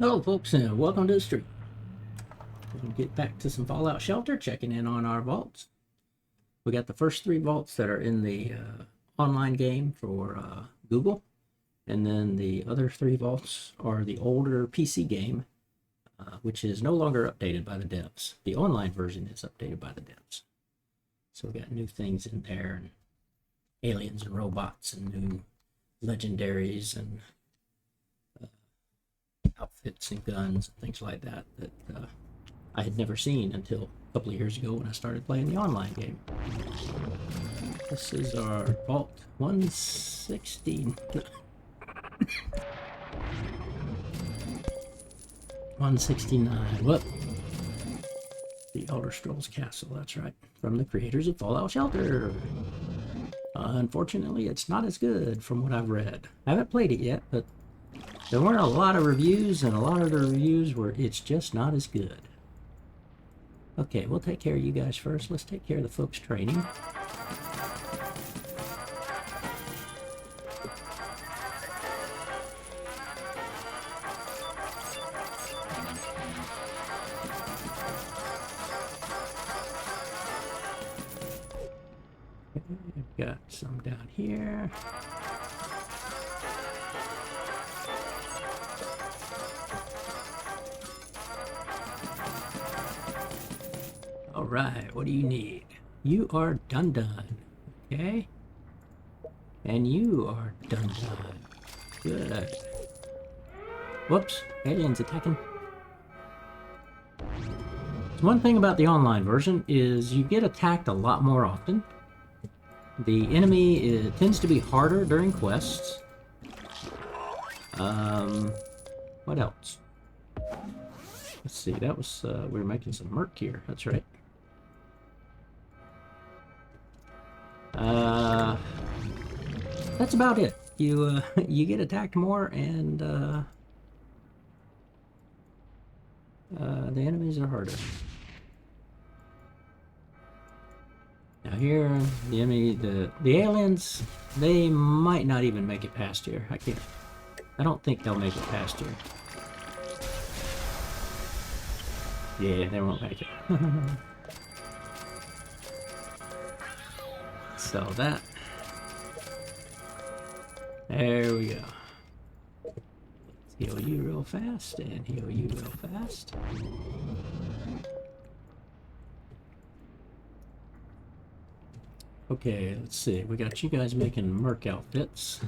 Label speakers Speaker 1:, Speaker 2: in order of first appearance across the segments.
Speaker 1: Hello folks and welcome to the stream. We're going to get back to some Fallout Shelter, checking in on our vaults. We got the first 3 vaults that are in the online game for Google, and then the other 3 vaults are the older PC game, which is no longer updated by the devs. The online version is updated by the devs. So we got new things in there, and aliens and robots and new legendaries and outfits and guns and things like that I had never seen until a couple of years ago when I started playing the online game. This is our Vault 116. 169. What? The Elder Scrolls Castle, that's right. From the creators of Fallout Shelter. Unfortunately, it's not as good from what I've read. I haven't played it yet, but there weren't a lot of reviews, and a lot of the reviews were it's just not as good. Okay, we'll take care of you guys first. Let's take care of the folks training. I've got some down here. Alright, what do you need? You are done. Okay? And you are done. Good. Whoops, aliens attacking. One thing about the online version is you get attacked a lot more often. The enemy tends to be harder during quests. What else? Let's see, that was, we were making some merc here, that's right. That's about it. You you get attacked more, and the enemies are harder. Now here, the enemy, the aliens, they might not even make it past here. I don't think they'll make it past here. Yeah, they won't make it. So that. There we go. Let's heal you real fast and heal you real fast. Okay, let's see. We got you guys making merc outfits.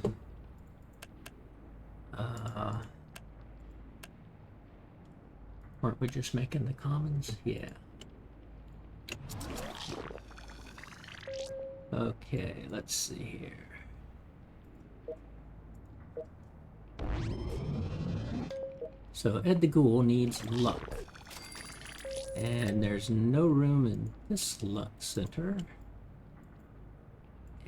Speaker 1: Weren't we just making the commons? Yeah. Okay, let's see here. So Ed the Ghoul needs luck. And there's no room in this luck center.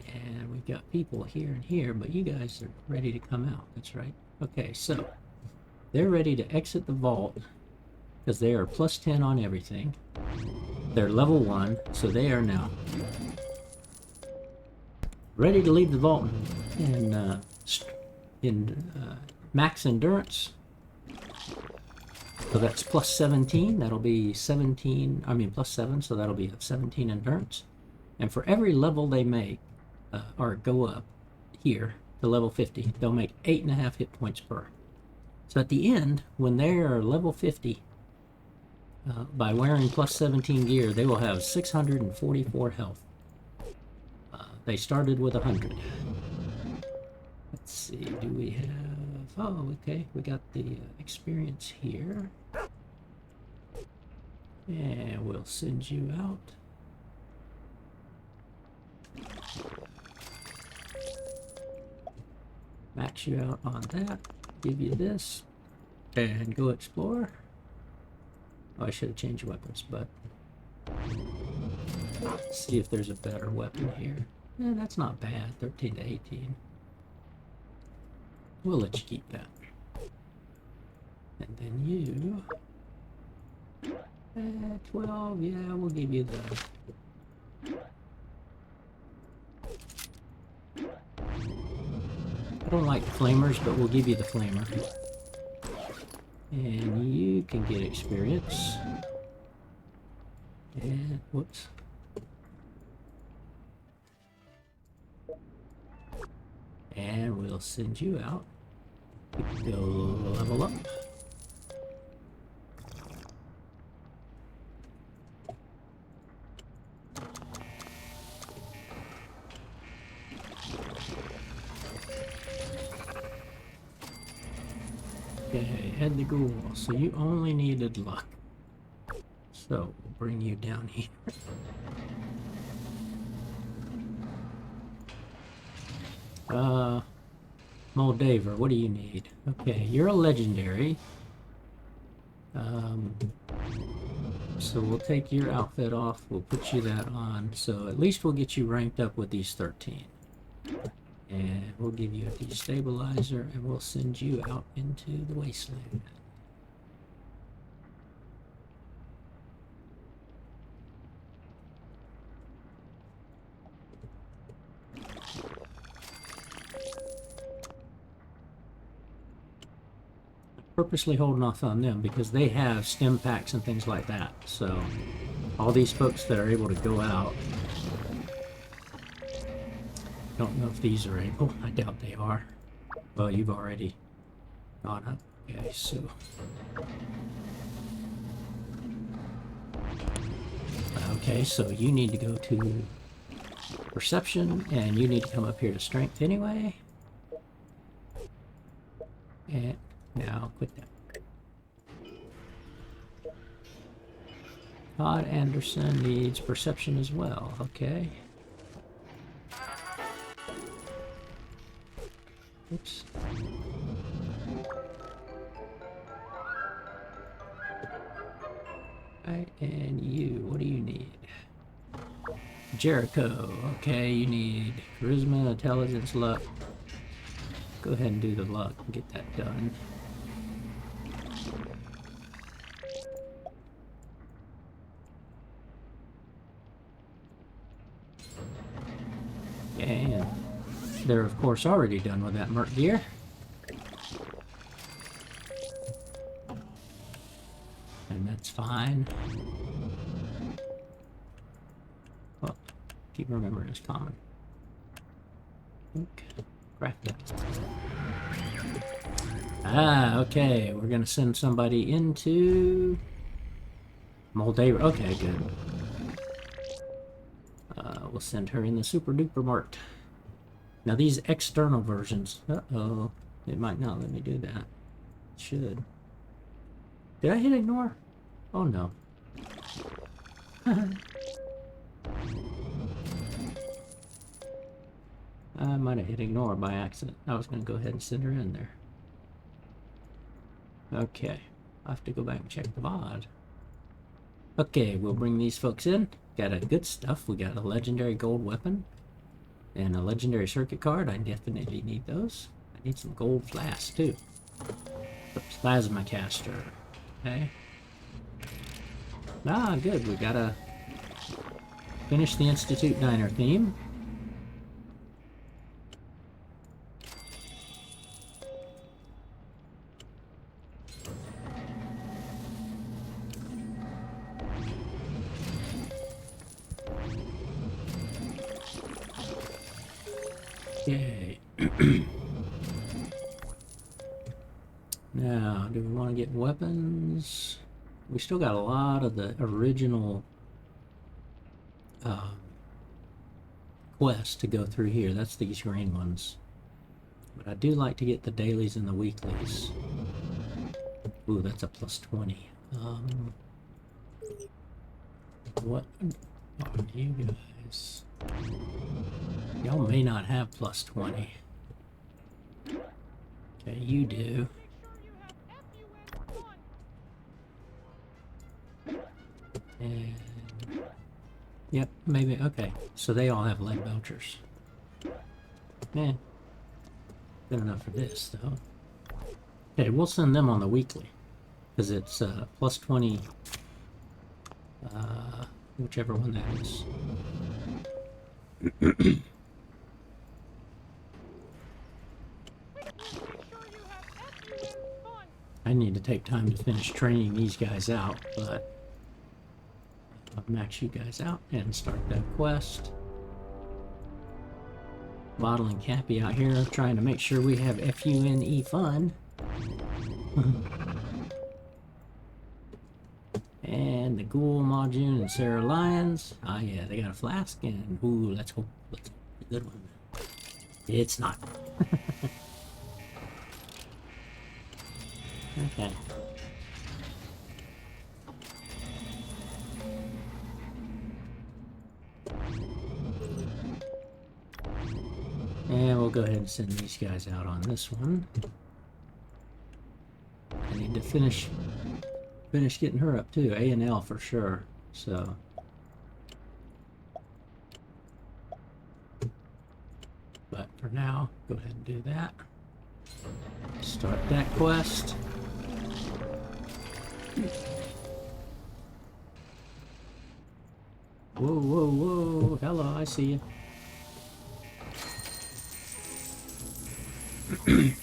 Speaker 1: And we've got people here and here, but you guys are ready to come out. That's right. Okay, so they're ready to exit the vault because they are plus 10 on everything. They're level 1, so they are now ready to leave the vault in max endurance. So that's plus 17. That'll be 17. I mean plus 7, so that'll be 17 endurance. And for every level they make, or go up here to level 50, they'll make 8.5 hit points per. So at the end, when they're level 50, by wearing plus 17 gear, they will have 644 health. They started with 100. Let's see, do we have... Oh, okay, we got the experience here. And we'll send you out. Max you out on that. Give you this. And go explore. Oh, I should have changed weapons, but... Let's see if there's a better weapon here. That's not bad. 13 to 18. We'll let you keep that. And then you... 12, yeah, we'll give you the... I don't like flamers, but we'll give you the flamer. And you can get experience. And, whoops. And we'll send you out. Go level up. Okay, head the ghoul. So you only needed luck. So we'll bring you down here. Moldaver, what do you need? Okay, you're a legendary. So we'll take your outfit off. We'll put you that on. So at least we'll get you ranked up with these 13. And we'll give you a destabilizer, and we'll send you out into the wasteland. Purposely holding off on them because they have stim packs and things like that. So all these folks that are able to go out, don't know if these are able. I doubt they are. Well, you've already gone up. Okay, so you need to go to perception, and you need to come up here to strength anyway. And now quit that. Todd Anderson needs perception as well. Okay. Oops. Right, and you, what do you need? Jericho. Okay, you need charisma, intelligence, luck. Go ahead and do the luck and get that done. And they're of course already done with that merc gear. And that's fine. Well, keep remembering it's common. Okay, craft that. Ah, okay, we're gonna send somebody into Moldaver. Okay, good. We'll send her in the super duper mart. Now these external versions, uh-oh, it might not let me do that. It should. Did I hit ignore? Oh no. I might have hit ignore by accident. I was going to go ahead and send her in there. Okay, I have to go back and check the VOD. Okay, we'll bring these folks in. Got a good stuff. We got a legendary gold weapon and a legendary circuit card. I definitely need those. I need some gold flasks too. Oops, plasma caster. Okay. Ah, good. We gotta finish the Institute Diner theme. Okay. Now, do we want to get weapons? We still got a lot of the original quests to go through here. That's these green ones. But I do like to get the dailies and the weeklies. Ooh, that's a plus 20. What are you guys? Y'all may not have plus 20. Okay, you do. And yep, maybe, okay. So they all have lead belchers. Man, good enough for this, though. Okay, we'll send them on the weekly. Because it's plus 20, whichever one that is. I need to take time to finish training these guys out, but I'll max you guys out and start that quest. Bottle and Cappy out here trying to make sure we have FUNE fun. And the Ghoul, Majun, and Sarah Lyons. Ah, yeah, they got a flask, and ooh, let's go. Let's go. A good one. It's not. Okay. And we'll go ahead and send these guys out on this one. I need to finish getting her up too. A and L for sure. So. But for now, go ahead and do that. Start that quest. Whoa, whoa, whoa. Hello, I see you.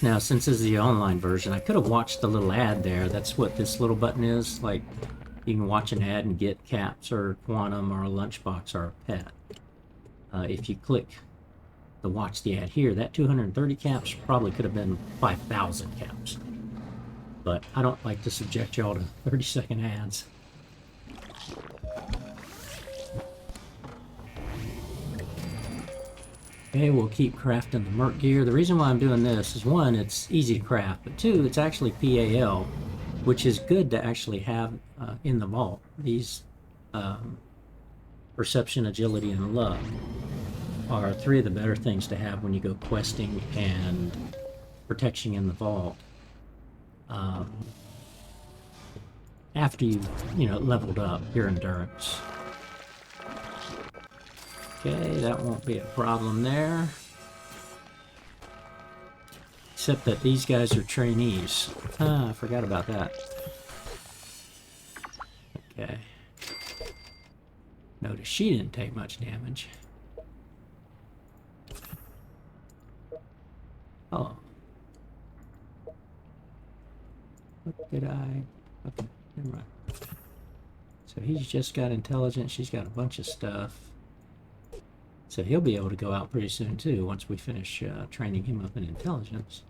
Speaker 1: Now, since this is the online version, I could have watched the little ad there. That's what this little button is. Like, you can watch an ad and get caps or quantum or a lunchbox or a pet. If you click the watch the ad here, that 230 caps probably could have been 5,000 caps. But I don't like to subject y'all to 30-second ads. Okay, we'll keep crafting the Merc gear. The reason why I'm doing this is, one, it's easy to craft, but two, it's actually PAL, which is good to actually have in the vault. These perception, agility, and luck are three of the better things to have when you go questing and protection in the vault. After you've, leveled up your endurance. Okay, that won't be a problem there. Except that these guys are trainees. Ah, I forgot about that. Okay. Notice she didn't take much damage. Oh. What did I... Okay, never mind. So he's just got intelligence. She's got a bunch of stuff. So he'll be able to go out pretty soon too, once we finish training him up in intelligence.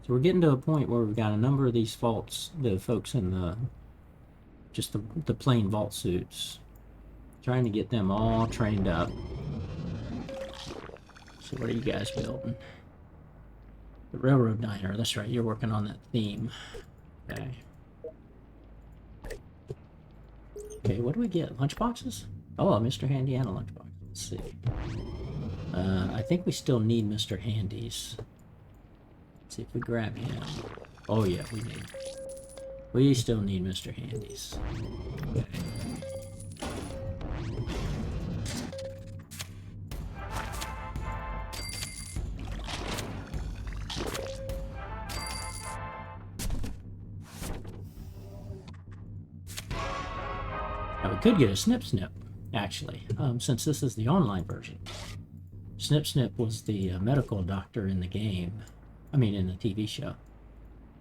Speaker 1: So we're getting to a point where we've got a number of these vaults, the folks in the just the plain vault suits, trying to get them all trained up. So what are you guys building? The railroad diner. That's right. You're working on that theme. Okay. Okay. What do we get? Lunchboxes? Oh, Mr. Handy and a lunchbox. Let's see. I think we still need Mr. Handy's. Let's see if we grab him. Oh yeah, we still need Mr. Handy's. Okay. Now we could get a Snip Snip, actually, since this is the online version. Snip Snip was the medical doctor in the game. I mean, in the TV show.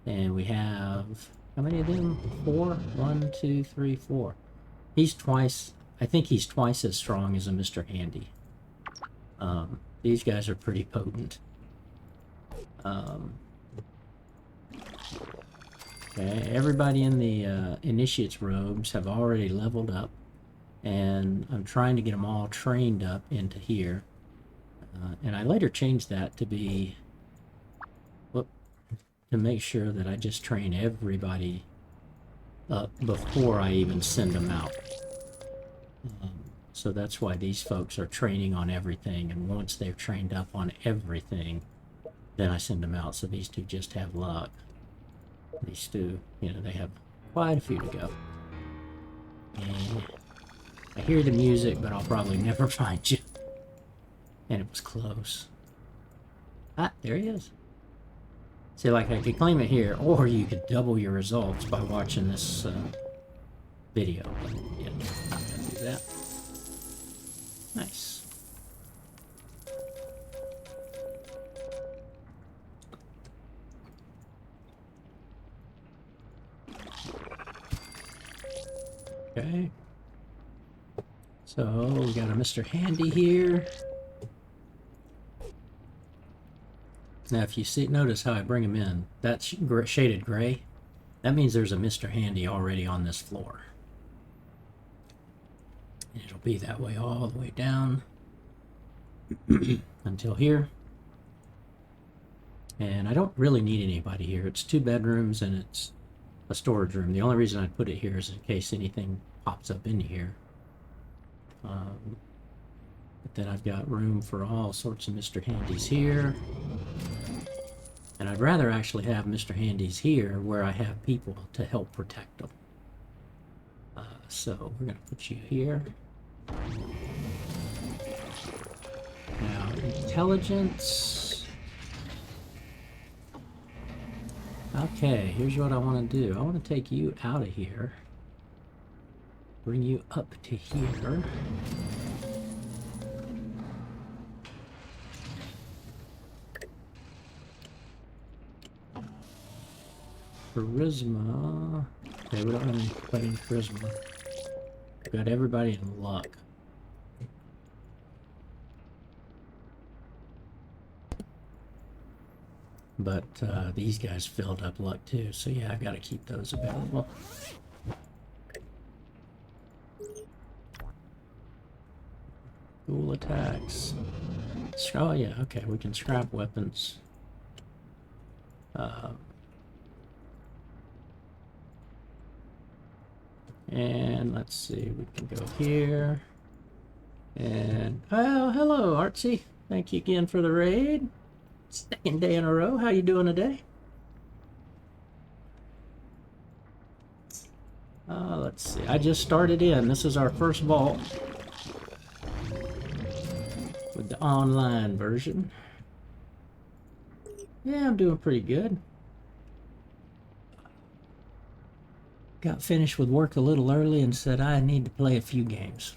Speaker 1: And we have, how many of them? 4? 1, 2, 3, 4. He's twice, I think he's twice as strong as a Mr. Handy. These guys are pretty potent. Okay, everybody in the Initiate's robes have already leveled up. And I'm trying to get them all trained up into here. And I later changed that to be, to make sure that I just train everybody up before I even send them out. So that's why these folks are training on everything, and once they're trained up on everything, then I send them out. So these two just have luck. These two, they have quite a few to go. And I hear the music, but I'll probably never find you. And it was close. Ah, there he is. See, like, I could claim it here, or you could double your results by watching this video. But, yeah, I'm not going to do that. Nice. Okay. So we got a Mr. Handy here. Now, if you see, notice how I bring him in. That's shaded gray. That means there's a Mr. Handy already on this floor. And it'll be that way all the way down until here. And I don't really need anybody here. It's 2 bedrooms and it's a storage room. The only reason I put it here is in case anything pops up in here. But then I've got room for all sorts of Mr. Handys here. And I'd rather actually have Mr. Handys here where I have people to help protect them. So we're going to put you here. Now, intelligence. Okay, here's what I want to do. I want to take you out of here. Bring you up to here. Charisma. Okay, we don't have anybody in charisma. We've got everybody in luck. But these guys filled up luck too, so yeah, I've got to keep those available. Cool attacks. Oh yeah, okay, we can scrap weapons. And let's see, we can go here. And, oh, hello, Artsy. Thank you again for the raid. Second day in a row. How you doing today? Let's see. I just started in. This is our first vault with the online version. Yeah, I'm doing pretty good. Got finished with work a little early and said I need to play a few games.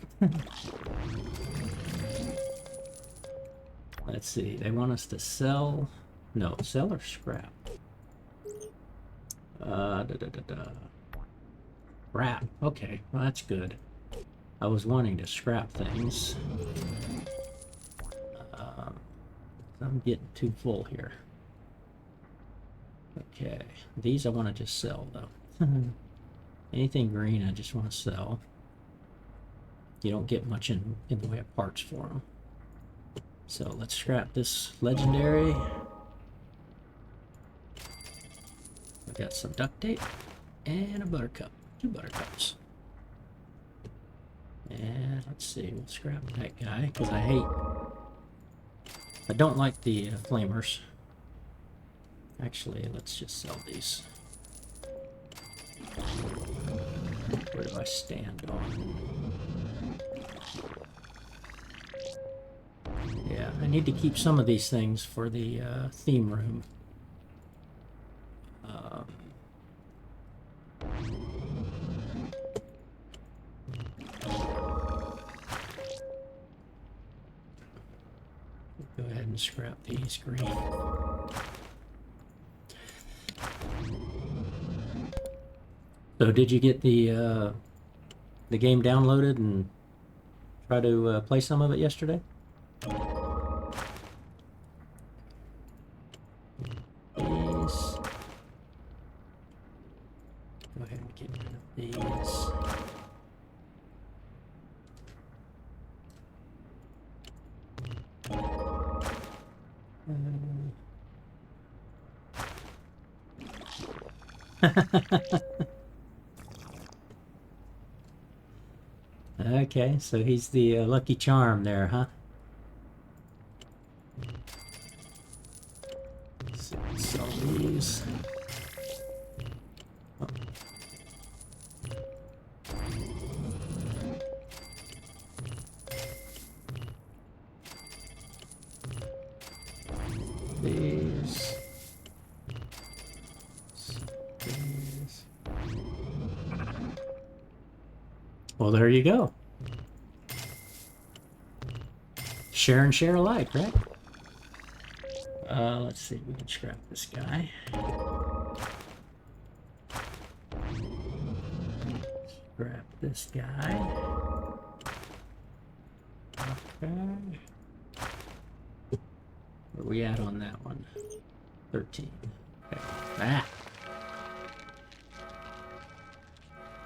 Speaker 1: Let's see, they want us to sell... No, sell or scrap? Scrap. Okay, well that's good. I was wanting to scrap things. I'm getting too full here. Okay, these I want to just sell though. Anything green I just want to sell. You don't get much in the way of parts for them. So let's scrap this legendary. I've got some duct tape and a buttercup. 2 buttercups. And let's see, we'll scrap that guy because I don't like the flamers. Actually, let's just sell these. Where do I stand on? Yeah, I need to keep some of these things for the theme room. Go ahead and scrap these green. So did you get the game downloaded and try to play some of it yesterday? These. Go ahead and get rid of these. Okay, so he's the lucky charm there, huh? Let's sell these. Oh. These. These. Well, there you go. Share and share alike, right? Let's see, we can scrap this guy. Grab this guy. Okay. Where we at on that one? 13. Okay. Ah!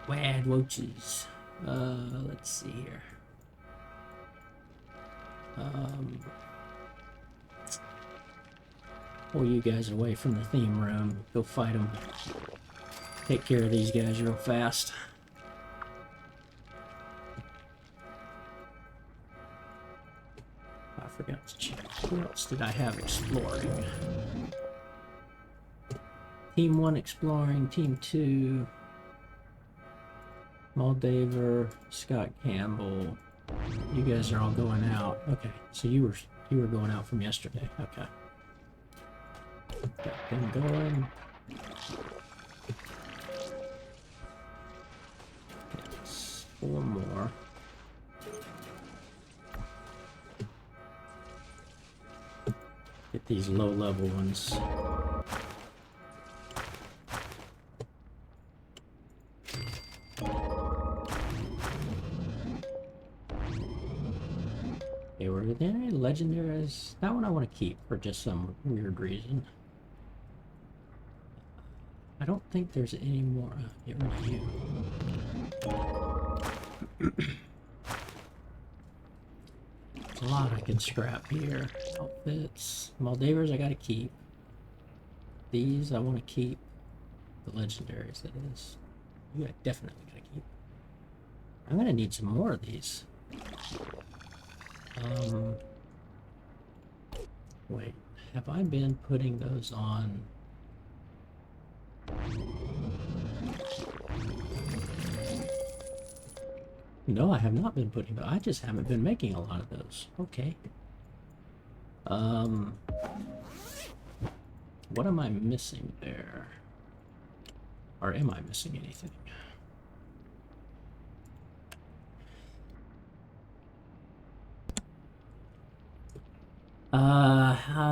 Speaker 1: Wad Woaches. Let's see here. Pull you guys away from the theme room. Go fight them. Take care of these guys real fast. I forgot to check. Who else did I have exploring? Team 1 exploring, Team 2, Moldaver, Scott Campbell. You guys are all going out. Okay, so you were going out from yesterday. Okay. Got them going. Yes, 4 more. Get these low-level ones. Okay, were there any legendaries? That one I want to keep for just some weird reason. I don't think there's any more. Get rid of you. There's a lot I can scrap here. Outfits. Moldavers I gotta keep. These I want to keep. The legendaries, that is. You I definitely gotta keep. I'm gonna need some more of these. Wait. Have I been putting those on? No, I have not been putting those. I just haven't been making a lot of those. Okay. What am I missing there? Or am I missing anything?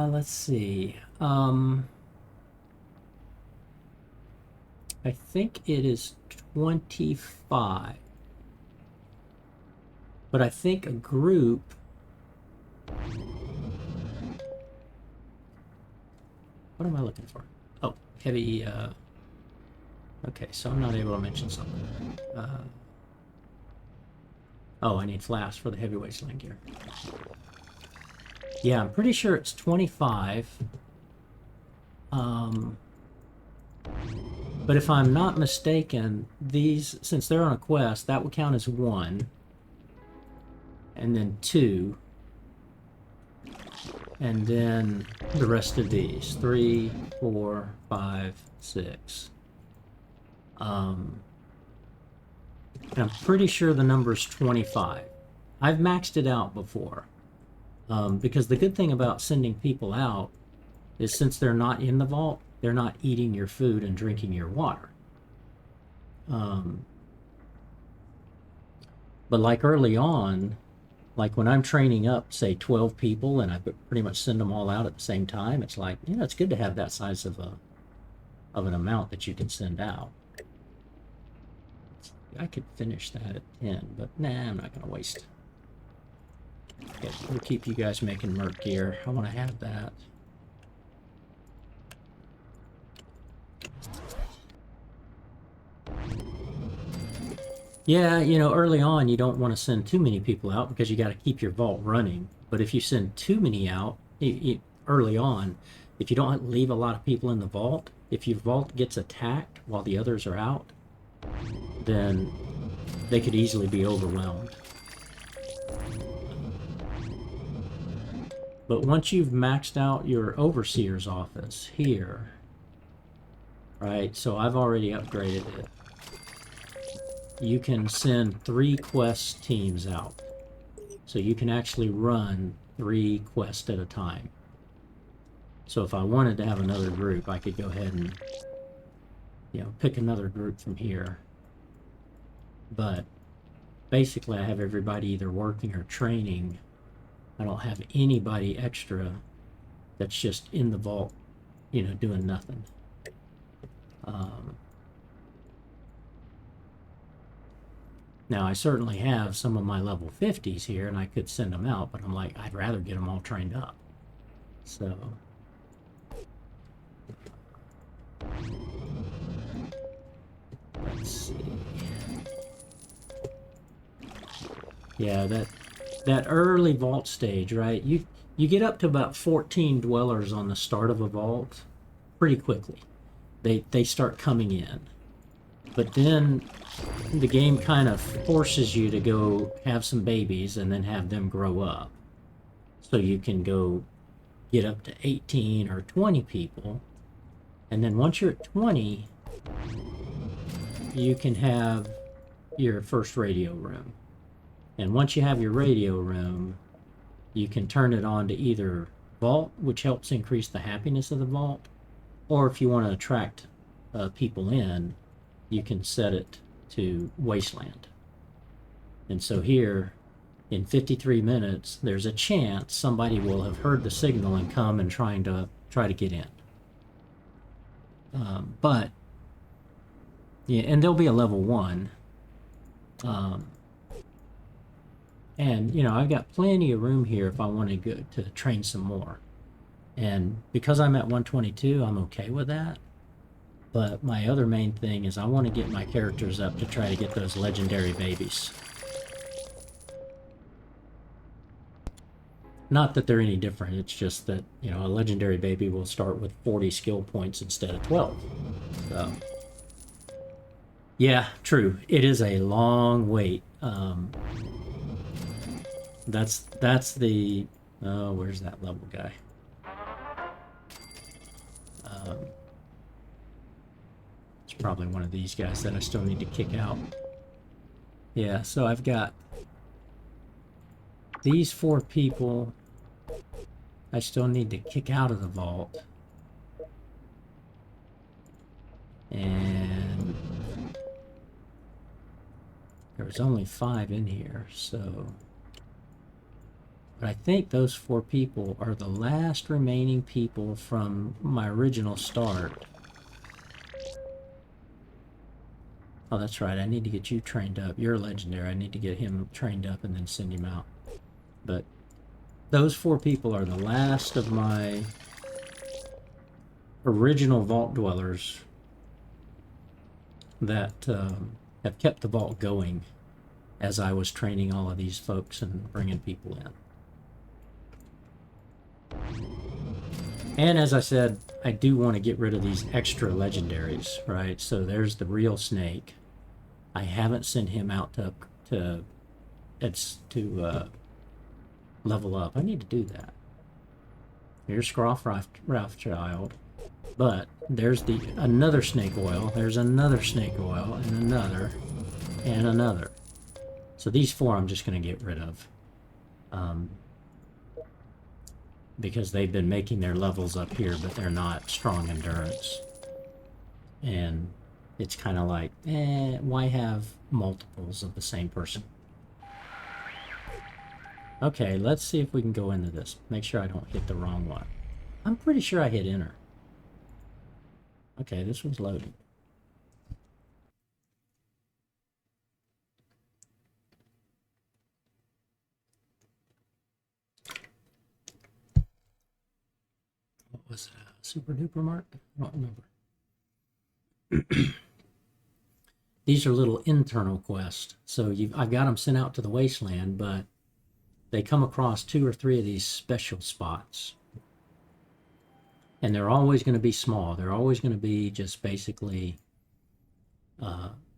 Speaker 1: Let's see. I think it is 25. But I think a group... What am I looking for? Oh, heavy, Okay, so I'm not able to mention something. Oh, I need flasks for the heavyweight sling gear. Yeah, I'm pretty sure it's 25. But if I'm not mistaken, these, since they're on a quest, that would count as 1. And then 2. And then the rest of these. 3, 4, 5, 6. And I'm pretty sure the number's 25. I've maxed it out before. Because the good thing about sending people out is since they're not in the vault, they're not eating your food and drinking your water. But like early on, like when I'm training up, say 12 people, and I pretty much send them all out at the same time, it's like, you know, it's good to have that size of an amount that you can send out. I could finish that at 10, but nah, I'm not going to waste. Okay, we'll keep you guys making merc gear. I want to have that. Yeah, you know, early on you don't want to send too many people out because you got to keep your vault running. But if you send too many out early on, if you don't leave a lot of people in the vault, if your vault gets attacked while the others are out, then they could easily be overwhelmed. But once you've maxed out your overseer's office here, right, so I've already upgraded it, you can send 3 quest teams out. So you can actually run 3 quests at a time. So if I wanted to have another group, I could go ahead and, you know, pick another group from here. But basically I have everybody either working or training. I don't have anybody extra that's just in the vault, you know, doing nothing. Now, I certainly have some of my level 50s here, and I could send them out, but I'm like, I'd rather get them all trained up. So, let's see. Yeah, that early vault stage, right? You get up to about 14 dwellers on the start of a vault pretty quickly. They start coming in. But then the game kind of forces you to go have some babies and then have them grow up. So you can go get up to 18 or 20 people. And then once you're at 20, you can have your first radio room. And once you have your radio room, you can turn it on to either vault, which helps increase the happiness of the vault, or if you want to attract people in, you can set it to wasteland. And so here, in 53 minutes, there's a chance somebody will have heard the signal and come and try to get in. But yeah, and there'll be a level 1. And, you know, I've got plenty of room here if I want to go to train some more. And because I'm at 122, I'm okay with that. But my other main thing is I want to get my characters up to try to get those legendary babies. Not that they're any different, it's just that, you know, a legendary baby will start with 40 skill points instead of 12. So, yeah, true. It is a long wait. That's the where's that level guy? It's probably one of these guys that I still need to kick out. Yeah, so I've got these 4 people I still need to kick out of the vault. And there was only 5 in here, so... But I think those 4 people are the last remaining people from my original start. Oh, that's right. I need to get you trained up. You're a legendary. I need to get him trained up and then send him out. But those 4 people are the last of my original vault dwellers that have kept the vault going as I was training all of these folks and bringing people in. And as I said, I do want to get rid of these extra legendaries, right? So there's the real snake. I haven't sent him out to level up. I need to do that. Here's Scroff Rothschild. But there's another snake oil. There's another snake oil and another and another. So these 4 I'm just going to get rid of. Because they've been making their levels up here, but they're not strong endurance. And it's kind of like, why have multiples of the same person? Okay, let's see if we can go into this. Make sure I don't hit the wrong one. I'm pretty sure I hit enter. Okay, this one's loading. What was it? Super duper mark? I don't remember. These are little internal quests. So I've got them sent out to the wasteland, but they come across 2 or 3 of these special spots. And they're always going to be small. They're always going to be just basically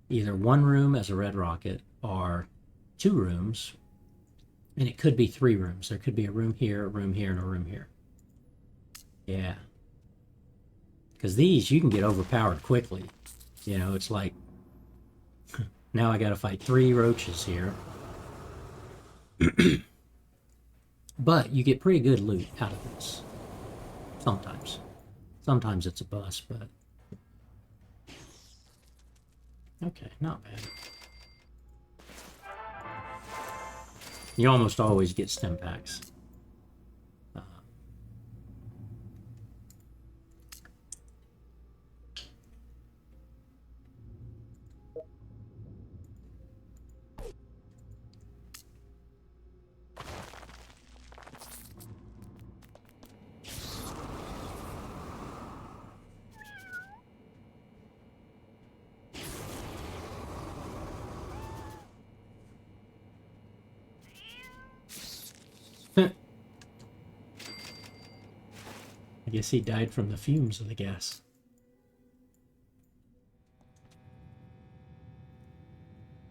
Speaker 1: either 1 room as a red rocket or 2 rooms. And it could be 3 rooms. There could be a room here, a room here, and a room here. Yeah. Because these, you can get overpowered quickly. You know, it's like, now I got to fight 3 roaches here. But you get pretty good loot out of this. Sometimes. Sometimes it's a bust, but... Okay, not bad. You almost always get stim packs. I guess he died from the fumes of the gas.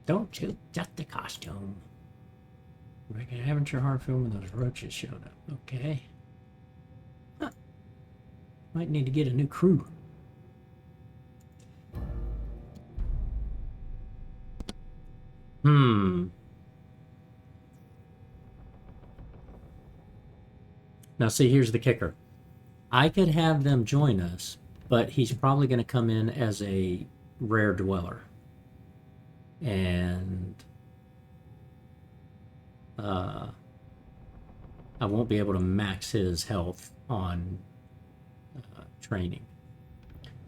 Speaker 1: Don't shoot, just the costume. Like an amateur horror film when those roaches showed up. Okay. Huh. Might need to get a new crew. Now see, here's the kicker. I could have them join us, but he's probably going to come in as a rare dweller. And I won't be able to max his health on training.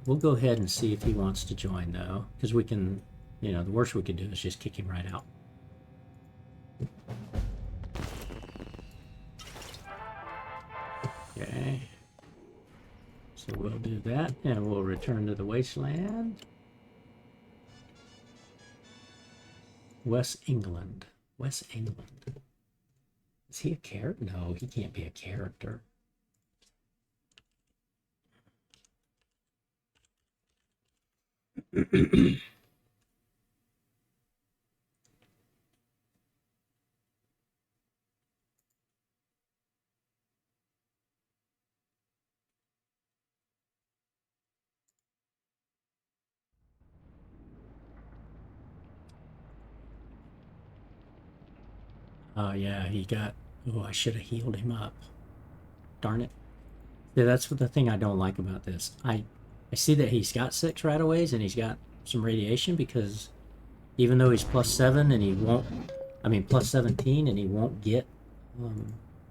Speaker 1: We'll go ahead and see if he wants to join, though, because we can, you know, the worst we could do is just kick him right out. Okay. So we'll do that, and we'll return to the wasteland. West England. West England. Is he a character? No, he can't be a character. Oh yeah, he got. Oh, I should have healed him up. Darn it. Yeah, that's what the thing I don't like about this. I see that he's got 6 right-of-ways and he's got some radiation, because even though he's +7 and he won't, I mean +17 and he won't get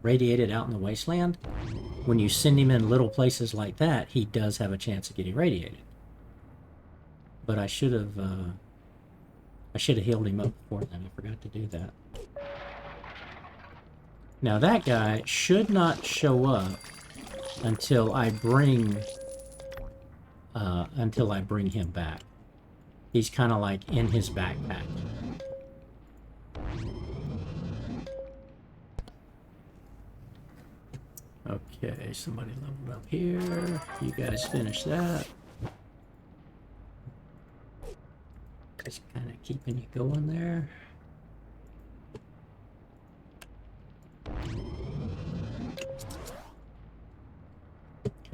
Speaker 1: radiated out in the wasteland, when you send him in little places like that, he does have a chance of getting radiated. But I should have healed him up before then. I forgot to do that. Now that guy should not show up until I bring him back. He's kind of like in his backpack. Okay, somebody leveled up here. You guys finish that. Just kind of keeping you going there.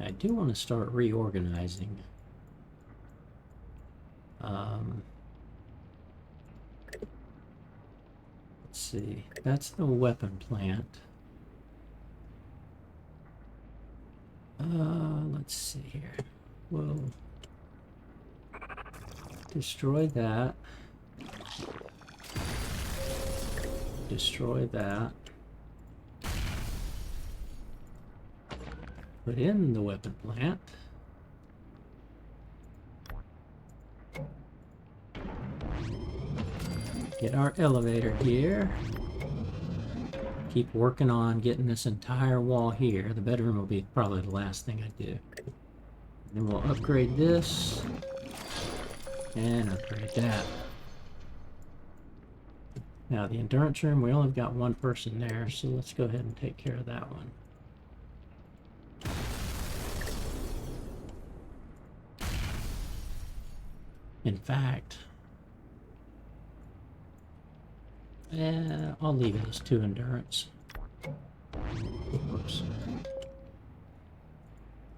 Speaker 1: I do want to start reorganizing. Let's see. That's the weapon plant. Let's see here. We'll destroy that. Destroy that. Put in the weapon plant. Get our elevator here. Keep working on getting this entire wall here. The bedroom will be probably the last thing I do. Then we'll upgrade this. And upgrade that. Now the endurance room, we only got 1 person there, so let's go ahead and take care of that one. In fact, I'll leave it as 2 endurance. Whoops.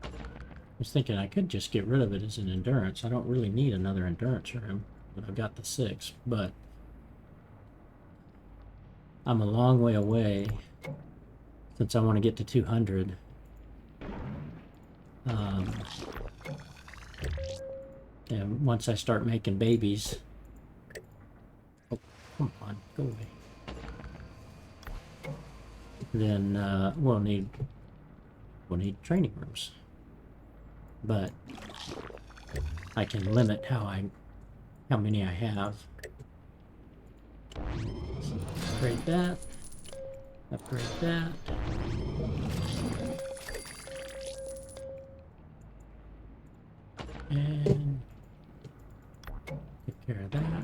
Speaker 1: I was thinking I could just get rid of it as an endurance. I don't really need another endurance room, but I've got the 6. But I'm a long way away since I want to get to 200. And once I start making babies... Oh, come on, go away. Then we'll need training rooms. But I can limit how many I have. So upgrade that. Upgrade that. And take care of that.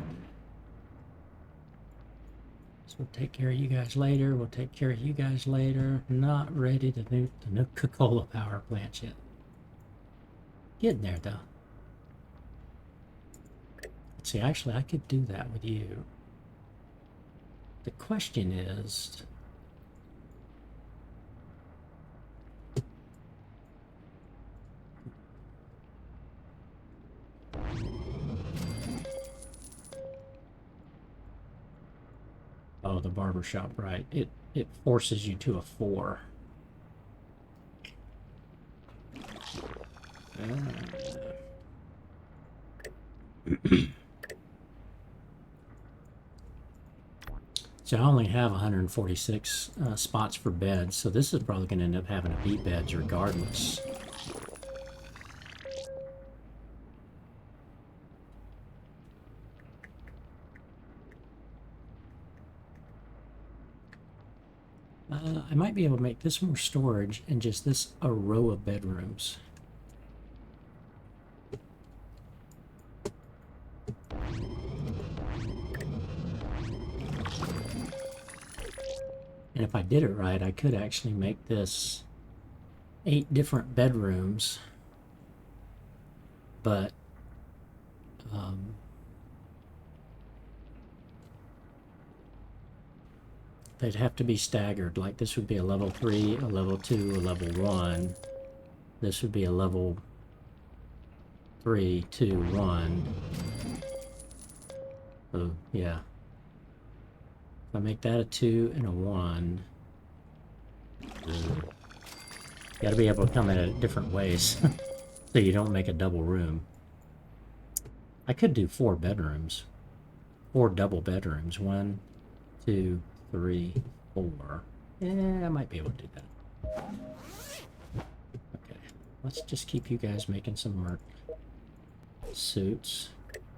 Speaker 1: So we'll take care of you guys later. We'll take care of you guys later. Not ready to nuke the Nuka-Cola power plant yet. Getting there, though. Let's see, actually, I could do that with you. The question is... Oh, the barbershop, right. It forces you to a 4. So I only have 146 spots for beds, so this is probably going to end up having to be beds regardless. I might be able to make this more storage and just this a row of bedrooms. And if I did it right, I could actually make this 8 different bedrooms, but they'd have to be staggered. Like this would be a level 3, a level 2, a level 1. This would be a level 3, 2, 1. So, yeah. If I make that a 2 and a 1, you gotta be able to come at it different ways so you don't make a double room. I could do 4 bedrooms. 4 double bedrooms. 1, 2, 3, 4. Yeah, I might be able to do that. Okay, let's just keep you guys making some merc suits,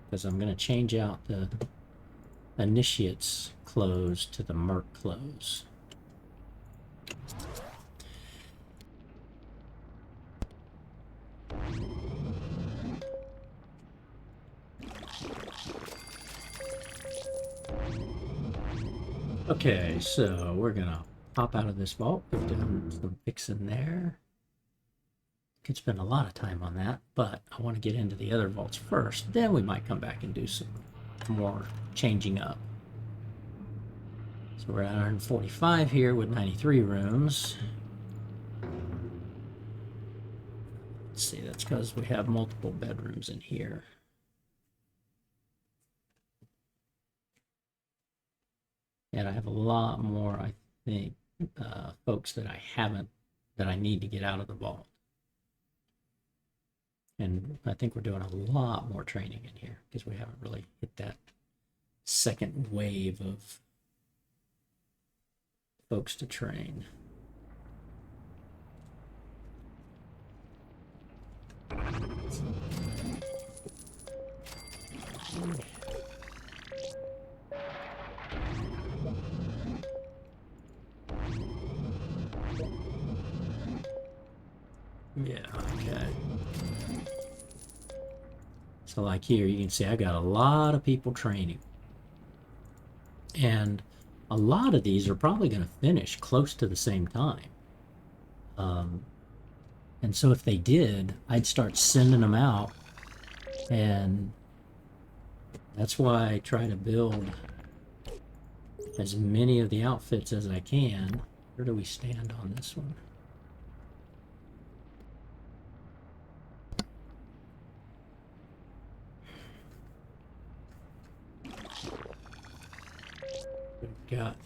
Speaker 1: because I'm going to change out the initiates clothes to the merc clothes. Okay, so we're gonna pop out of this vault. We've done some fixing there. Could spend a lot of time on that, but I want to get into the other vaults first. Then we might come back and do some more changing up. So we're at 145 here with 93 rooms. Let's see, that's because we have multiple bedrooms in here. And I have a lot more, I think, folks that I need to get out of the vault. And I think we're doing a lot more training in here because we haven't really hit that second wave of folks to train. Yeah, okay. So like here, you can see I got a lot of people training. And a lot of these are probably going to finish close to the same time. And so if they did, I'd start sending them out. And that's why I try to build as many of the outfits as I can. Where do we stand on this one? We've got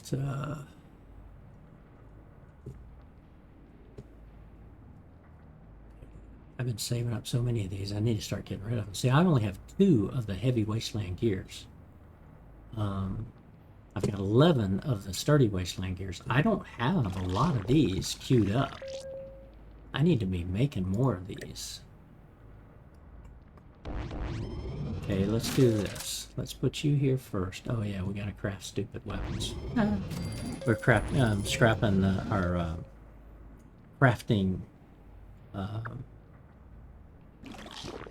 Speaker 1: I've been saving up so many of these. I need to start getting rid of them. See, I only have 2 of the heavy wasteland gears. I've got 11 of the sturdy wasteland gears. I don't have a lot of these queued up. I need to be making more of these. Okay, let's do this. Let's put you here first. Oh yeah, we gotta craft stupid weapons. We're scrapping our crafting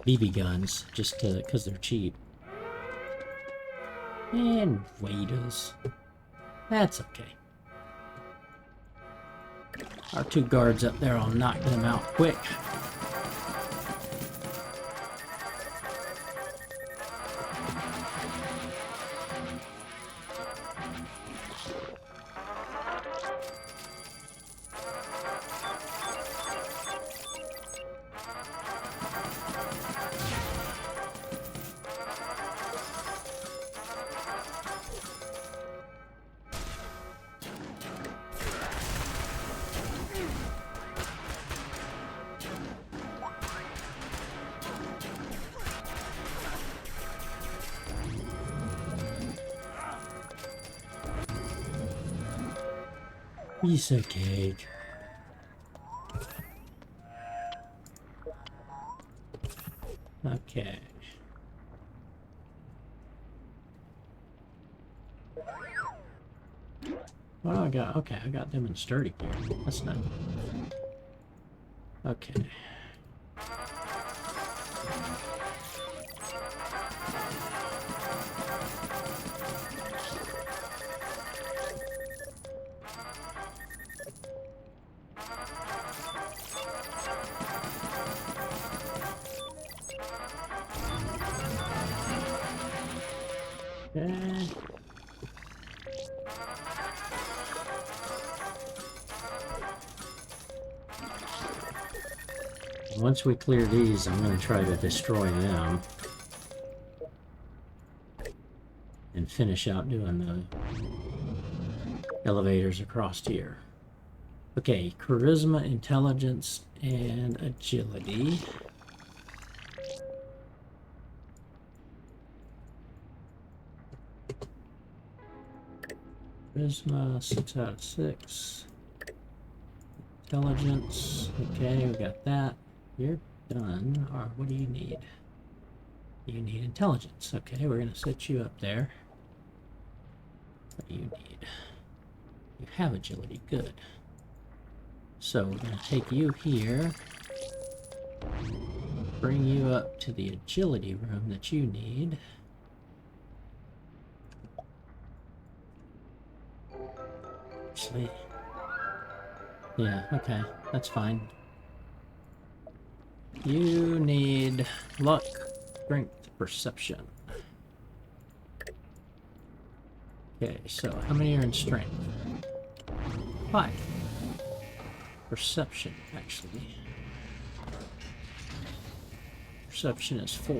Speaker 1: BB guns just because they're cheap. And Wadas. That's okay. Our 2 guards up there, I'll knock them out quick. Piece of cake. Okay. Well, I got them in sturdy gear. That's nice. Okay. Okay. Once we clear these, I'm going to try to destroy them. And finish out doing the elevators across here. Okay, charisma, intelligence, and agility. Charisma, 6 out of 6. Intelligence, okay, we got that. You're done. Or what do you need? You need intelligence. Okay, we're going to set you up there. What do you need? You have agility, good. So we're going to take you here. Bring you up to the agility room that you need. Actually, yeah, okay, that's fine. You need luck, strength, perception. Okay, so how many are in strength? 5. Perception, actually. Perception is 4.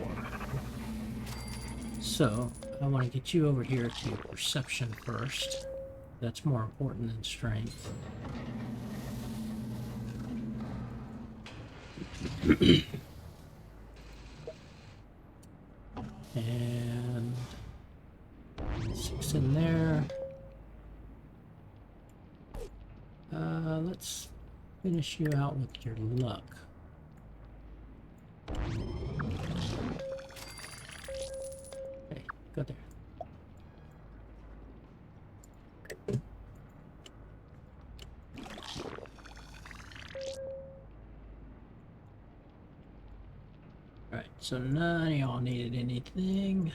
Speaker 1: So, I want to get you over here to perception first. That's more important than strength. And 6 in there. Let's finish you out with your luck. Okay, go there. Alright, so none of y'all needed anything.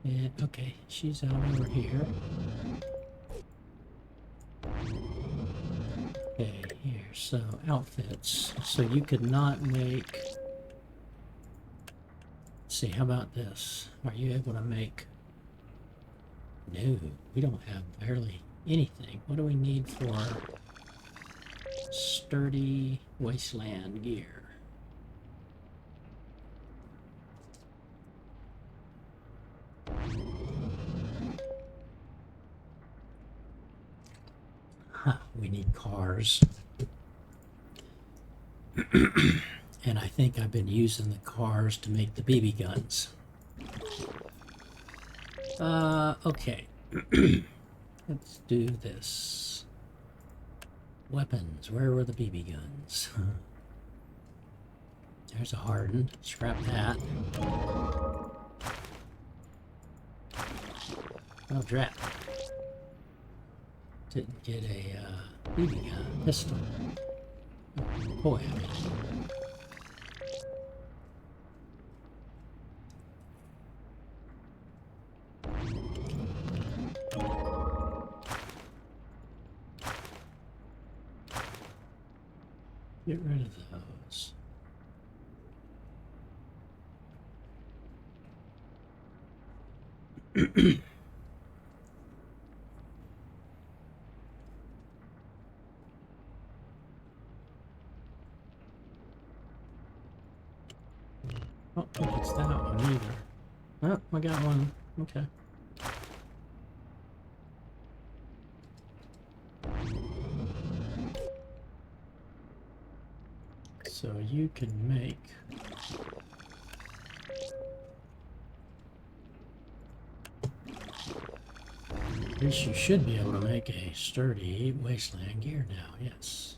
Speaker 1: And, okay, she's out over here. Okay, here, so outfits. So you could not make... Let's see, how about this? Are you able to make... No, we don't have barely anything. What do we need for sturdy wasteland gear? Huh, we need cars. And I think I've been using the cars to make the BB guns. Okay. Let's do this. Weapons. Where were the BB guns? There's a hardened. Scrap that. Oh, drat. Didn't get a BB gun. Pistol. Boy, I mean. Get rid of those. I don't think it's that one either. Oh, I got one. Okay. So you can make... At least you should be able to make a sturdy wasteland gear now, yes.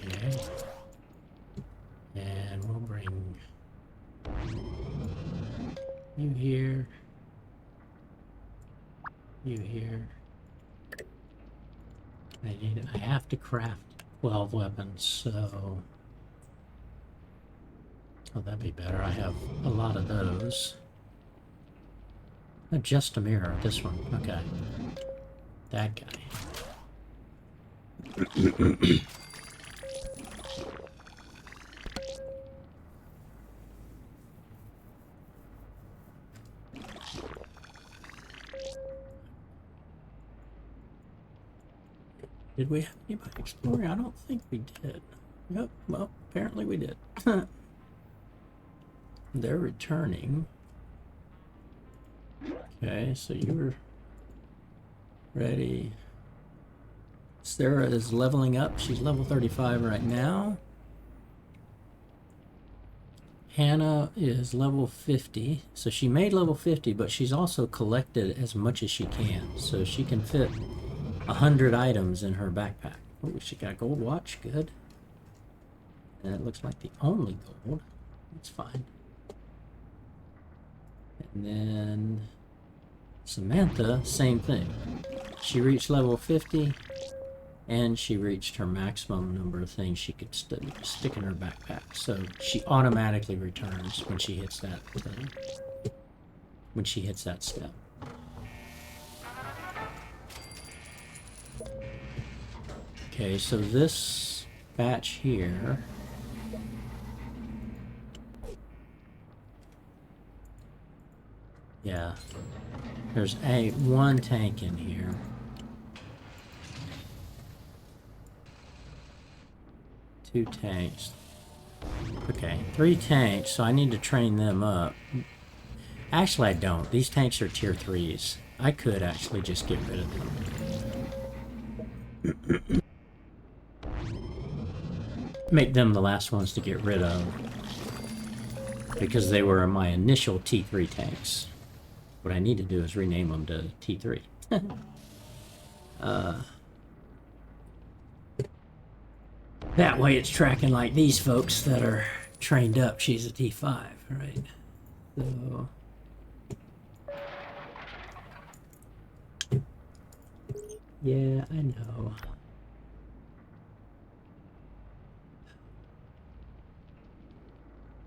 Speaker 1: Okay. And we'll bring you here. You here. I have to craft 12 weapons, so... Oh, that'd be better. I have a lot of those. Oh, just a mirror, this one. Okay. That guy. Did we have anybody exploring? I don't think we did. Yep, well, apparently we did. They're returning. Okay, so you're ready. Sarah is leveling up. She's level 35 right now. Hannah is level 50. So she made level 50, but she's also collected as much as she can. So she can fit 100 items in her backpack. Oh, she got a gold watch. Good. And it looks like the only gold. That's fine. And then Samantha, same thing. She reached level 50, and she reached her maximum number of things she could stick in her backpack. So she automatically returns when she hits that step. Okay, so this batch here. Yeah. There's one tank in here. Two tanks. Okay, 3 tanks, so I need to train them up. Actually, I don't. These tanks are tier 3s. I could actually just get rid of them. Make them the last ones to get rid of. Because they were my initial T3 tanks. What I need to do is rename them to T3. That way it's tracking like these folks that are trained up. She's a T5, right? So... yeah, I know.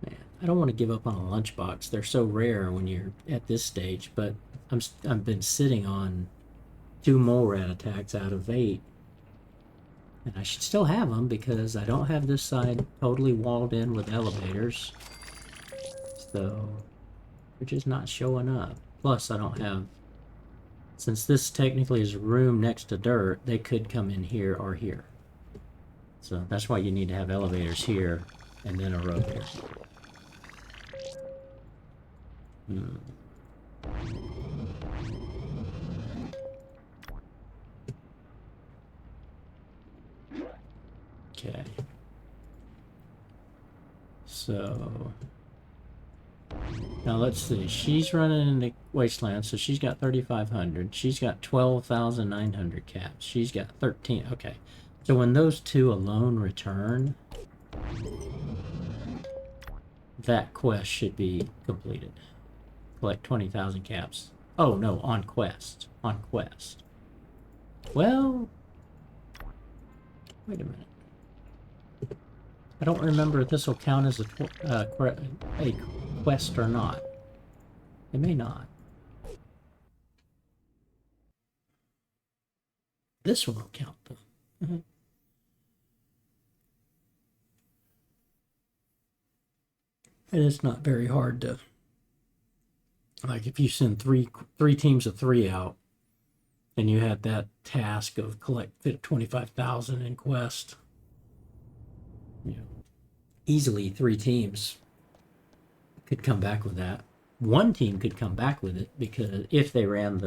Speaker 1: Man, I don't want to give up on a lunchbox. They're so rare when you're at this stage, but I've been sitting on 2 mole rat attacks out of 8. And I should still have them because I don't have this side totally walled in with elevators. So they're just not showing up. Plus I don't have, since this technically is a room next to dirt, they could come in here or here. So that's why you need to have elevators here and then a road here. Okay. So now let's see. She's running into Wasteland, so she's got 3,500. She's got 12,900 caps. She's got 13. Okay. So when those 2 alone return, that quest should be completed. Collect 20,000 caps. Oh no, on quest. On quest. Well, wait a minute. I don't remember if this will count as a quest or not. It may not. This one will count though. And it's not very hard to, like, if you send three teams of 3 out, and you had that task of collect 25,000 in quest, you know, easily 3 teams could come back with that. One team could come back with it because if they ran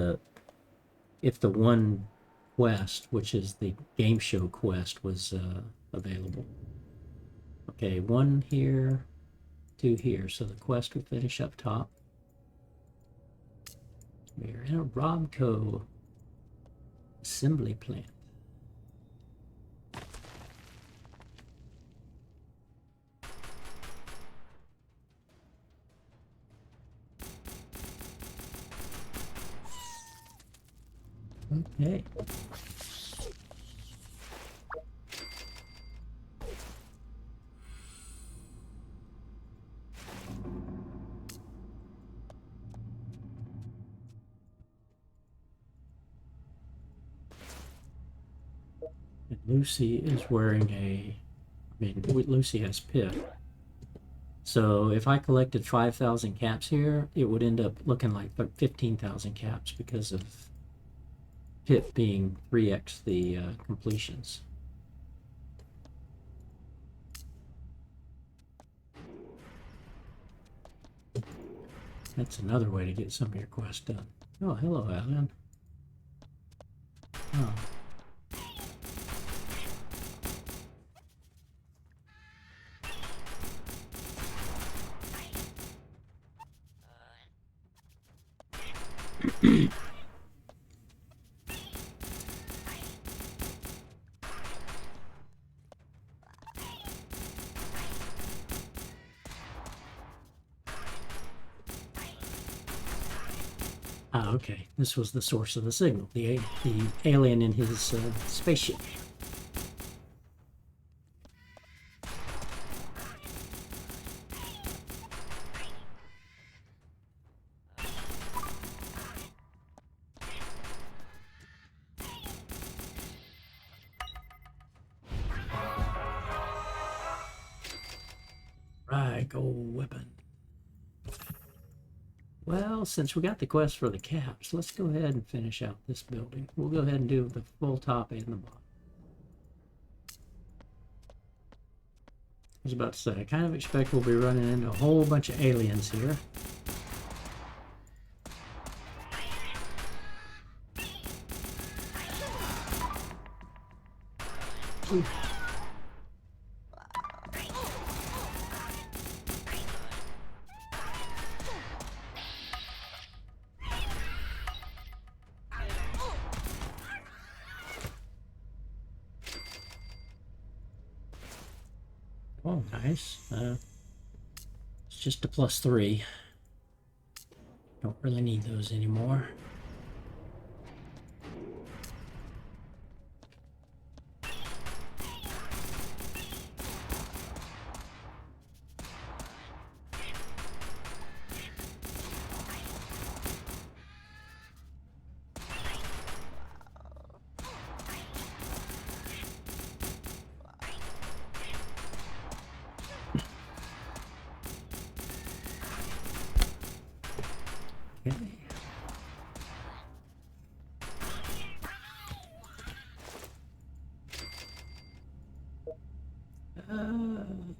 Speaker 1: if the one quest, which is the game show quest, was available. Okay, 1 here, 2 here. So the quest would finish up top. We're in a Robco assembly plant. Okay. And Lucy is wearing Lucy has Pip. So if I collected 5,000 caps here, it would end up looking like 15,000 caps because of Pip being 3x the completions. That's another way to get some of your quests done. Oh, hello, Alan. Oh. Ah, okay. This was the source of the signal. The alien in his spaceship. Right, gold weapon. Well, since we got the quest for the caps, let's go ahead and finish out this building. We'll go ahead and do the full top and the bottom. I was about to say, I kind of expect we'll be running into a whole bunch of aliens here. Ooh. Oh, nice. It's just a +3. Don't really need those anymore.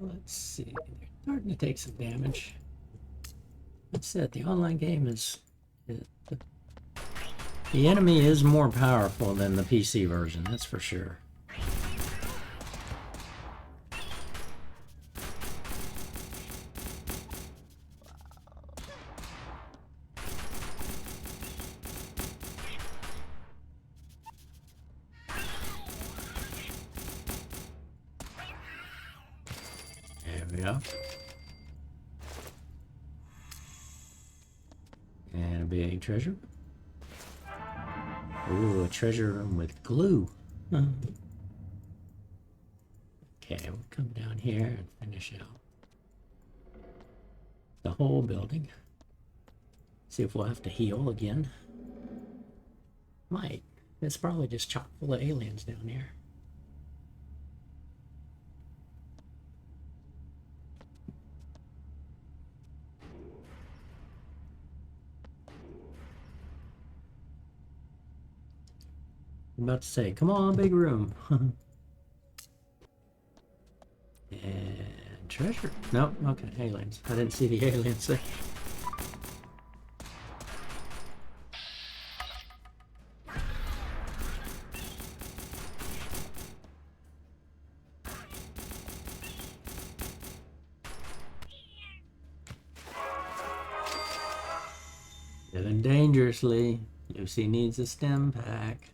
Speaker 1: Let's see. They're starting to take some damage. That's it. The online game is... The enemy is more powerful than the PC version, that's for sure. There we go. And a big treasure. Ooh, a treasure room with glue. Okay, we'll come down here and finish out the whole building. See if we'll have to heal again. Might. It's probably just chock full of aliens down here. I'm about to say, come on, big room. And treasure. Nope, okay, aliens. I didn't see the aliens there. Living dangerously. Lucy needs a stem pack.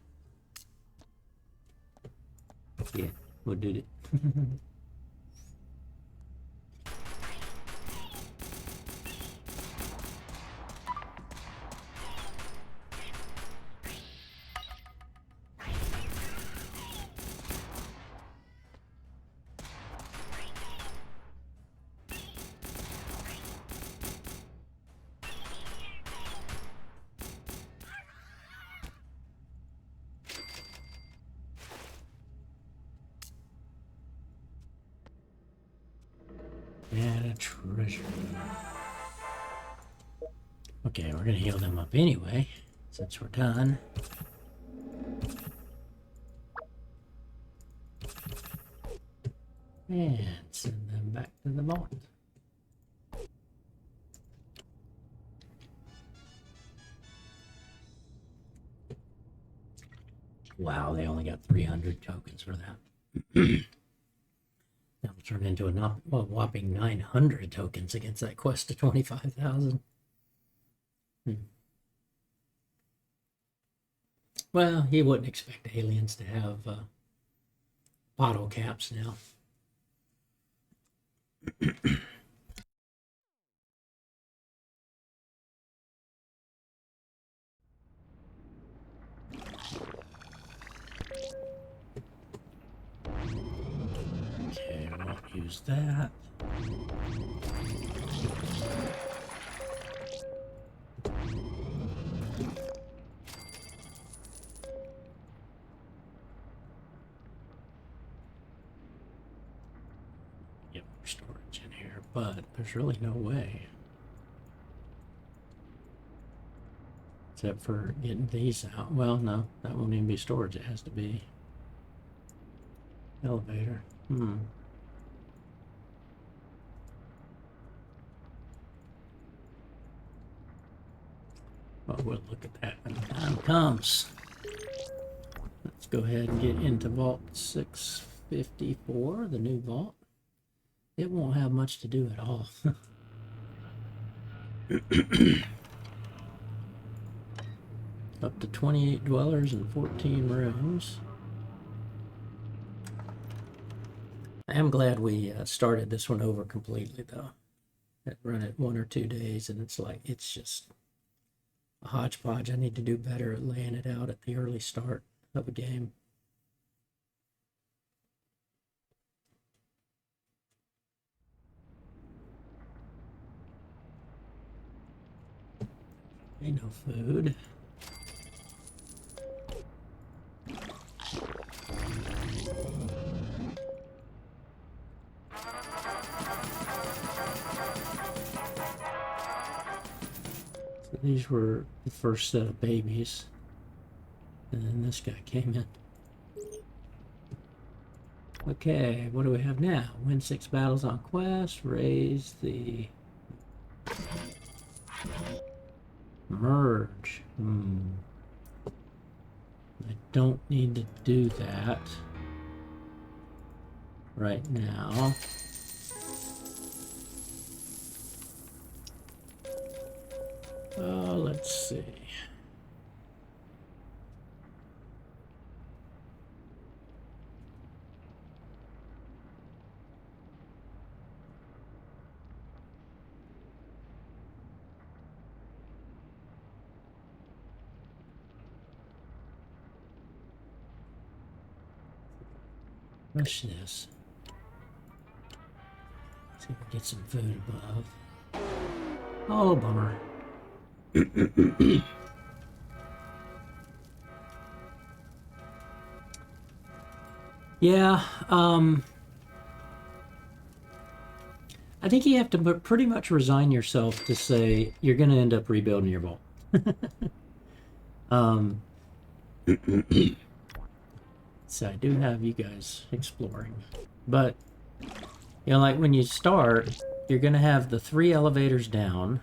Speaker 1: Yeah, we'll do it. And a treasure. Okay, we're gonna heal them up anyway, since we're done. And send them back to the vault. Wow, they only got 300 tokens for that. That'll turn into a whopping 900 tokens against that quest to 25,000. Well, you wouldn't expect aliens to have bottle caps now. Okay, I won't use that. Yep, storage in here, but there's really no way. Except for getting these out. Well, no, that won't even be storage. It has to be elevator. Well, we'll look at that when the time comes. Let's go ahead and get into Vault 654, the new vault. It won't have much to do at all. Up to 28 dwellers and 14 rooms. I am glad we started this one over completely, though. I'd run it 1 or 2 days, and it's just a hodgepodge. I need to do better at laying it out at the early start of a game. Ain't no food. So these were the first set of babies. And then this guy came in. Okay, what do we have now? Win 6 battles on quest, raise the merge. I don't need to do that right now. Let's see. Rush this. See if we get some food above. Oh, bummer. Yeah, I think you have to pretty much resign yourself to say you're going to end up rebuilding your vault. So I do have you guys exploring. But, you know, like when you start, you're going to have the 3 elevators down.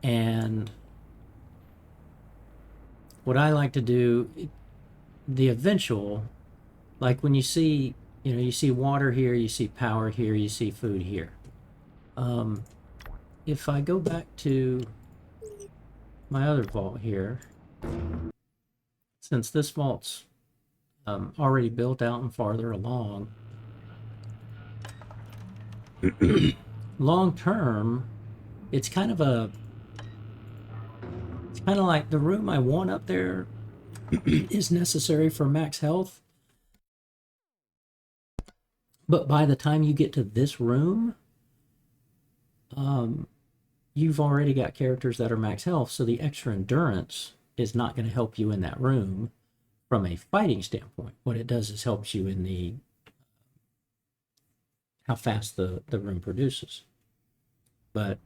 Speaker 1: And what I like to do, the eventual, like when you see, you know, you see water here, you see power here, you see food here. If I go back to my other vault here, since this vault's already built out and farther along, long term, it's kind of like the room I want up there is necessary for max health. But by the time you get to this room, you've already got characters that are max health, so the extra endurance is not going to help you in that room from a fighting standpoint. What it does is helps you in the how fast the room produces. But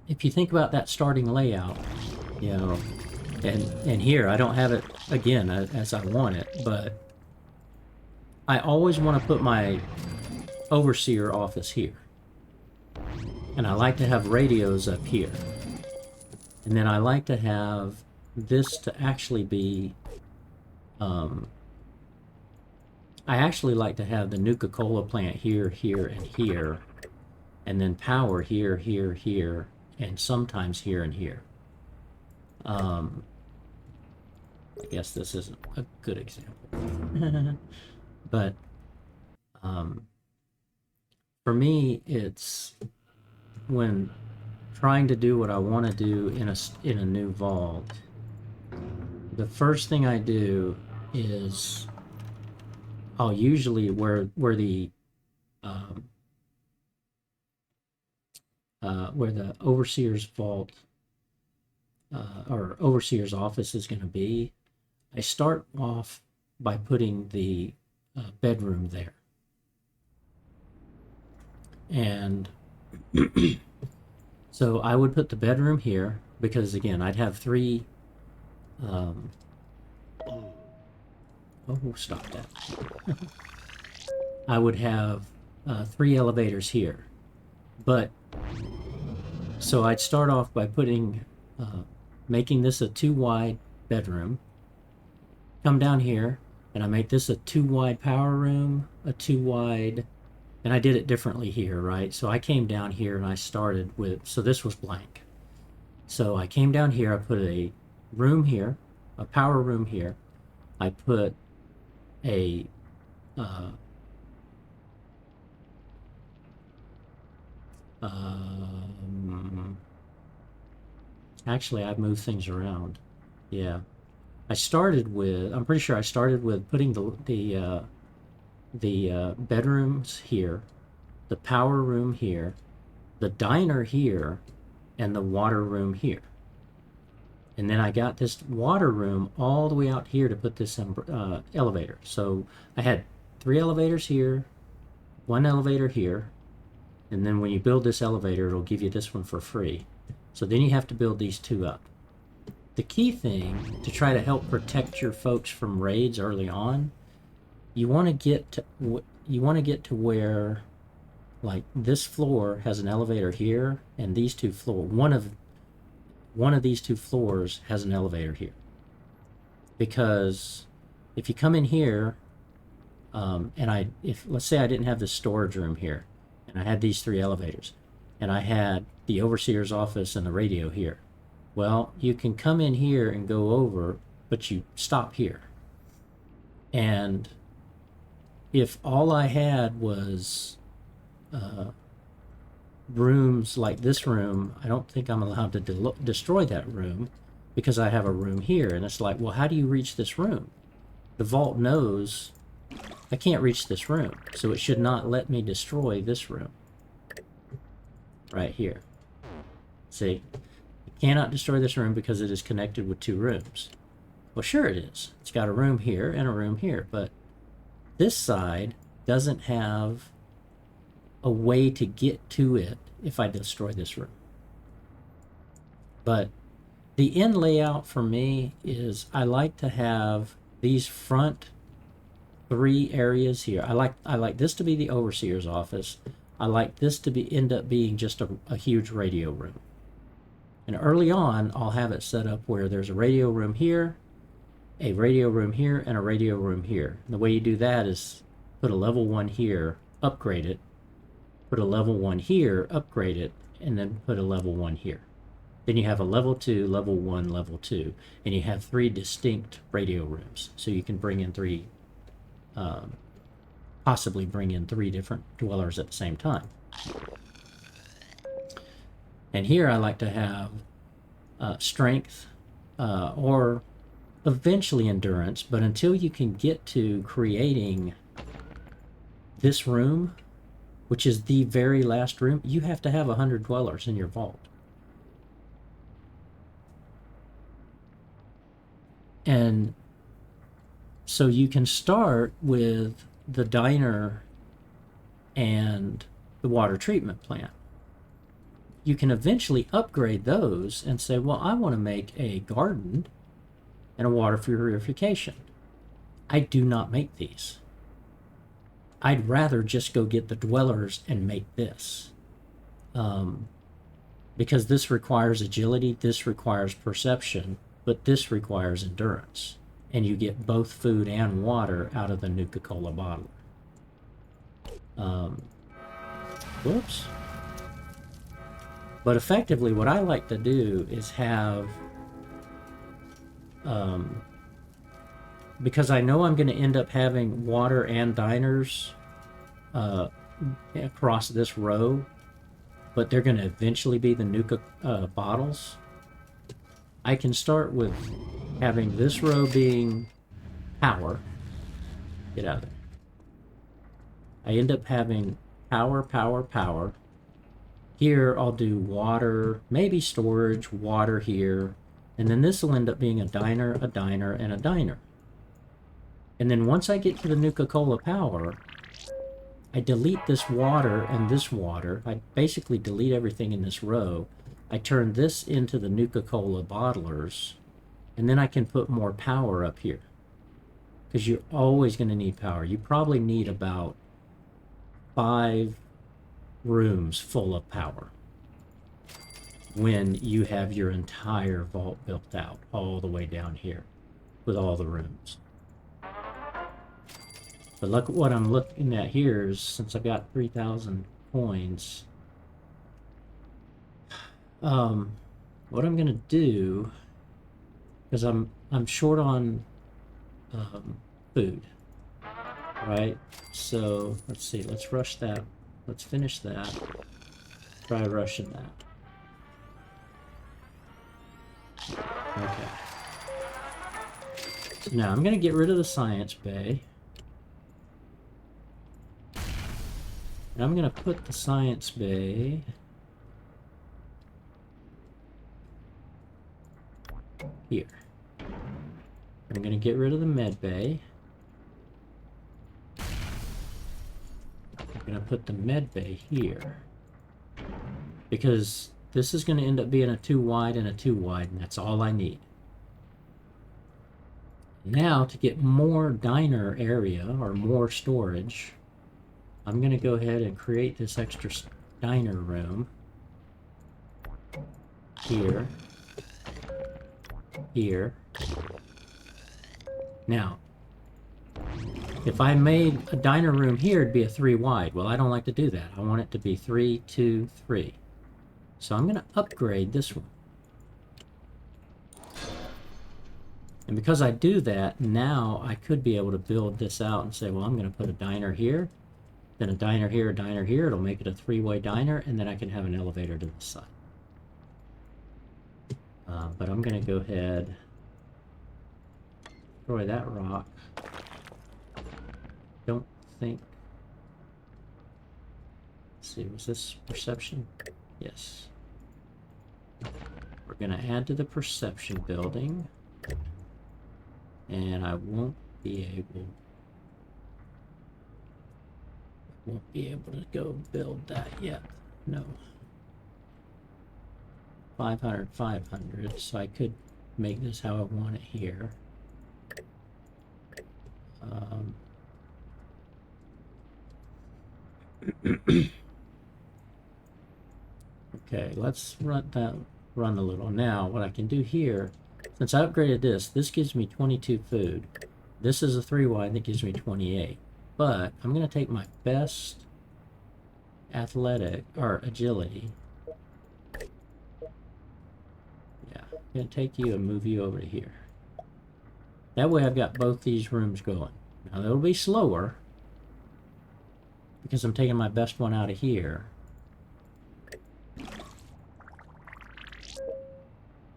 Speaker 1: if you think about that starting layout, you know, and here I don't have it again as I want it, but I always want to put my overseer office here. And I like to have radios up here. And then I like to have this to actually be, I actually like to have the Nuka-Cola plant here, here, and here. And then power here, here, here, and sometimes here and here. I guess this isn't a good example. But for me, it's when trying to do what I want to do in a new vault, the first thing I do is I'll usually where the overseer's vault or overseer's office is going to be, I start off by putting the bedroom there. And so I would put the bedroom here because, again, I'd have 3 oh, stop that. I would have 3 elevators here. But so I'd start off by putting making this a 2 wide bedroom, come down here, and I make this a 2 wide power room, a 2 wide, and I did it differently here, right? So I came down here and I started with, so this was blank. So I came down here, I put a room here, a power room here. I put a actually, I've moved things around. Yeah. I started with, I'm pretty sure I started with putting the bedrooms here, the power room here, the diner here, and the water room here. And then I got this water room all the way out here to put this elevator. So I had 3 elevators here, 1 elevator here, and then when you build this elevator, it'll give you this one for free. So then you have to build these 2 up. The key thing to try to help protect your folks from raids early on, you want to get to where, like, this floor has an elevator here, and these 2 floors, one of these 2 floors has an elevator here. Because if you come in here, and let's say I didn't have this storage room here, and I had these 3 elevators, and I had the overseer's office and the radio here. Well, you can come in here and go over, but you stop here. And if all I had was rooms like this room, I don't think I'm allowed to destroy that room because I have a room here. And it's like, well, how do you reach this room? The vault knows I can't reach this room, so it should not let me destroy this room right here. See, you cannot destroy this room because it is connected with 2 rooms. Well, sure it is. It's got a room here and a room here, but this side doesn't have a way to get to it if I destroy this room. But the end layout for me is I like to have these front 3 areas here, I like this to be the overseer's office. I like this to end up being just a huge radio room. And early on, I'll have it set up where there's a radio room here, a radio room here, and a radio room here. And the way you do that is put a level 1 here, upgrade it, put a level 1 here, upgrade it, and then put a level 1 here. Then you have a level 2, level 1, level 2, and you have 3 distinct radio rooms. So you can bring in possibly bring in 3 different dwellers at the same time. And here I like to have strength or eventually endurance, but until you can get to creating this room, which is the very last room, you have to have 100 dwellers in your vault. And so you can start with the diner and the water treatment plant. You can eventually upgrade those and say, well, I want to make a garden and a water purification. I do not make these. I'd rather just go get the dwellers and make this. Because this requires agility, this requires perception, but this requires endurance. And you get both food and water out of the Nuka-Cola bottler. Whoops. But effectively, what I like to do is have, because I know I'm going to end up having water and diners across this row, but they're going to eventually be the Nuka bottles. I can start with having this row being power. Get out of there. I end up having power, power, power. Here I'll do water, maybe storage, water here, and then this will end up being a diner, and a diner. And then once I get to the Nuka-Cola power, I delete this water and this water. I basically delete everything in this row. I turn this into the Nuka-Cola bottlers, and then I can put more power up here. Because you're always going to need power. You probably need about 5 rooms full of power when you have your entire vault built out all the way down here with all the rooms. But look at what I'm looking at here is, since I've got 3,000 coins, what I'm gonna do, because I'm short on food, right? So let's see, let's rush that. Let's finish that. Try rushing that. Okay. So now I'm going to get rid of the science bay. And I'm going to put the science bay here. I'm going to get rid of the med bay. I'm going to put the med bay here, because this is going to end up being a 2 wide and a 2 wide, and that's all I need. Now, to get more diner area or more storage, I'm going to go ahead and create this extra diner room here, here. Now, if I made a diner room here, it'd be a 3 wide. Well, I don't like to do that. I want it to be 3, 2, 3. So I'm going to upgrade this one. And because I do that, now I could be able to build this out and say, well, I'm going to put a diner here, then a diner here, a diner here. It'll make it a 3-way diner, and then I can have an elevator to the side. But I'm going to go ahead, destroy that rock. Don't think. Let's see, was this perception? Yes. We're going to add to the perception building, and I won't be able to go build that yet. No. 500, 500, so I could make this how I want it here. Um, okay, let's run a little. Now, what I can do here, since I upgraded this gives me 22 food. This is a 3 wide that gives me 28. But I'm going to take my best athletic or agility. Yeah, I'm going to take you and move you over to here. That way I've got both these rooms going. Now it'll be slower because I'm taking my best one out of here.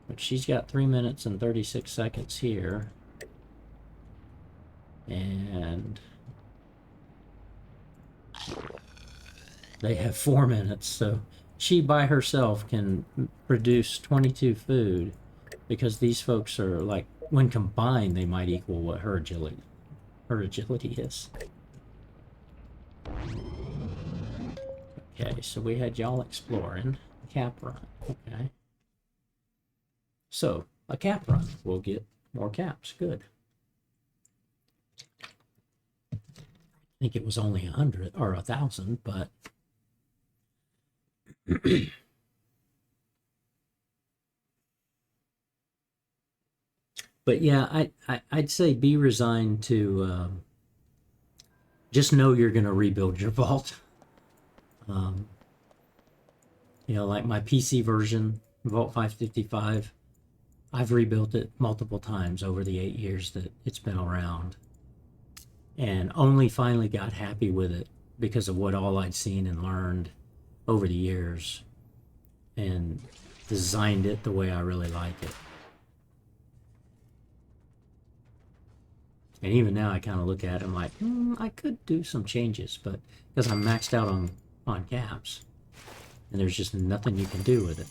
Speaker 1: But she's got 3 minutes and 36 seconds here. And they have 4 minutes, so she by herself can produce 22 food because these folks are like, when combined, they might equal what her agility is. Okay, so we had y'all exploring. Cap run. Okay. So, a cap run. We'll get more caps. Good. I think it was only 100 or 1,000, but but yeah, I'd say be resigned to just know you're going to rebuild your vault. You know, like my PC version, Vault 555, I've rebuilt it multiple times over the 8 years that it's been around, and only finally got happy with it because of what all I'd seen and learned over the years, and designed it the way I really like it. And even now I kind of look at it and I'm like, I could do some changes, but because I'm maxed out on caps, and there's just nothing you can do with it.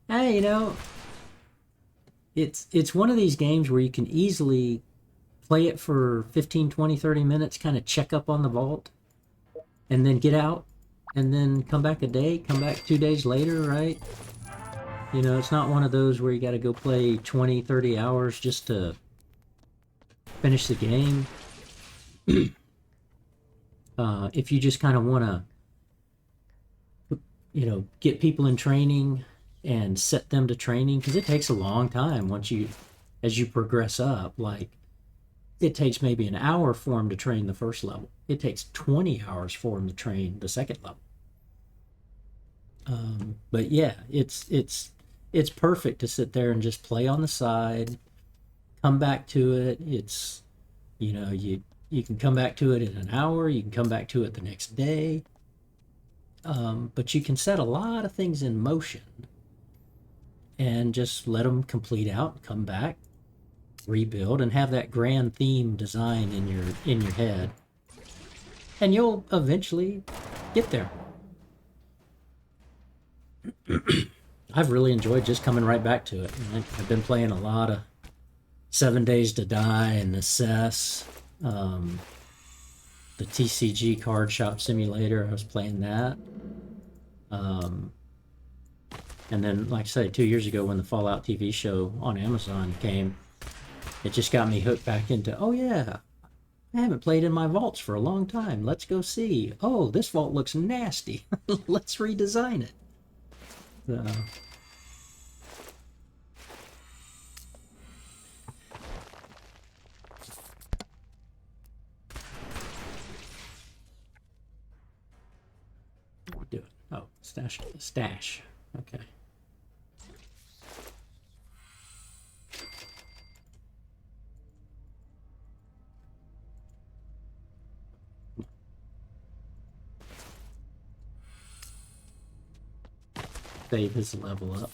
Speaker 1: Hey, you know, it's one of these games where you can easily play it for 15, 20, 30 minutes, kind of check up on the vault, and then get out, and then come back a day, come back 2 days later, right? You know, it's not one of those where you got to go play 20, 30 hours just to finish the game. If you just kind of want to, you know, get people in training and set them to training, because it takes a long time as you progress up. Like, it takes maybe an hour for them to train the first level. It takes 20 hours for them to train the second level. But yeah, it's perfect to sit there and just play on the side, come back to it. It's, you know, you can come back to it in an hour, you can come back to it the next day. But you can set a lot of things in motion and just let them complete out, come back, rebuild, and have that grand theme design in your head. And you'll eventually get there. I've really enjoyed just coming right back to it. I've been playing a lot of 7 Days to Die and Assess, the TCG Card Shop Simulator. I was playing that. And then, like I say, 2 years ago when the Fallout TV show on Amazon came, it just got me hooked back into, oh yeah, I haven't played in my vaults for a long time. Let's go see. Oh, this vault looks nasty. Let's redesign it. What we doing? Oh, stash. Okay. Save his level up.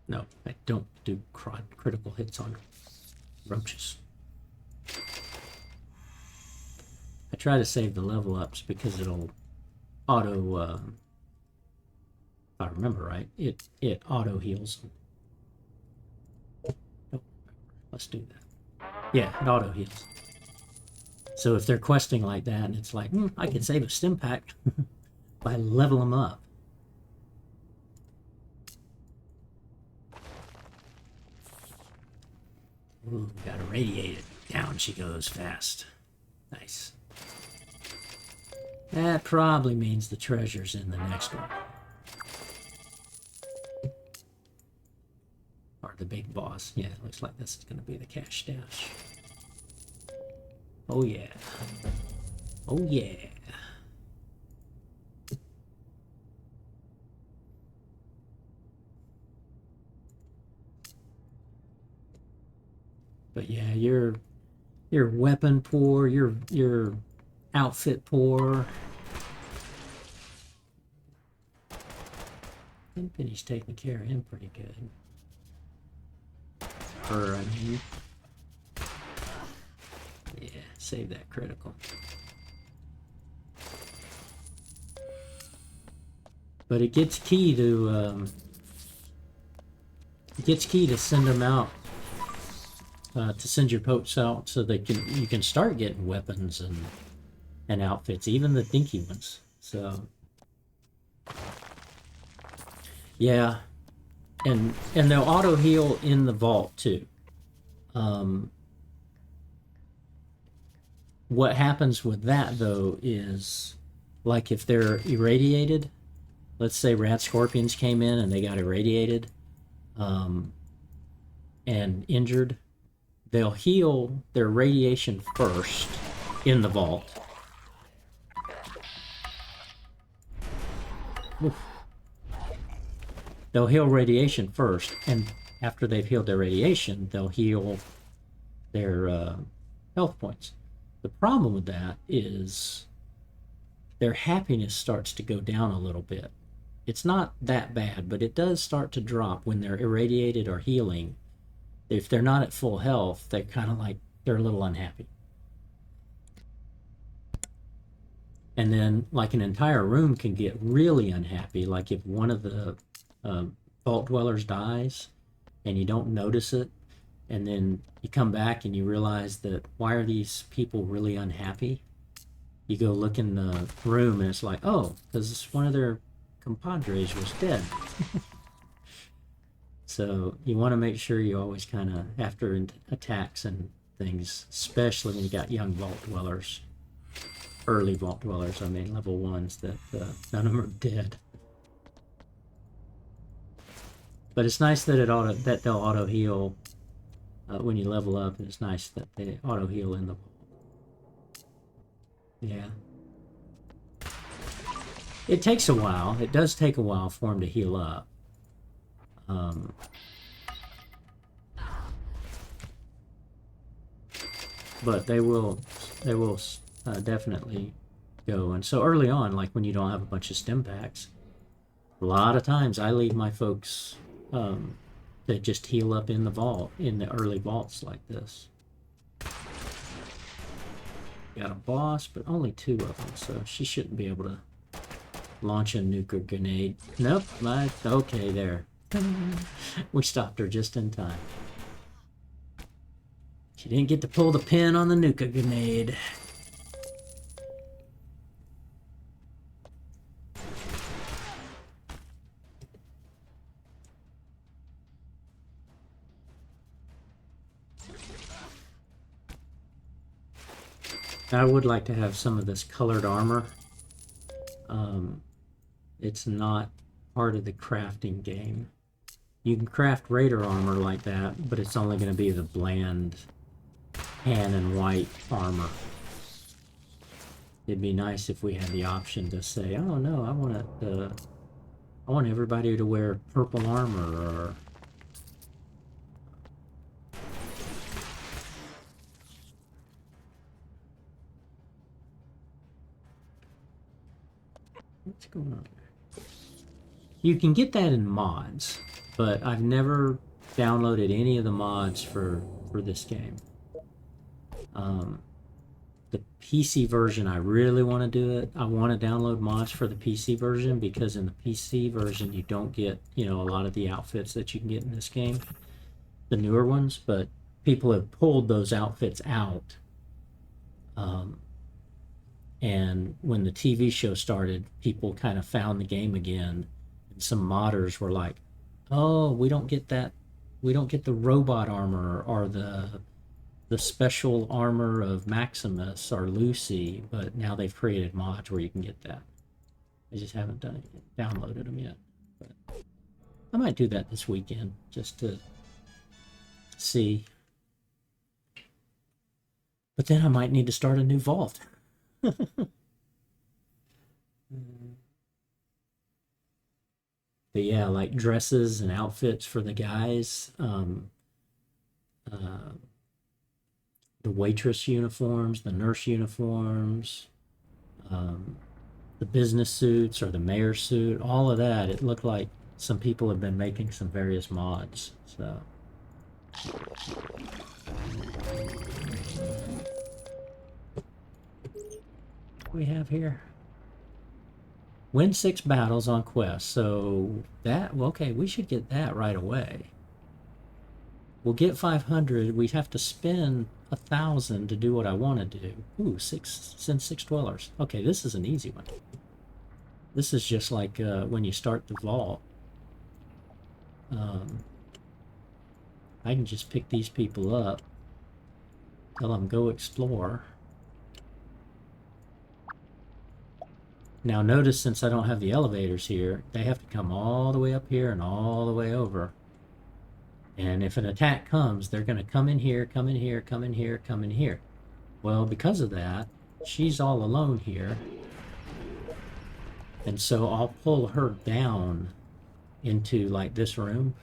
Speaker 1: No, I don't do critical hits on roaches. I try to save the level ups because it'll auto, if I remember right, it auto heals them. Oh, let's do that. Yeah, it auto heals. So if they're questing like that, and it's like, I could save a stim pack by level them up. Ooh, got irradiated. Down she goes fast. Nice. That probably means the treasure's in the next one. Or the big boss. Yeah, it looks like this is going to be the cash stash. Oh yeah. Oh yeah. But yeah, you're weapon poor, you're outfit poor. Tenpenny's taking care of him pretty good. Her, I mean. Yeah, save that critical. But it gets key to send them out, to send your potes out so you can start getting weapons and outfits, even the dinky ones. So yeah, and they'll auto heal in the vault too. What happens with that though is, like if they're irradiated, let's say rat scorpions came in and they got irradiated and injured, they'll heal their radiation first in the vault. Oof. They'll heal radiation first, and after they've healed their radiation, they'll heal their health points. The problem with that is their happiness starts to go down a little bit. It's not that bad, but it does start to drop when they're irradiated or healing. If they're not at full health, they're kind of like, they're a little unhappy. And then like an entire room can get really unhappy. Like if one of the vault dwellers dies and you don't notice it, and then you come back and you realize that, why are these people really unhappy? You go look in the room and it's like, oh, because one of their compadres was dead. So you want to make sure you always kind of, after attacks and things, especially when you got young vault dwellers, early vault dwellers, I mean level 1s, that none of them are dead. But it's nice that they'll auto heal when you level up, and it's nice that they auto heal in the vault. Yeah. It takes a while. It does take a while for them to heal up. But they will definitely go. And so early on, like when you don't have a bunch of stim packs, a lot of times I leave my folks that just heal up in the vault, in the early vaults like this. Got a boss, but only 2 of them, so she shouldn't be able to launch a nuke or grenade. Nope, okay, there. We stopped her just in time. She didn't get to pull the pin on the nuke grenade. I would like to have some of this colored armor. It's not part of the crafting game. You can craft Raider armor like that, but it's only going to be the bland tan and white armor. It'd be nice if we had the option to say, oh no, I want everybody to wear purple armor, or what's going on there? You can get that in mods, but I've never downloaded any of the mods for this game. The PC version, I really want to do it. I want to download mods for the PC version, because in the PC version you don't get, a lot of the outfits that you can get in this game, the newer ones, but people have pulled those outfits out And when the TV show started, people kind of found the game again. And some modders were like, oh, we don't get that. We don't get the robot armor or the special armor of Maximus or Lucy, but now they've created mods where you can get that. I just haven't done it yet, downloaded them yet. But I might do that this weekend just to see. But then I might need to start a new vault. But yeah, like dresses and outfits for the guys, the waitress uniforms, the nurse uniforms, the business suits or the mayor suit, all of that. It looked like some people have been making some various mods. So what do we have here? Win 6 battles on quest. So that, well, okay, we should get that right away. We'll get 500. We'd have to spend 1,000 to do what I want to do. Ooh, send 6 dwellers. Okay, this is an easy one. This is just like when you start the vault. I can just pick these people up, tell them go explore. Now notice, since I don't have the elevators here, they have to come all the way up here and all the way over. And if an attack comes, they're going to come in here, come in here, come in here, come in here. Well, because of that, she's all alone here. And so I'll pull her down into like this room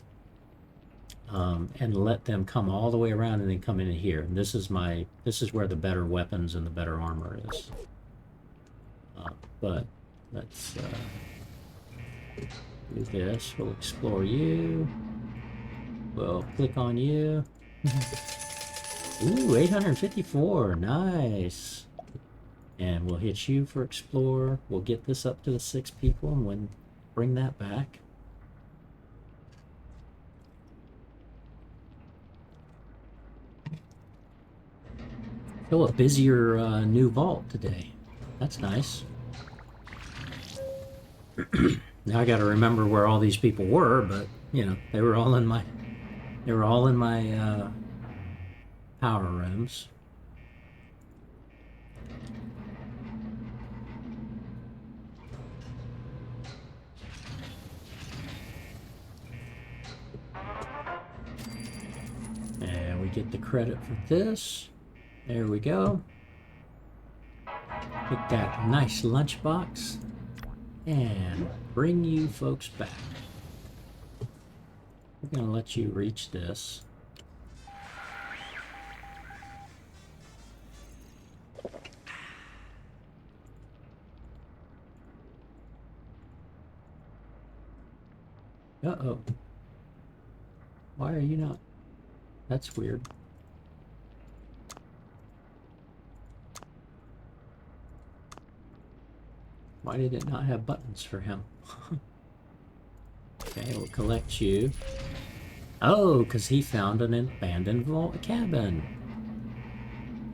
Speaker 1: and let them come all the way around and then come in here. And this is where the better weapons and the better armor is. But let's do this. We'll explore you. We'll click on you. Ooh, 854. Nice. And we'll hit you for explore. We'll get this up to the 6 people and then bring that back. So a busier new vault today. That's nice. Now I got to remember where all these people were, but you know, they were all in my power rooms. And we get the credit for this. There we go. Get that nice lunchbox and bring you folks back. We're going to let you reach this. Uh-oh. Why are you not? That's weird. Why did it not have buttons for him? Okay, we'll collect you. Oh, because he found an abandoned vault cabin.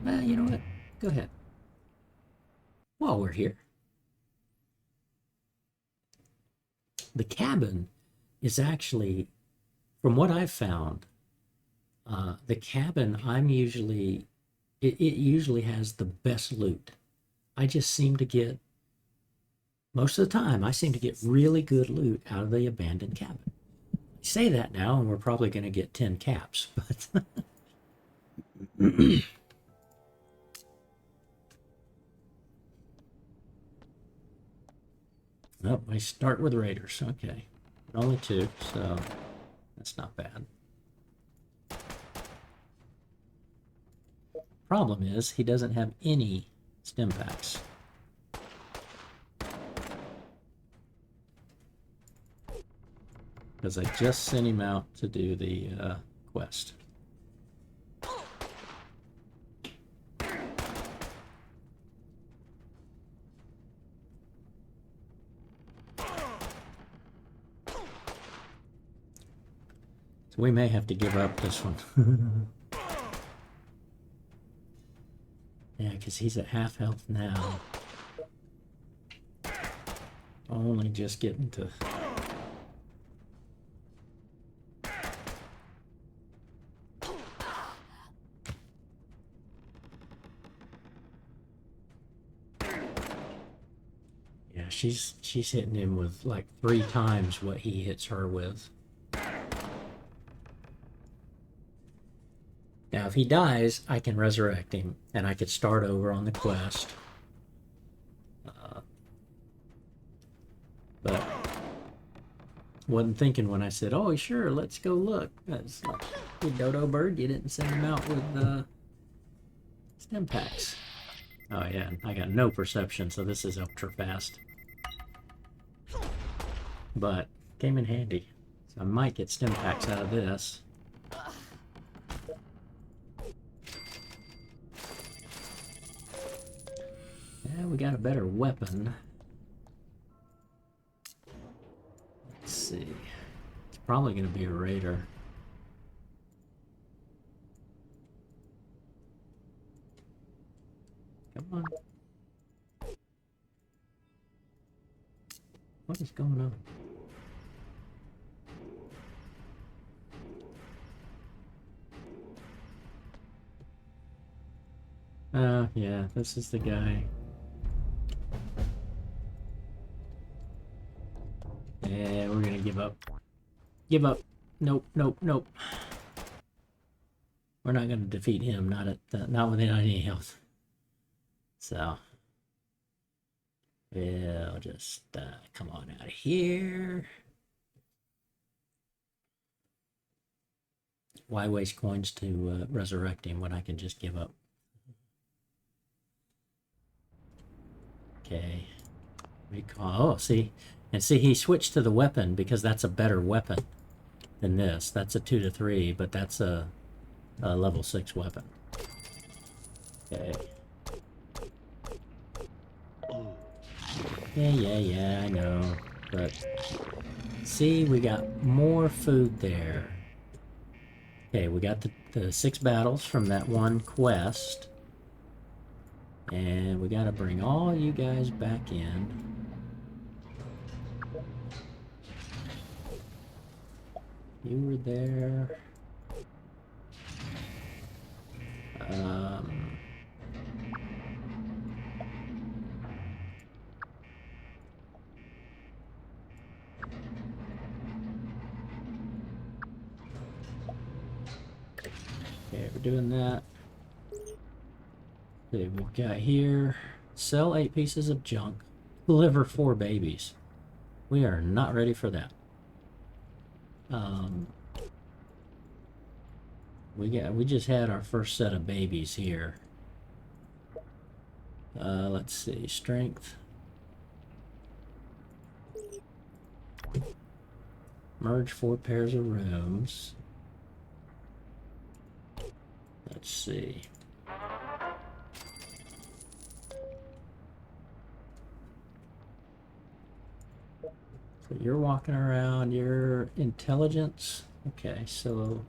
Speaker 1: Well, you know what? Go ahead. While we're here. The cabin is actually, from what I've found, the cabin it usually has the best loot. I just seem to get, most of the time, I seem to get really good loot out of the abandoned cabin. I say that now, and we're probably going to get 10 caps, but... Oh, I start with raiders. Okay. But only 2, so that's not bad. Problem is, he doesn't have any stim packs. Because I just sent him out to do the quest. So we may have to give up this one. Yeah, because he's at half health now. Only just getting to... Yeah, she's hitting him with like 3 times what he hits her with. Now, if he dies, I can resurrect him, and I could start over on the quest. But wasn't thinking when I said, "Oh, sure, let's go look." That's like, hey, Dodo Bird, you didn't send him out with stim packs. Oh yeah, I got no perception, so this is ultra fast. But came in handy, so I might get stim packs out of this. Yeah, we got a better weapon. Let's see. It's probably going to be a raider. Come on. What is going on? Yeah, this is the guy. Yeah, we're gonna give up. Give up. Nope, nope, nope. We're not gonna defeat him. Not within any health. So we'll just come on out of here. Why waste coins to resurrect him when I can just give up? Okay. Recall. Oh, see. And see, he switched to the weapon because that's a better weapon than this. That's a 2 to 3, but that's a level 6 weapon. Okay. Yeah, I know. But see, we got more food there. Okay, we got the 6 battles from that one quest. And we gotta bring all you guys back in. You were there. Okay, we're doing that. Okay, we've got here, sell 8 pieces of junk, deliver 4 babies. We are not ready for that. We just had our first set of babies here. Let's see, strength. Merge 4 pairs of rooms. Let's see. So you're walking around, your intelligence. Okay, so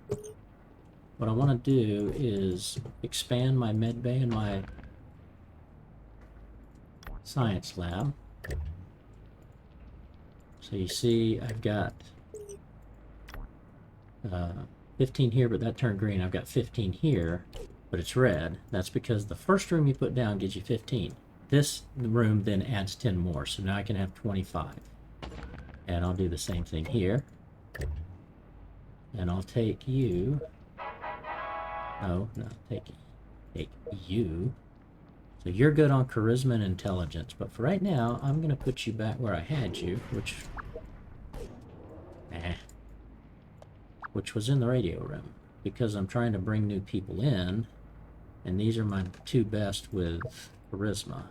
Speaker 1: what I want to do is expand my med bay and my science lab. So you see I've got 15 here, but that turned green. I've got 15 here, but it's red. That's because the first room you put down gives you 15. This room then adds 10 more, so now I can have 25. And I'll do the same thing here. And I'll take you. Oh, no, take you. So you're good on charisma and intelligence, but for right now, I'm going to put you back where I had you, which was in the radio room, because I'm trying to bring new people in, and these are my 2 best with charisma.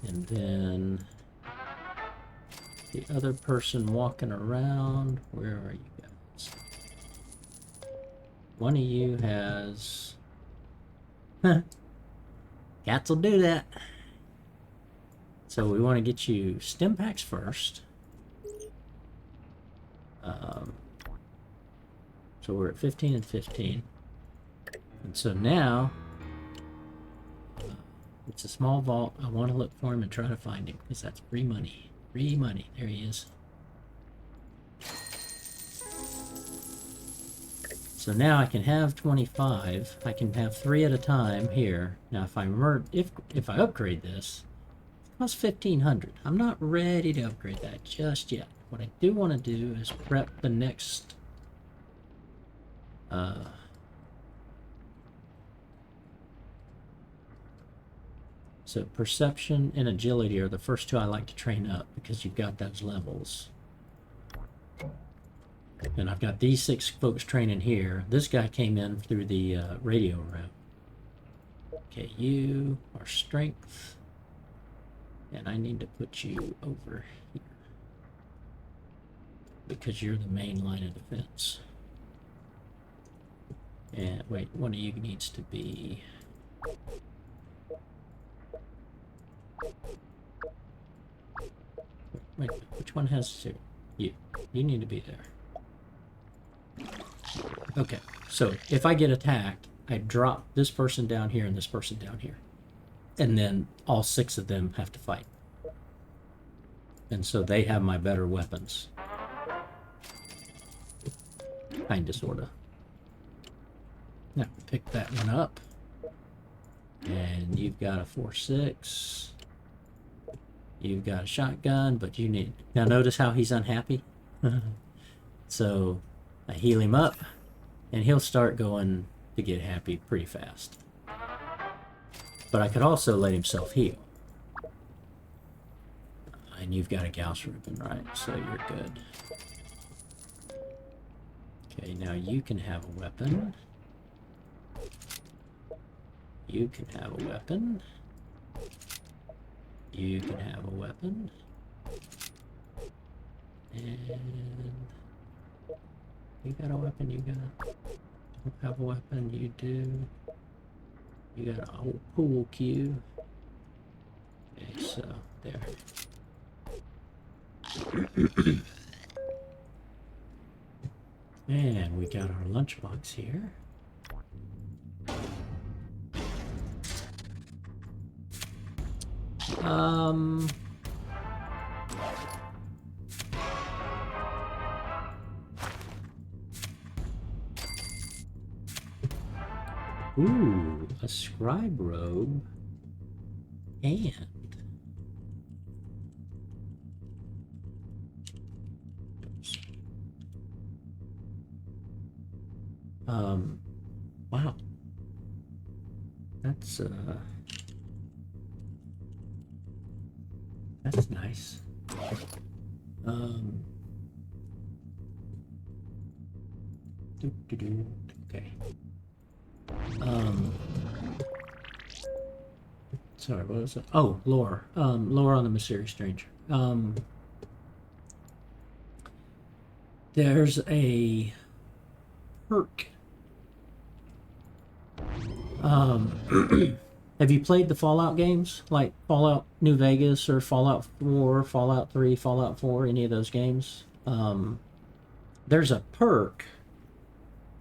Speaker 1: And then the other person walking around, where are you guys? One of you has... Cats will do that. So we want to get you stim packs first. So we're at 15 and 15. And so now, it's a small vault. I want to look for him and try to find him, because that's free money. Free money. There he is. So now I can have 25. I can have 3 at a time here. Now if I upgrade this, it costs 1,500. I'm not ready to upgrade that just yet. What I do want to do is prep the next so perception and agility are the first 2 I like to train up, because you've got those levels. And I've got these 6 folks training here. This guy came in through the radio room. Okay, you are strength. And I need to put you over here, because you're the main line of defense. And wait, one of you needs to be... Wait, which one has to? You need to be there. Okay, so if I get attacked, I drop this person down here and this person down here. And then all 6 of them have to fight. And so they have my better weapons. Kinda, sorta. Now, pick that one up. And you've got a 4.6. You've got a shotgun, but you need... Now notice how he's unhappy? So, I heal him up, and he'll start going to get happy pretty fast. But I could also let him self-heal. And you've got a Gauss ribbon, right? So you're good. Okay, now you can have a weapon. You can have a weapon. You can have a weapon. And you got a weapon, you don't have a weapon, you do. You got a whole pool cue. Okay, so there. And we got our lunchbox here. Ooh, a scribe robe and wow. That's nice. Okay. Sorry, what was it? Oh, lore. Lore on the Mysterious Stranger. There's a perk. Have you played the Fallout games? Like Fallout New Vegas or Fallout 4, Fallout 3, Fallout 4, any of those games? There's a perk.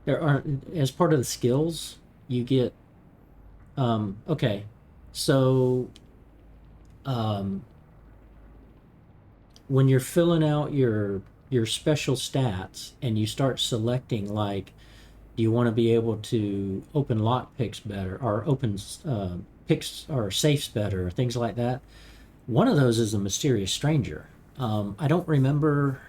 Speaker 1: There are, as part of the skills, you get, okay, so, when you're filling out your special stats and you start selecting, like, do you want to be able to open lock picks better, or open picks or safes better, or things like that? One of those is a Mysterious Stranger. I don't remember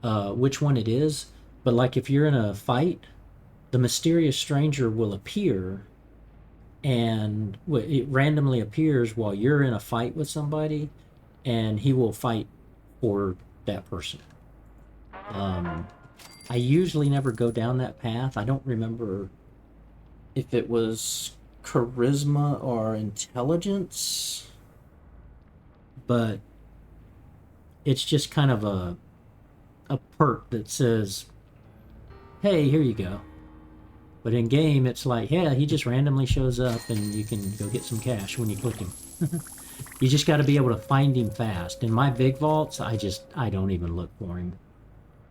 Speaker 1: which one it is, but like if you're in a fight, the Mysterious Stranger will appear, and it randomly appears while you're in a fight with somebody, and he will fight for that person. I usually never go down that path. I don't remember if it was charisma or intelligence, but it's just kind of a perk that says, hey, here you go. But in game, it's like, yeah, he just randomly shows up and you can go get some cash when you click him. You just got to be able to find him fast. In my big vaults, I don't even look for him.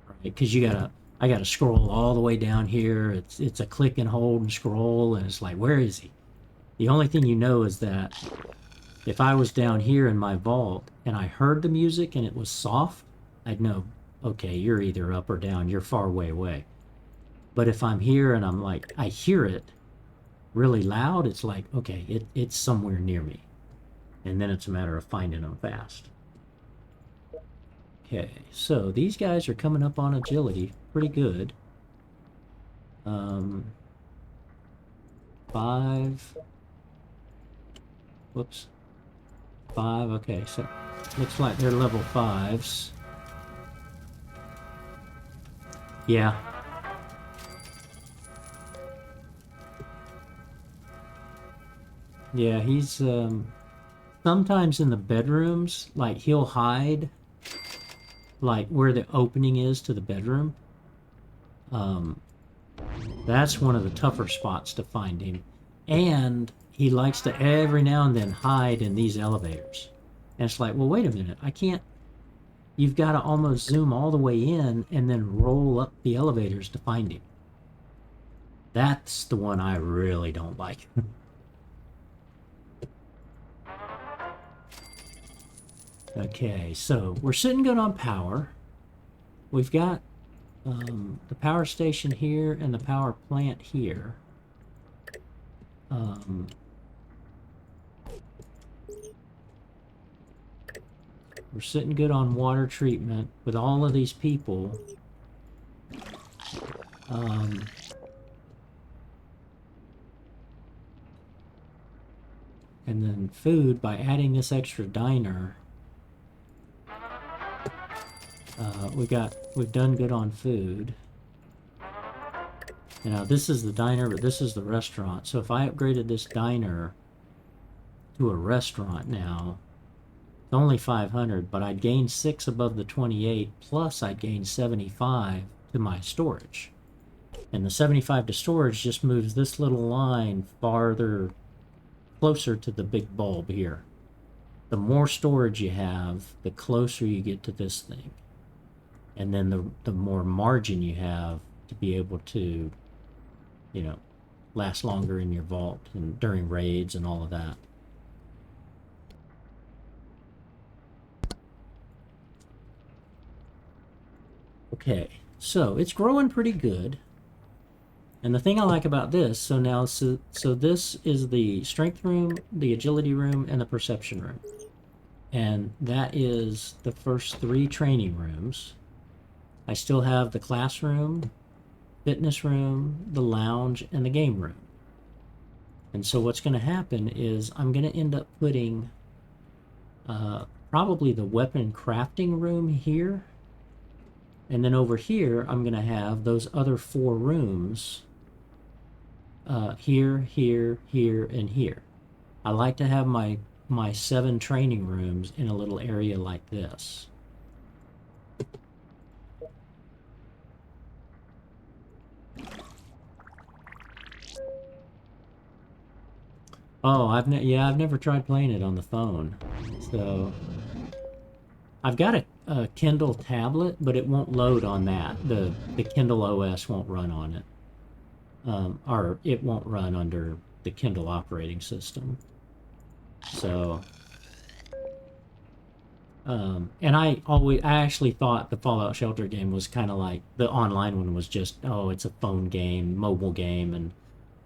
Speaker 1: Right? Because you got to I got to scroll all the way down here. It's a click and hold and scroll, and it's like, where is he? The only thing you know is that if I was down here in my vault and I heard the music and it was soft, I'd know, okay, you're either up or down, you're far way away. But if I'm here and I'm like, I hear it really loud, it's like, okay, it's somewhere near me. And then it's a matter of finding them fast. Okay, so these guys are coming up on agility pretty good. 5. Whoops. 5, okay, so looks like they're level 5s. Yeah. Yeah, he's sometimes in the bedrooms, like he'll hide like where the opening is to the bedroom. That's one of the tougher spots to find him. And he likes to every now and then hide in these elevators. And it's like, well, wait a minute, I can't. You've got to almost zoom all the way in and then roll up the elevators to find him. That's the one I really don't like. Okay, so we're sitting good on power. We've got the power station here and the power plant here. We're sitting good on water treatment with all of these people. And then food, by adding this extra diner, we've done good on food. You know, this is the diner, but this is the restaurant. So if I upgraded this diner to a restaurant now, it's only 500, but I'd gain 6 above the 28, plus I'd gain 75 to my storage. And the 75 to storage just moves this little line farther, closer to the big bulb here. The more storage you have, the closer you get to this thing. And then the more margin you have to be able to, you know, last longer in your vault and during raids and all of that. Okay, so it's growing pretty good. And the thing I like about this, so this is the strength room, the agility room, and the perception room. And that is the first 3 training rooms. I still have the classroom, fitness room, the lounge, and the game room. And so what's going to happen is I'm going to end up putting probably the weapon crafting room here. And then over here, I'm going to have those other 4 rooms here, here, here, and here. I like to have my 7 training rooms in a little area like this. Oh, I've never tried playing it on the phone. So I've got a Kindle tablet, but it won't load on that. The Kindle OS won't run on it. Or it won't run under the Kindle operating system. So and I actually thought the Fallout Shelter game was kind of like the online one was just, oh, it's a phone game, mobile game, and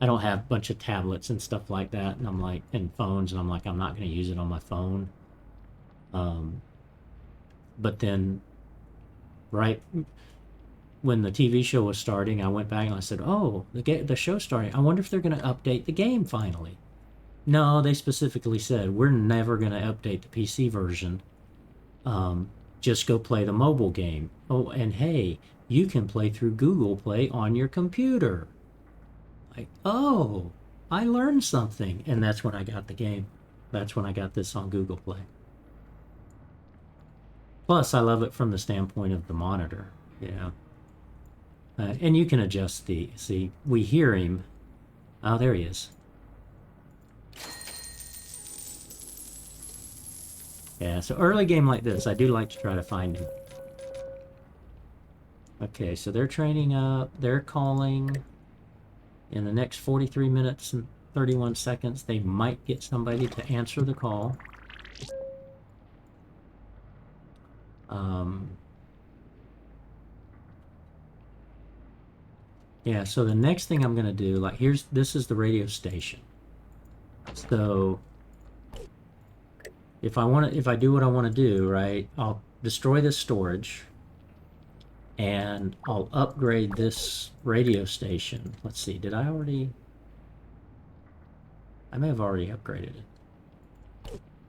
Speaker 1: I don't have a bunch of tablets and stuff like that, and I'm like, and phones, and I'm like, I'm not going to use it on my phone. But then, right when the TV show was starting, I went back and I said, oh, the show's starting. I wonder if they're going to update the game finally. No, they specifically said, we're never going to update the PC version. Just go play the mobile game. Oh, and hey, you can play through Google Play on your computer. Like, oh, I learned something. And that's when I got the game. That's when I got this on Google Play. Plus, I love it from the standpoint of the monitor, you know. And you can adjust see, we hear him. Oh, there he is. Yeah, so early game like this, I do like to try to find him. Okay, so they're training up. They're calling. In the next 43 minutes and 31 seconds, they might get somebody to answer the call. Yeah, so the next thing I'm going to do, like this is the radio station. So if I do what I want to do, right, I'll destroy this storage and I'll upgrade this radio station. Let's see, did I already? I may have already upgraded it.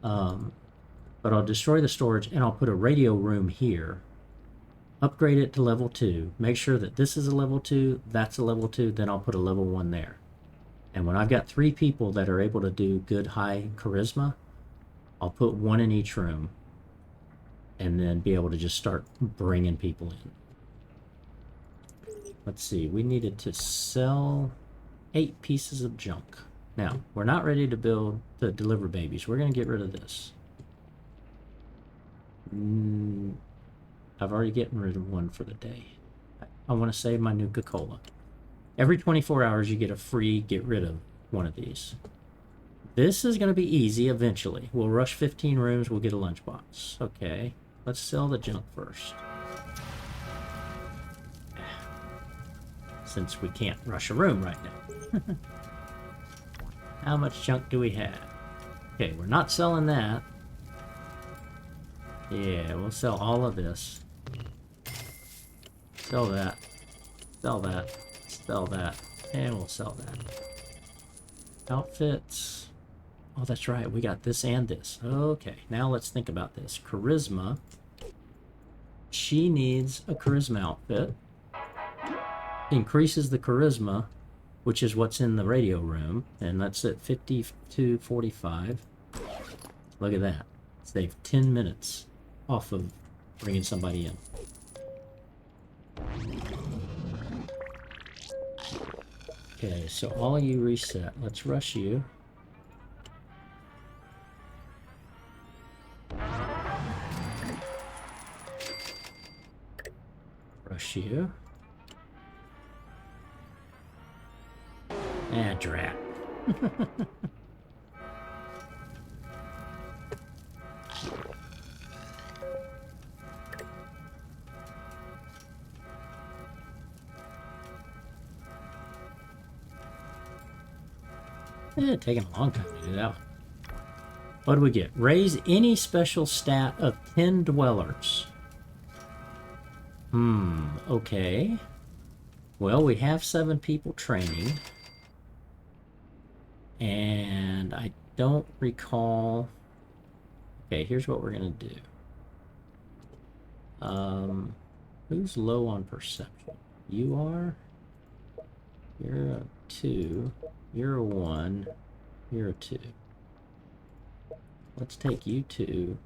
Speaker 1: But I'll destroy the storage and I'll put a radio room here. Upgrade it to level 2. Make sure that this is a level 2, that's a level 2, then I'll put a level 1 there. And when I've got 3 people that are able to do good high charisma, I'll put 1 in each room and then be able to just start bringing people in. Let's see, we needed to sell 8 pieces of junk. Now, we're not ready to deliver babies. We're going to get rid of this. I've already gotten rid of 1 for the day. I want to save my Nuka-Cola. Every 24 hours you get a free get rid of 1 of these. This is going to be easy eventually. We'll rush 15 rooms, we'll get a lunchbox. Okay, let's sell the junk first. Since we can't rush a room right now. How much junk do we have? Okay, we're not selling that. Yeah, we'll sell all of this. Sell that. Sell that. Sell that. And we'll sell that. Outfits. Oh, that's right. We got this and this. Okay, now let's think about this. Charisma. She needs a charisma outfit. Increases the charisma, which is what's in the radio room. And that's at 52:45. Look at that. Save 10 minutes off of bringing somebody in. Okay, so all you reset. Let's rush you. Rush you. Ah, drat. It's taking a long time to do that. What do we get? Raise any special stat of 10 dwellers. Okay. Well, we have 7 people training. And I don't recall... Okay, here's what we're going to do. Who's low on perception? You are? You're a 2. You're a 1. You're a 2. Let's take you 2.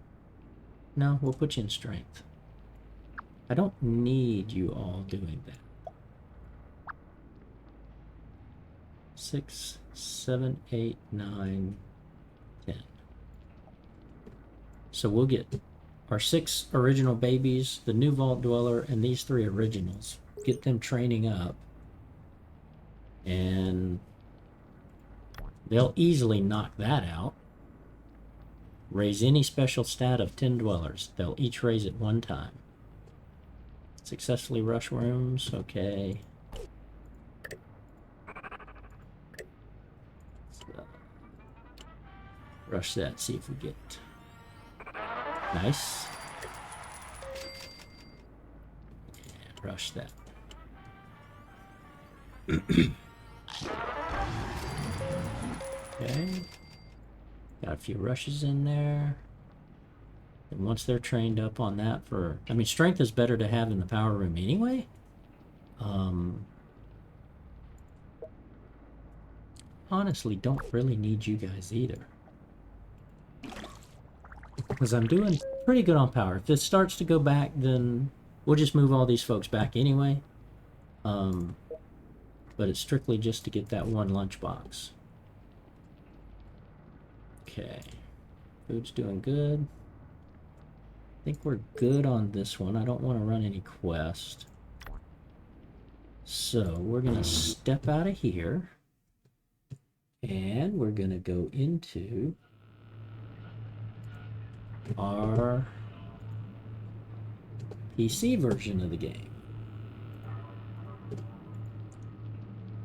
Speaker 1: No, we'll put you in strength. I don't need you all doing that. 6, 7, 8, 9, 10. So we'll get our 6 original babies, the new Vault Dweller, and these 3 originals. Get them training up. And they'll easily knock that out. Raise any special stat of 10 dwellers. They'll each raise it 1 time. Successfully rush rooms. Okay. So, rush that, see if we get... Nice. And rush that. Okay. Got a few rushes in there. And once they're trained up on that for... I mean, strength is better to have in the power room anyway. Honestly, don't really need you guys either. Because I'm doing pretty good on power. If this starts to go back, then we'll just move all these folks back anyway. But it's strictly just to get that 1 lunchbox. Okay. Food's doing good. I think we're good on this one. I don't want to run any quest. So we're going to step out of here and we're going to go into our PC version of the game.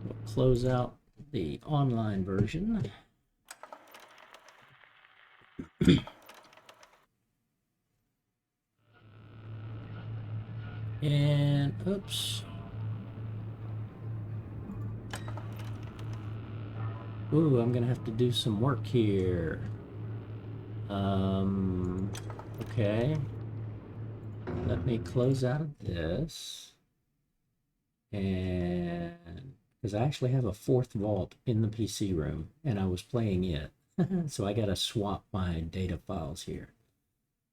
Speaker 1: We'll close out the online version. And oops. Ooh, I'm gonna have to do some work here. Okay. Let me close out of this. And because I actually have a fourth vault in the PC room and I was playing it. So I gotta swap my data files here.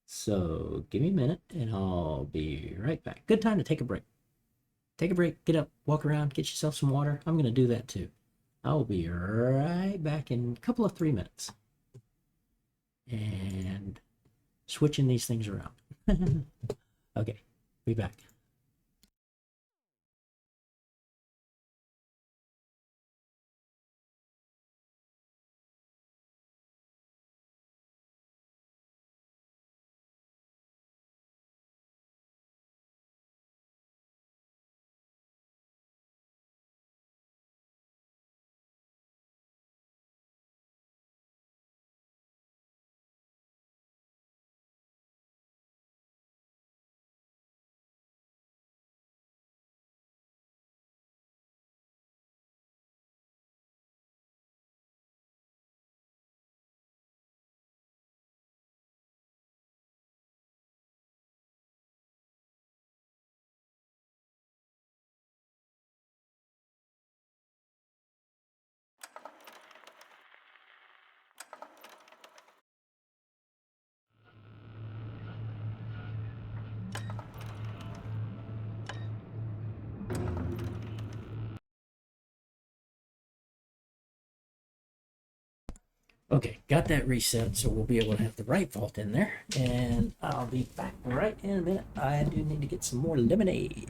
Speaker 1: So give me a minute and I'll be right back. Good time to take a break. Take a break, get up, walk around, get yourself some water. I'm gonna do that too. I'll be right back in a couple of 3 minutes. And switching these things around. Okay, be back. Okay, got that reset, so we'll be able to have the right vault in there. And I'll be back right in a minute. I do need to get some more lemonade.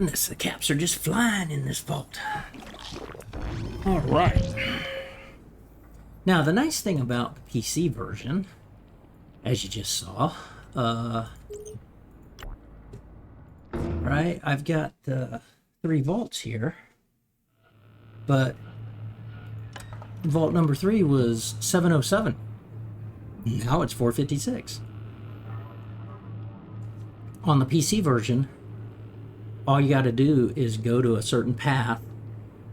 Speaker 1: Goodness, the caps are just flying in this vault.
Speaker 2: All right.
Speaker 1: Now, the nice thing about the PC version, as you just saw, right, I've got 3 vaults here, but vault number 3 was 707. Now it's 456. On the PC version, all you got to do is go to a certain path,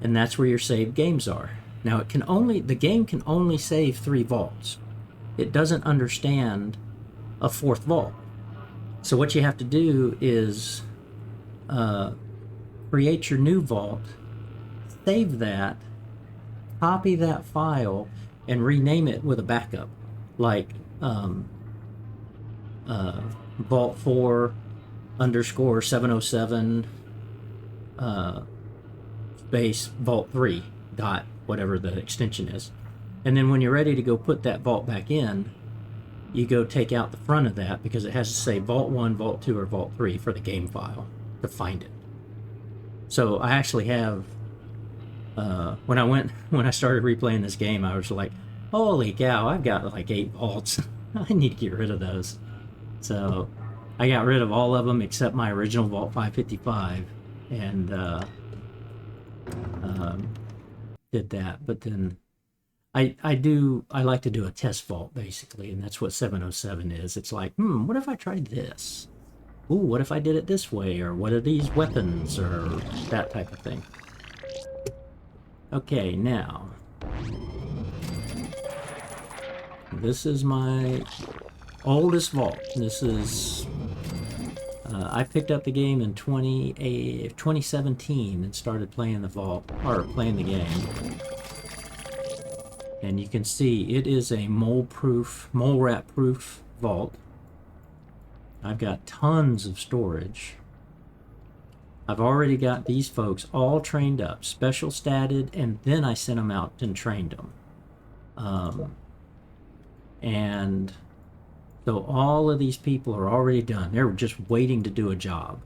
Speaker 1: and that's where your saved games are. Now the game can only save 3 vaults. It doesn't understand a 4th vault. So what you have to do is create your new vault, save that, copy that file, and rename it with a backup, like vault 4 _ 707 space vault 3 dot whatever the extension is. And then when you're ready to go put that vault back in, you go take out the front of that, because it has to say vault 1, vault 2, or vault 3 for the game file to find it. So I actually have when I started replaying this game, I was like, holy cow, I've got like 8 vaults. I need to get rid of those. So I got rid of all of them except my original Vault 555, and did that. But then I like to do a test vault, basically, and that's what 707 is. It's like, what if I tried this? Ooh, what if I did it this way? Or what are these weapons? Or that type of thing. Okay, now this is my oldest vault. This is I picked up the game in 2017 and started playing the vault, or playing the game. And you can see it is a mole rat proof vault. I've got tons of storage. I've already got these folks all trained up, special statted, and then I sent them out and trained them. And so all of these people are already done. They're just waiting to do a job.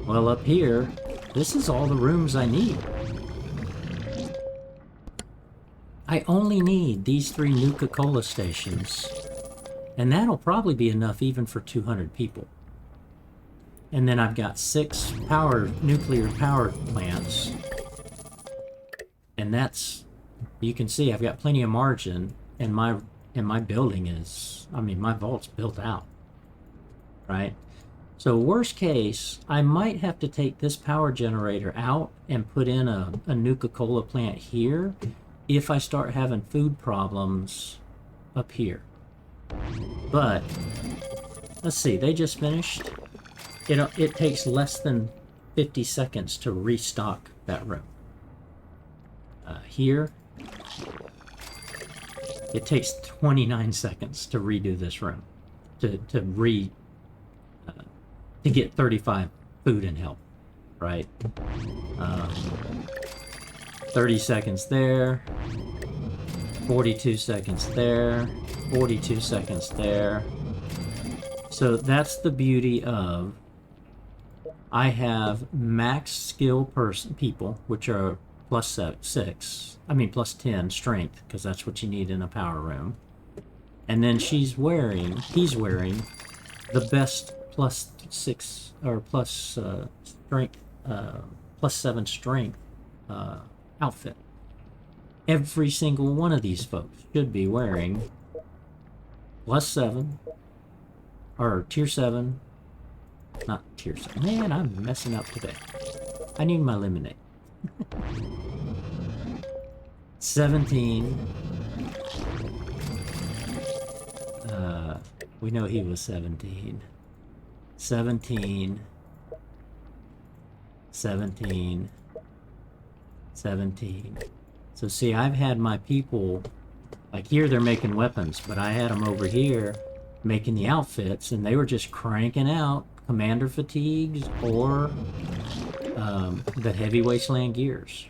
Speaker 1: Well, up here, this is all the rooms I need. I only need these 3 Nuka-Cola stations, and that'll probably be enough even for 200 people. And then I've got 6 nuclear power plants, and that's, you can see I've got plenty of margin, and my building is, my vault's built out, right? So worst case, I might have to take this power generator out and put in a Nuka-Cola plant here if I start having food problems up here. But let's see, they just finished. It takes less than 50 seconds to restock that room. Here, it takes 29 seconds to redo this room, to get 35 food and health, right? 30 seconds there, 42 seconds there, 42 seconds there. So that's the beauty of, I have max skill people, which are plus 10 strength, because that's what you need in a power room. And then he's wearing the best plus 6 or plus strength, plus 7 strength outfit. Every single one of these folks should be wearing plus 7 or tier 7. Not tier 7. Man, I'm messing up today. I need my lemonade. 17. We know he was 17. 17. 17. 17. So see, I've had my people, like here they're making weapons, but I had them over here making the outfits, and they were just cranking out commander fatigues or the heavy wasteland gears.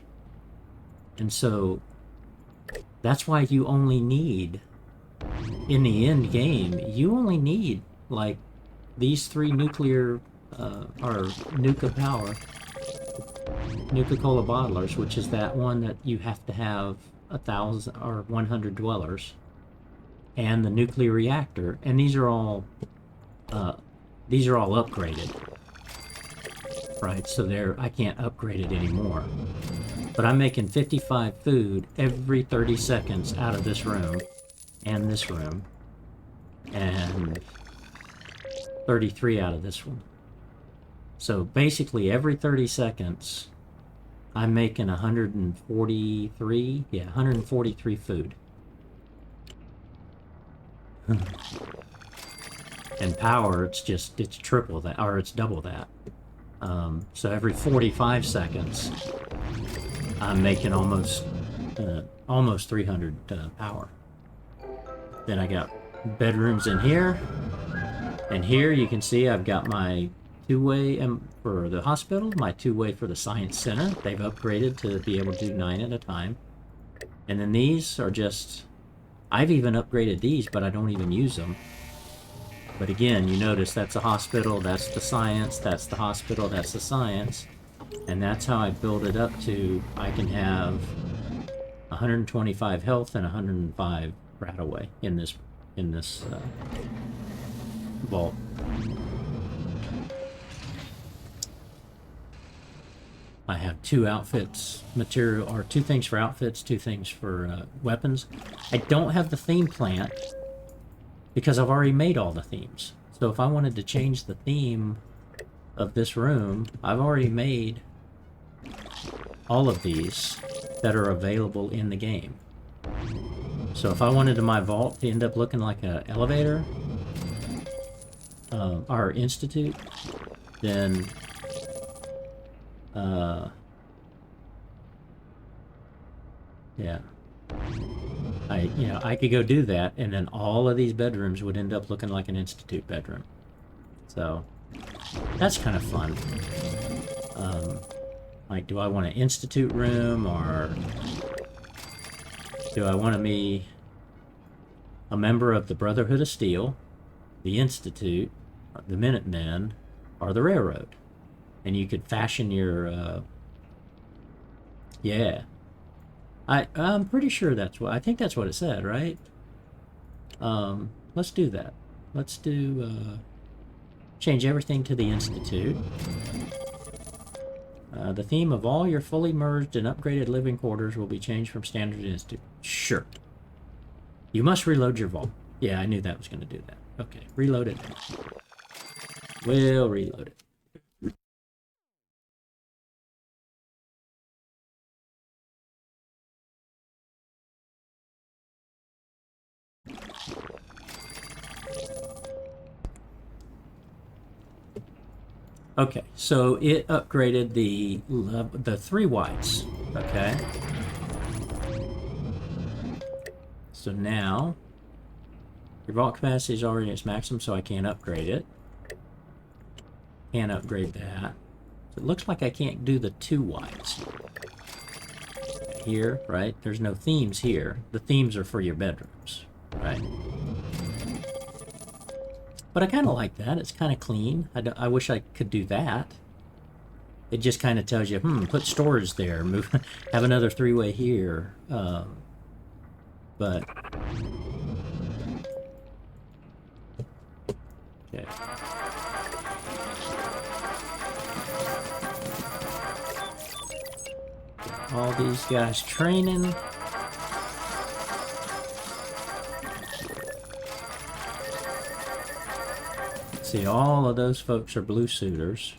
Speaker 1: And so that's why you only need, in the end game, you only need like these 3 nuclear our Nuka Power, Nuka-Cola bottlers, which is that one that you have to have 1,000 or 100 dwellers, and the nuclear reactor, and these are all upgraded, right? So I can't upgrade it anymore. But I'm making 55 food every 30 seconds out of this room, and this room, and 33 out of this one. So basically every 30 seconds, I'm making 143 food. And power, it's triple that, or it's double that. So every 45 seconds, I'm making almost 300 power. Then I got bedrooms in here, and here you can see I've got my two-way for the hospital, my two-way for the science center. They've upgraded to be able to do 9 at a time. And then these are just, I've even upgraded these, but I don't even use them. But again, you notice that's a hospital, that's the science, that's the hospital, that's the science. And that's how I build it up to, I can have 125 health and 105 RADaway in this vault. I have 2 outfits material, or 2 things for outfits, 2 things for weapons. I don't have the theme plant because I've already made all the themes. So if I wanted to change the theme of this room, I've already made all of these that are available in the game. So if I wanted my vault to end up looking like an elevator, our institute, then yeah, I could go do that, and then all of these bedrooms would end up looking like an institute bedroom. So that's kind of fun. Like, do I want an institute room, or do I want to be a member of the Brotherhood of Steel, the Institute, the Minutemen, or the Railroad? And you could fashion your, yeah. I'm pretty sure I think that's what it said, right? Let's do that. Let's do, change everything to the Institute. The theme of all your fully merged and upgraded living quarters will be changed from standard to Institute. Sure. You must reload your vault. Yeah, I knew that was going to do that. Okay, reload it. We'll reload it. Okay, so it upgraded the 3 whites. Okay. So now your vault capacity is already at its maximum, so I can't upgrade it. Can't upgrade that. So it looks like I can't do the 2 whites. Here, right? There's no themes here. The themes are for your bedrooms, right? But I kind of like that. It's kind of clean. I wish I could do that. It just kind of tells you, put storage there. Move, have another 3-way here. But okay. All these guys training. See, all of those folks are blue suiters,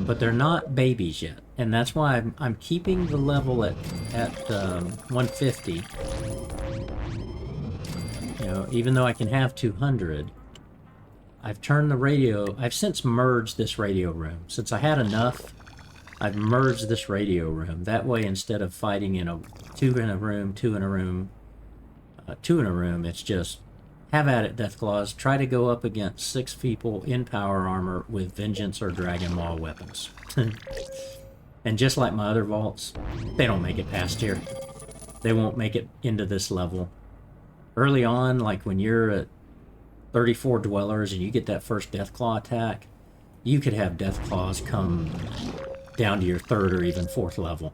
Speaker 1: but they're not babies yet, and that's why I'm keeping the level at 150. You know, even though I can have 200, I've turned the radio. I've since merged this radio room. Since I had enough, I've merged this radio room. That way, instead of fighting 2 in a room, 2 in a room, 2 in a room, it's just have at it, Deathclaws. Try to go up against 6 people in power armor with Vengeance or Dragon Maw weapons. And just like my other vaults, they don't make it past here. They won't make it into this level. Early on, like when you're at 34 dwellers and you get that first Deathclaw attack, you could have Deathclaws come down to your 3rd or even 4th level.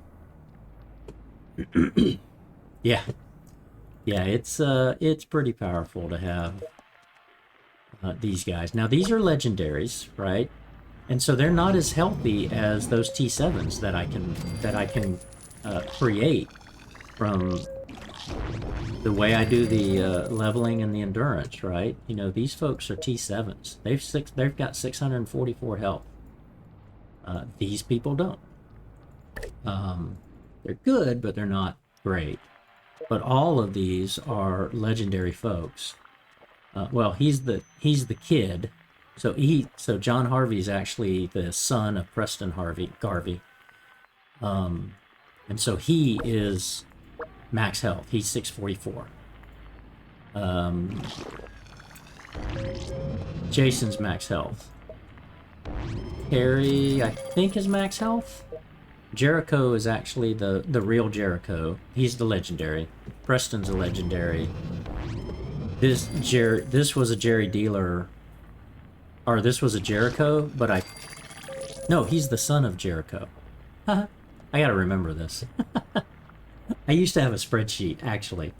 Speaker 1: Yeah. Yeah, it's pretty powerful to have these guys. Now, these are legendaries, right? And so they're not as healthy as those T7s that I can create from the way I do the leveling and the endurance, right? You know, these folks are T7s. They've got 644 health. These people don't. They're good, but they're not great. But all of these are legendary folks. Well, he's the kid. So John Harvey is actually the son of Preston Garvey. And so he is max health. He's 644. Jason's max health. Harry, I think, is max health. Jericho is actually the real Jericho. He's the legendary. Preston's a legendary. This was a Jerry Dealer, or this was a Jericho, but no, he's the son of Jericho. I gotta remember this. I used to have a spreadsheet, actually.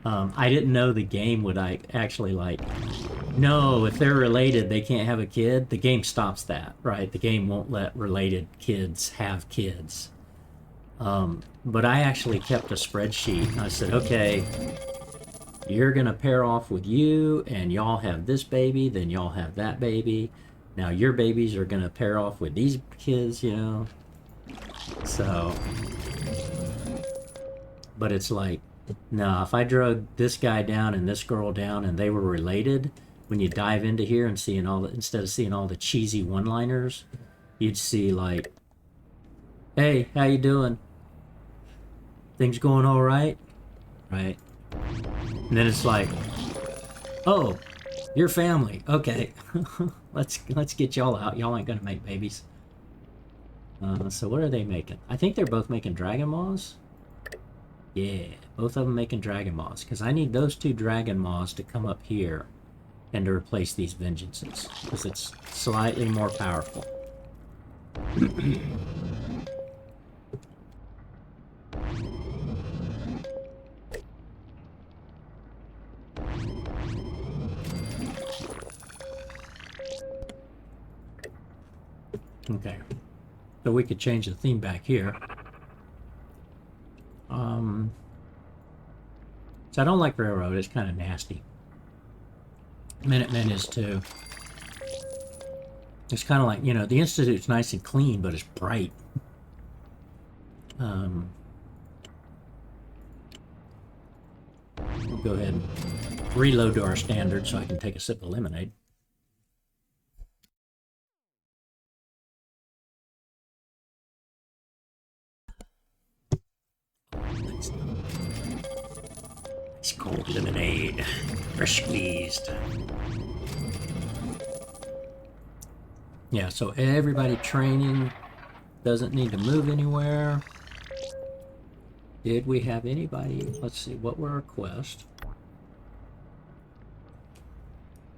Speaker 1: I didn't know the game would actually no, if they're related, they can't have a kid. The game stops that, right? The game won't let related kids have kids. But I actually kept a spreadsheet, and I said, okay, you're gonna pair off with you, and y'all have this baby, then y'all have that baby. Now your babies are gonna pair off with these kids, you know? So... But it's like, no, if I drug this guy down and this girl down and they were related, when you dive into here and seeing instead of seeing all the cheesy one-liners, you'd see like, hey, how you doing? Things going all right? Right? And then it's like, oh, your family. Okay, let's get y'all out. Y'all ain't gonna make babies. So what are they making? I think they're both making Dragon Maws. Yeah, both of them making Dragon Maws, because I need those 2 Dragon Maws to come up here and to replace these Vengeances, because it's slightly more powerful. Okay, so we could change the theme back here. So I don't like Railroad, it's kind of nasty. Minutemen is too. It's kind of like, you know, the Institute's nice and clean, but it's bright. We'll go ahead and reload to our standard so I can take a sip of lemonade. It's cold lemonade, fresh squeezed. Yeah, so everybody training doesn't need to move anywhere. Did we have anybody? Let's see, what were our quests?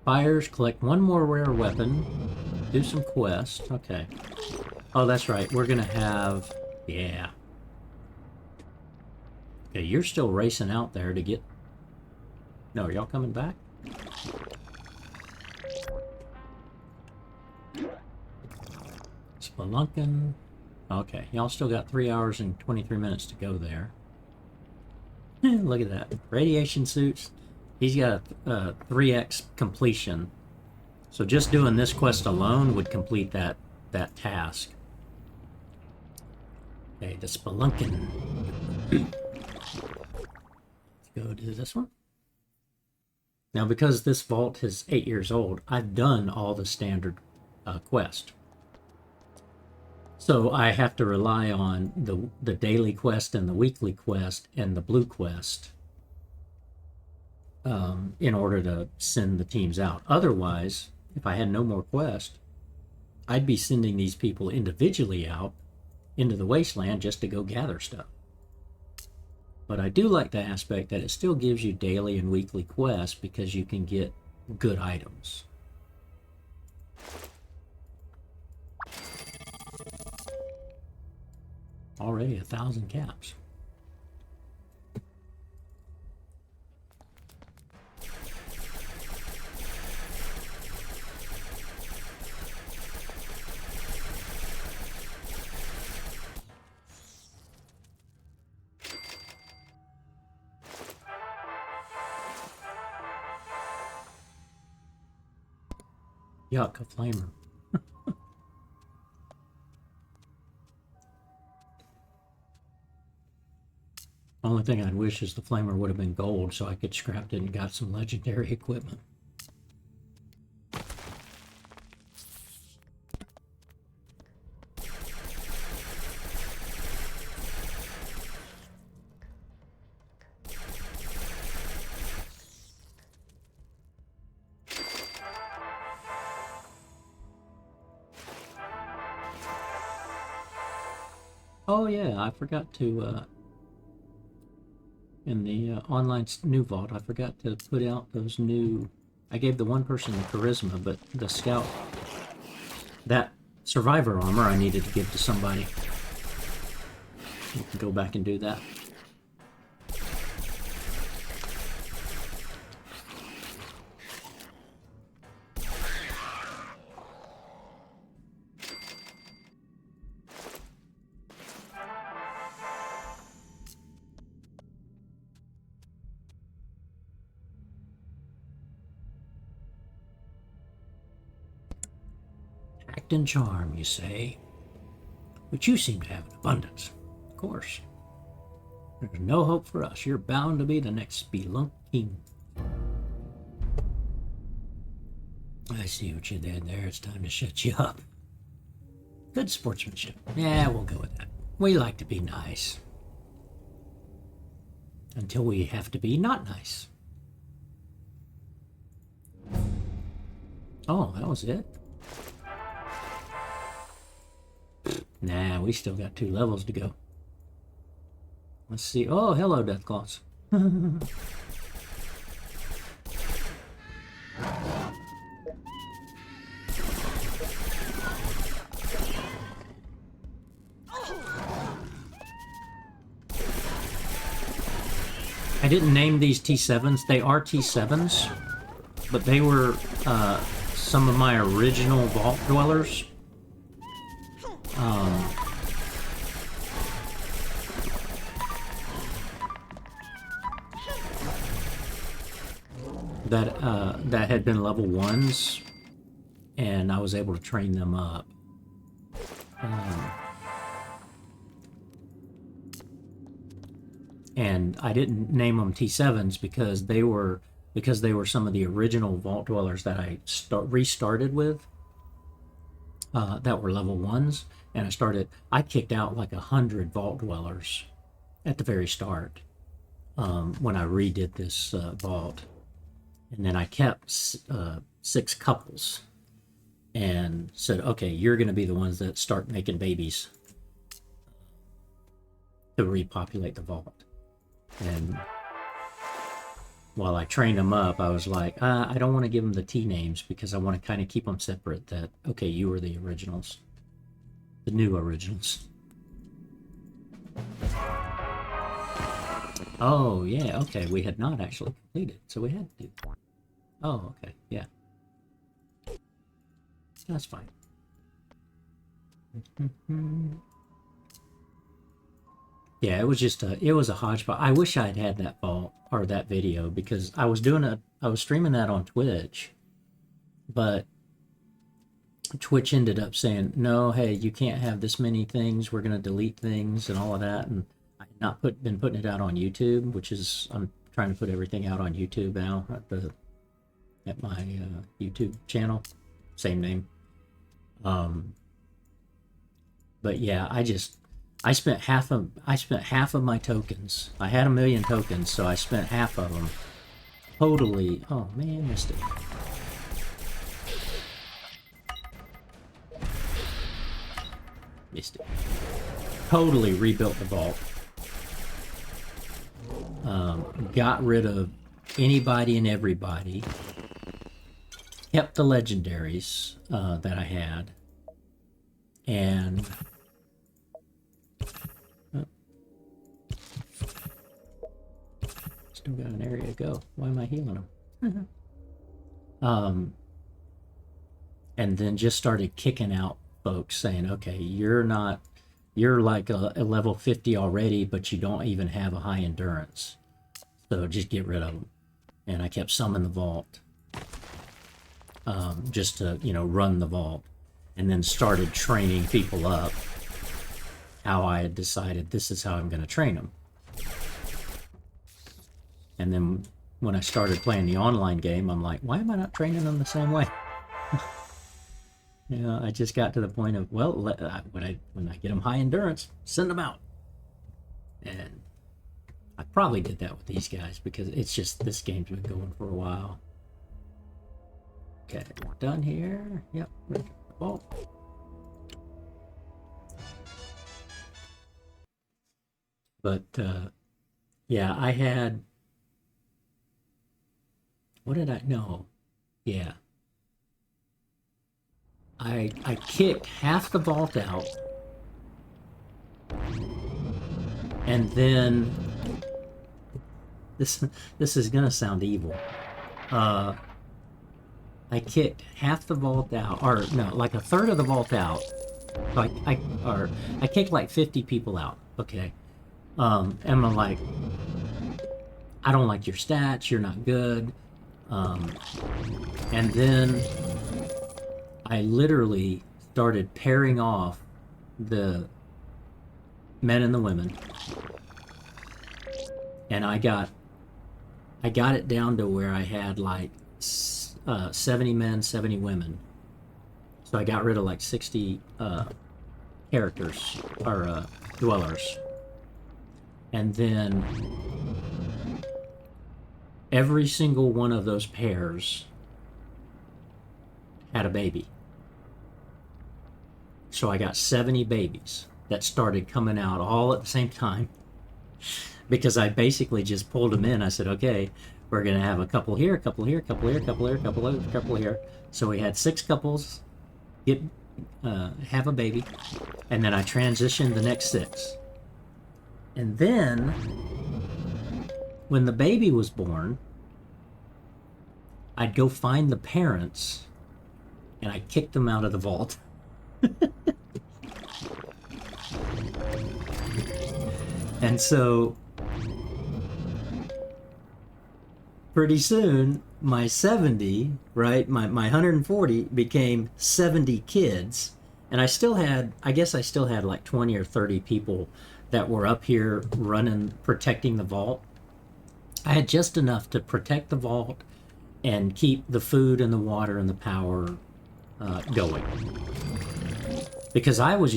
Speaker 1: Fires, collect 1 more rare weapon, do some quests. Okay. Oh, that's right, we're gonna have, yeah. Okay, you're still racing out there to get... No, are y'all coming back? Spelunkin. Okay, y'all still got 3 hours and 23 minutes to go there. Look at that. Radiation suits. He's got a 3x completion. So just doing this quest alone would complete that task. Okay, the Spelunkin. Let's go to this one. Now, because this vault is 8 years old, I've done all the standard quest. So I have to rely on the daily quest and the weekly quest and the blue quest in order to send the teams out. Otherwise, if I had no more quest, I'd be sending these people individually out into the wasteland just to go gather stuff. But I do like the aspect that it still gives you daily and weekly quests because you can get good items. Already 1,000 caps. Yuck, a flamer. Only thing I'd wish is the flamer would have been gold so I could scrap it and got some legendary equipment. Oh yeah, I forgot to, in the online new vault, I forgot to put out those new... I gave the one person the charisma, but the scout... That survivor armor I needed to give to somebody. You can go back and do that. Act and charm, you say? But you seem to have an abundance. Of course. There's no hope for us. You're bound to be the next Spelunk King. I see what you did there. It's time to shut you up. Good sportsmanship. Yeah, we'll go with that. We like to be nice. Until we have to be not nice. Oh, that was it? Nah, we still got 2 levels to go. Let's see. Oh, hello, Deathclaws. I didn't name these T7s. They are T7s, but they were some of my original Vault Dwellers. That had been level 1s, and I was able to train them up. And I didn't name them T7s because they were some of the original Vault Dwellers that I restarted with. That were level 1s, and I kicked out like 100 Vault Dwellers at the very start when I redid this vault. And then I kept 6 couples and said, okay, you're going to be the ones that start making babies to repopulate the vault. And while I trained them up, I was like, I don't want to give them the T names because I want to kind of keep them separate. That, okay, you were the originals. The new originals. Oh, yeah, okay, we had not actually completed, so we had to. Oh, okay, yeah. That's fine. Yeah, it was just it was a hodgepodge. I wish I'd had that vault or that video because I was streaming that on Twitch, but Twitch ended up saying, no, hey, you can't have this many things. We're going to delete things and all of that. And I had not been putting it out on YouTube, which is, I'm trying to put everything out on YouTube now at my YouTube channel, same name. But yeah, I spent half of my tokens. I had 1 million tokens, so I spent half of them. Totally. Oh man, missed it. Missed it. Totally rebuilt the vault. Got rid of anybody and everybody. kept the legendaries that I had, and still got an area to go. Why am I healing them? And then just started kicking out folks, saying, okay, you're like a level 50 already, but you don't even have a high endurance, so just get rid of them. And I kept some in the vault, just to, run the vault, and then started training people up how I had decided this is how I'm going to train them. And then when I started playing the online game, I'm like, why am I not training them the same way? I just got to the point of, well, when I get them high endurance, send them out. And I probably did that with these guys because it's just, this game's been going for a while. Okay, we're done here. Yep, vault. But yeah, I had, what did I know? Yeah, I kicked half the vault out, and then this is gonna sound evil. I kicked half the vault out, or no, like a third of the vault out. Like I kicked like 50 people out. Okay, and I'm like, I don't like your stats. You're not good. And then I literally started pairing off the men and the women, and I got it down to where I had like 70 men, 70 women. So I got rid of like 60 characters or dwellers, and then every single one of those pairs had a baby. So I got 70 babies that started coming out all at the same time, because I basically just pulled them in. I said, okay, we're going to have a couple here, a couple here, a couple here, a couple here, a couple here, a couple here. So we had 6 couples have a baby, and then I transitioned the next 6. And then when the baby was born, I'd go find the parents and I kicked them out of the vault. And so pretty soon my 70, right, my 140 became 70 kids, and I guess I still had like 20 or 30 people that were up here running, protecting the vault. I had just enough to protect the vault and keep the food and the water and the power going, because I was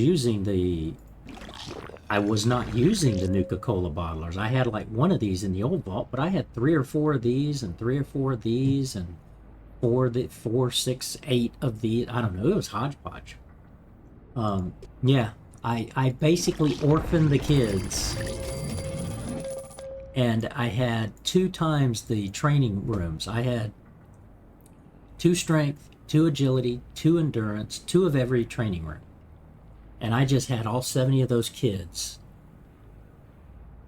Speaker 1: not using the Nuka-Cola bottlers. I had like one of these in the old vault, but I had 3 or 4 of these and 3 or 4 of these and 4, 6, 8 of these. I don't know. It was hodgepodge. Yeah, I basically orphaned the kids, and I had 2 times the training rooms. I had 2 strength, 2 agility, 2 endurance, 2 of every training room. And I just had all 70 of those kids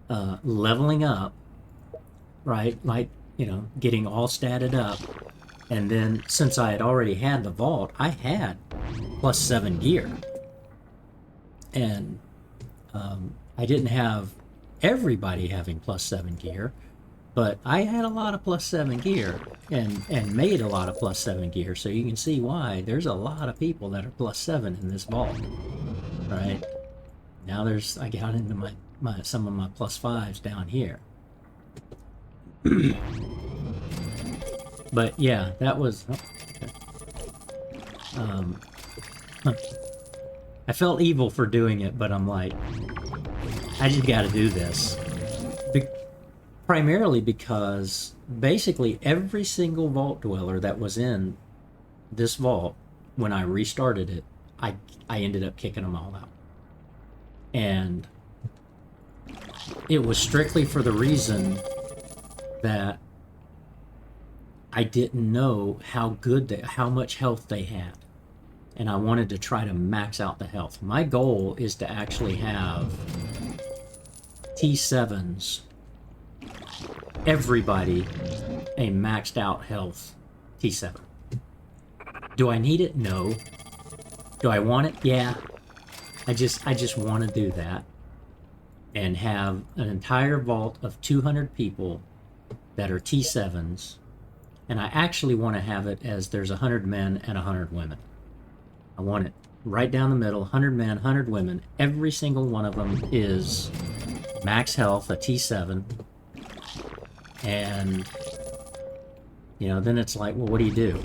Speaker 1: leveling up, right? Like, getting all statted up. And then since I had already had the vault, I had +7 gear. And I didn't have everybody having +7 gear, but I had a lot of +7 gear and made a lot of +7 gear. So you can see why there's a lot of people that are +7 in this vault. Right now, I got into some of my +5s down here. But yeah, that was. I felt evil for doing it, but I'm like, I just got to do this. Primarily because basically every single vault dweller that was in this vault, when I restarted it, I ended up kicking them all out. And it was strictly for the reason that I didn't know how much health they had. And I wanted to try to max out the health. My goal is to actually have T7s, everybody a maxed out health T7. Do I need it? No. Do I want it? Yeah. I just want to do that and have an entire vault of 200 people that are T7s, and I actually want to have it as there's 100 men and 100 women. I want it right down the middle, 100 men, 100 women. Every single one of them is max health, a T7, and you know, then it's like, well, what do you do?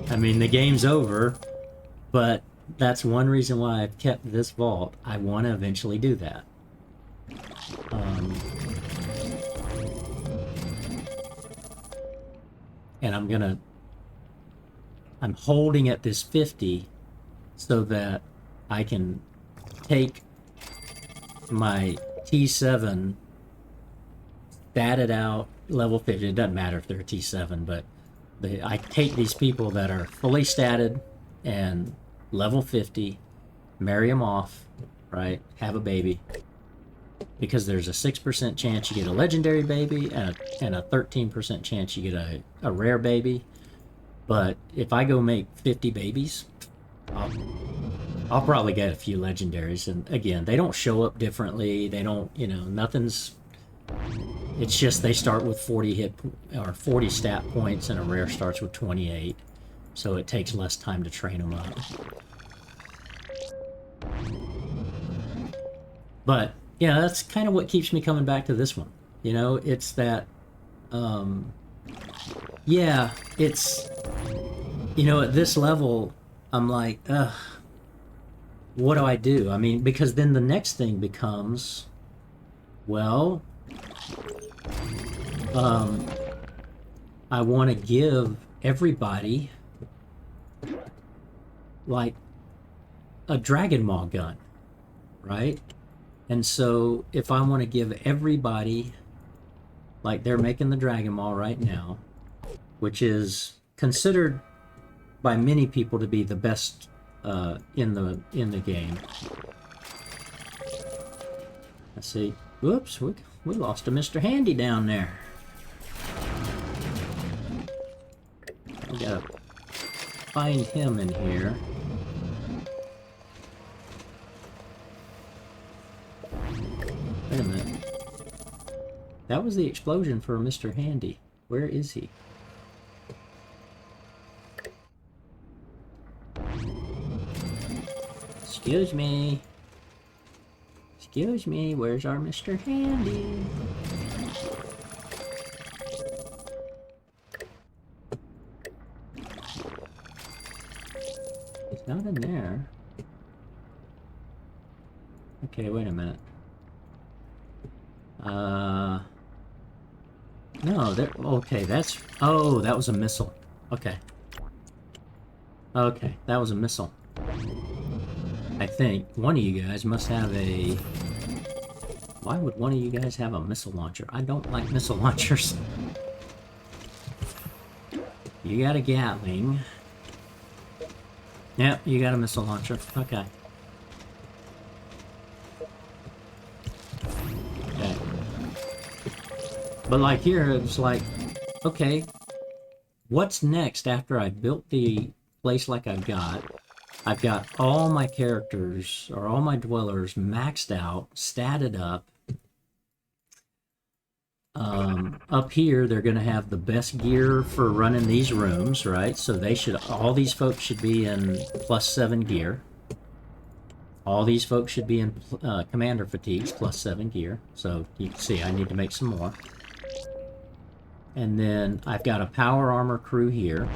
Speaker 1: I mean, the game's over, but that's one reason why I've kept this vault. I want to eventually do that. And I'm holding at this 50 so that I can take my T7, statted out, level 50. It doesn't matter if they're a T7, but I take these people that are fully statted and level 50, marry them off, right? Have a baby. Because there's a 6% chance you get a legendary baby and a 13% chance you get a rare baby. But if I go make 50 babies, I'll probably get a few legendaries. And again, they don't show up differently. They don't, you know, nothing's... It's just they start with 40 40 stat points, and a rare starts with 28. So it takes less time to train them up. But yeah, that's kind of what keeps me coming back to this one. You know, it's that, yeah, it's, you know, at this level, I'm like, ugh, what do I do? I mean, because then the next thing becomes, well, I want to give everybody, like, a Dragon Maw gun, right? And so if I want to give everybody, like they're making the Dragon Maw right now, which is considered by many people to be the best in the game. Let's see. Whoops, we lost a Mr. Handy down there. We gotta find him in here. Wait a minute. That was the explosion for Mr. Handy. Where is he? Excuse me. Excuse me, where's our Mr. Handy? He's not in there. Okay, wait a minute. No, there, okay, that's, oh, that was a missile. Okay. Okay, that was a missile. I think one of you guys must have a... Why would one of you guys have a missile launcher? I don't like missile launchers. You got a Gatling. Yep, you got a missile launcher. Okay. Okay. But like here, it's like, okay, what's next after I built the place like I've got? I've got all my characters, or all my dwellers, maxed out, statted up. Up here, they're going to have the best gear for running these rooms, right? So they should, all these folks should be in +7 gear. All these folks should be in Commander Fatigues, +7 gear. So you can see I need to make some more. And then I've got a Power Armor crew here.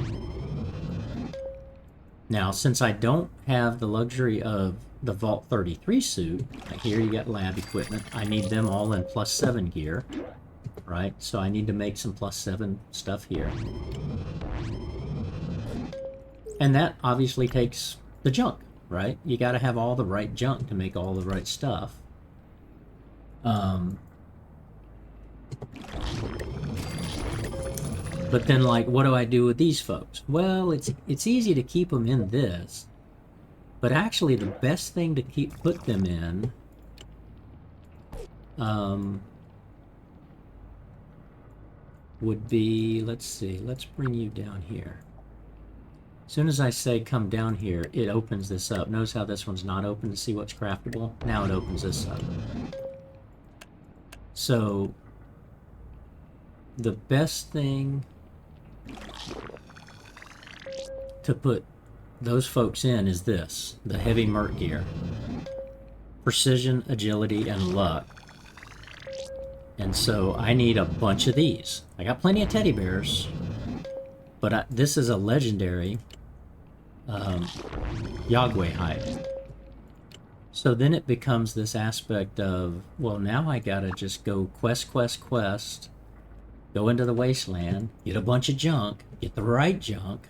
Speaker 1: Now, since I don't have the luxury of the Vault 33 suit, like here you got lab equipment, I need them all in +7 gear, right? So I need to make some +7 stuff here. And that obviously takes the junk, right? You got to have all the right junk to make all the right stuff. But then, like, what do I do with these folks? Well, it's easy to keep them in this, but actually, the best thing to put them in, would be, let's see, let's bring you down here. As soon as I say come down here, it opens this up. Notice how this one's not open to see what's craftable? Now it opens this up. So, the best thing to put those folks in is this, the heavy merc gear. Precision, agility, and luck. And so I need a bunch of these. I got plenty of teddy bears, but this is a legendary Yagwe hide. So then it becomes this aspect of, well, now I gotta just go quest, go into the wasteland, get a bunch of junk, get the right junk,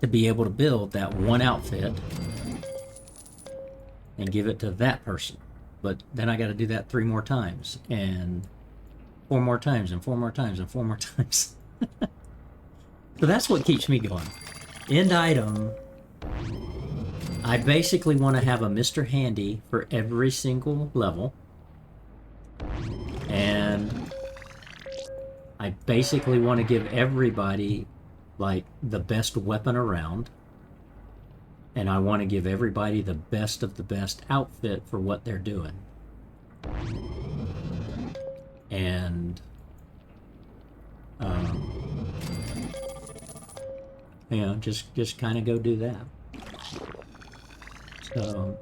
Speaker 1: to be able to build that one outfit and give it to that person. But then I gotta do that 3 more times, and 4 more times, and 4 more times, and 4 more times. So that's what keeps me going. End item. I basically want to have a Mr. Handy for every single level. And I basically want to give everybody, like, the best weapon around. And I want to give everybody the best of the best outfit for what they're doing. And you know, just kind of go do that. So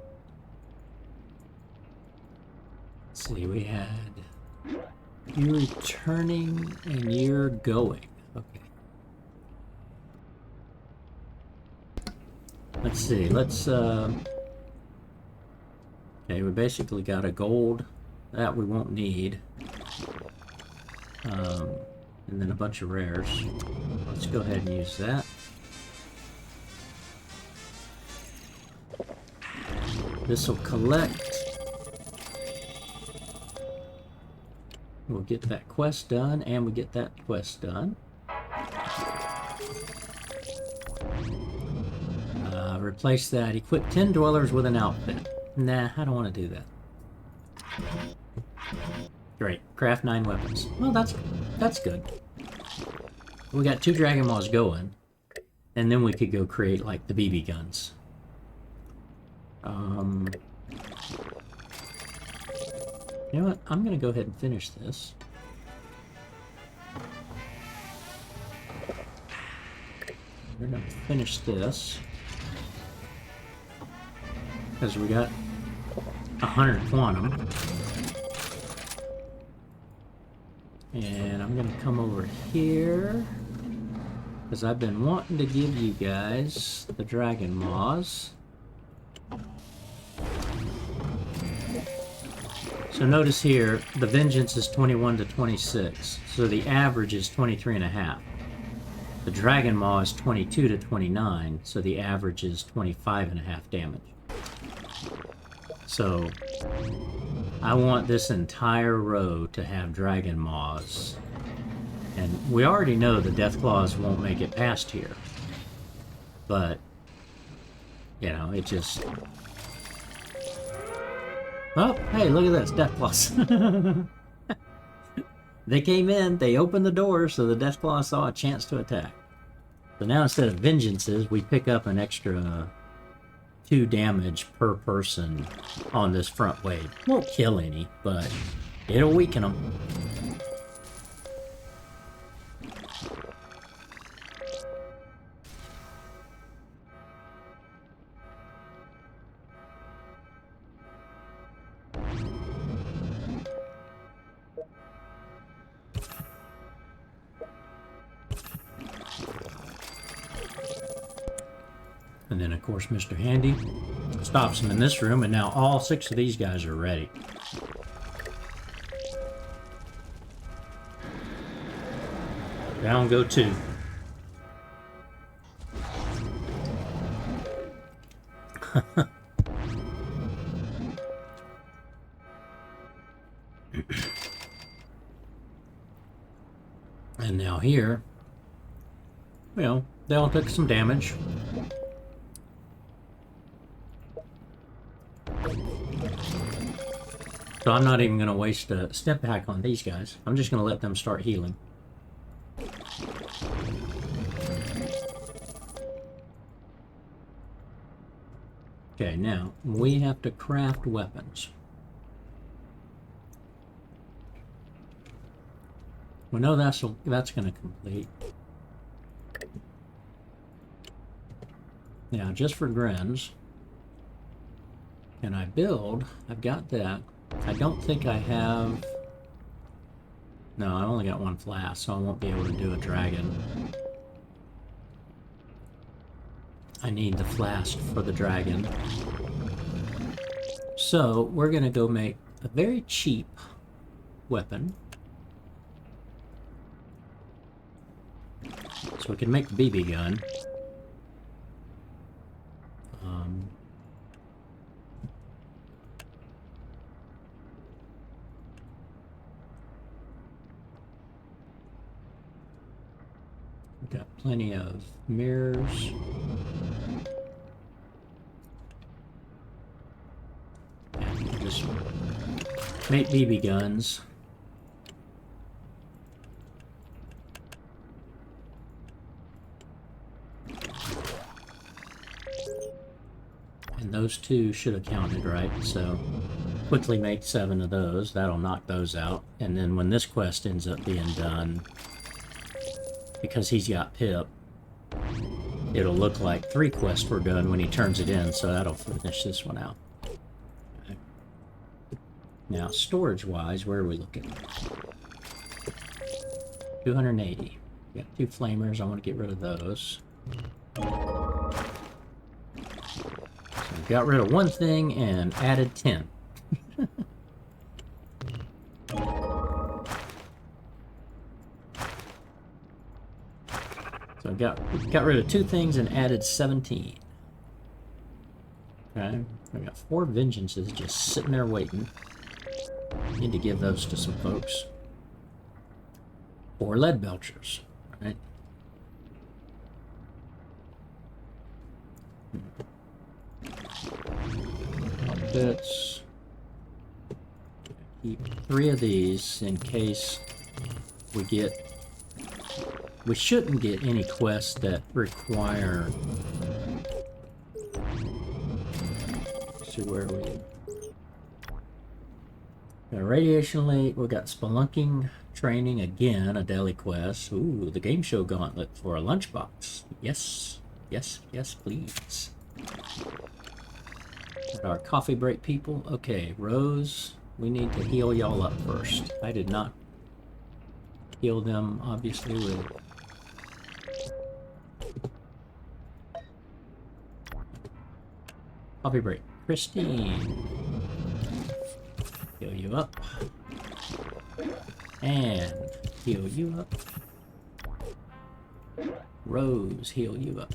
Speaker 1: let's see, we had you returning and you're going. Okay. Let's see, okay, we basically got a gold that we won't need. And then a bunch of rares. Let's go ahead and use that. This will collect. We'll get that quest done, and we get that quest done. Replace that. Equip 10 dwellers with an outfit. Nah, I don't want to do that. Great. Craft 9 weapons. Well, that's good. We got 2 Dragon Maws going, and then we could go create, like, the BB guns. You know what? I'm gonna go ahead and finish this. We're gonna finish this because we got 100 quantum. And I'm gonna come over here because I've been wanting to give you guys the Dragon Maws. So notice here, the Vengeance is 21 to 26, so the average is 23.5. The Dragon Maw is 22 to 29, so the average is 25.5 damage. So I want this entire row to have Dragon Maws. And we already know the Deathclaws won't make it past here. But, you know, it just... Oh, hey, look at this, Deathclaws. They came in, they opened the door, so the Deathclaw saw a chance to attack. So now instead of Vengeances, we pick up an extra 2 damage per person on this front wave. Won't kill any, but it'll weaken them. And then, of course, Mr. Handy stops him in this room, and now all 6 of these guys are ready. Down go 2. And now here, you know, they all took some damage. So I'm not even going to waste a step back on these guys. I'm just going to let them start healing. Okay, now we have to craft weapons. We know that's going to complete. Now, just for grins, can I build? I've got that. I don't think I have... No, I only got one flask, so I won't be able to do a dragon. I need the flask for the dragon. So, we're going to go make a very cheap weapon. So we can make the BB gun. We've got plenty of mirrors. And we can just make BB guns. And those two should have counted, right? So quickly make 7 of those. That'll knock those out. And then when this quest ends up being done, because he's got Pip, it'll look like 3 quests were done when he turns it in, so that'll finish this one out. Okay. Now, storage-wise, where are we looking? 280. We got 2 flamers. I want to get rid of those. So we got rid of 1 thing and added 10. So got rid of 2 things and added 17. Okay, we got 4 vengeances just sitting there waiting. Need to give those to some folks. 4 lead belchers, right? Bits. Keep 3 of these in case we get. We shouldn't get any quests that require. Let's see where we. Got radiation elite. We got spelunking training again, a daily quest. Ooh, the game show gauntlet for a lunchbox. Yes, yes, yes, please. Got our coffee break people. Okay, Rose. We need to heal y'all up first. I did not heal them, obviously, with. Coffee break. Christine. Heal you up. And heal you up. Rose, heal you up.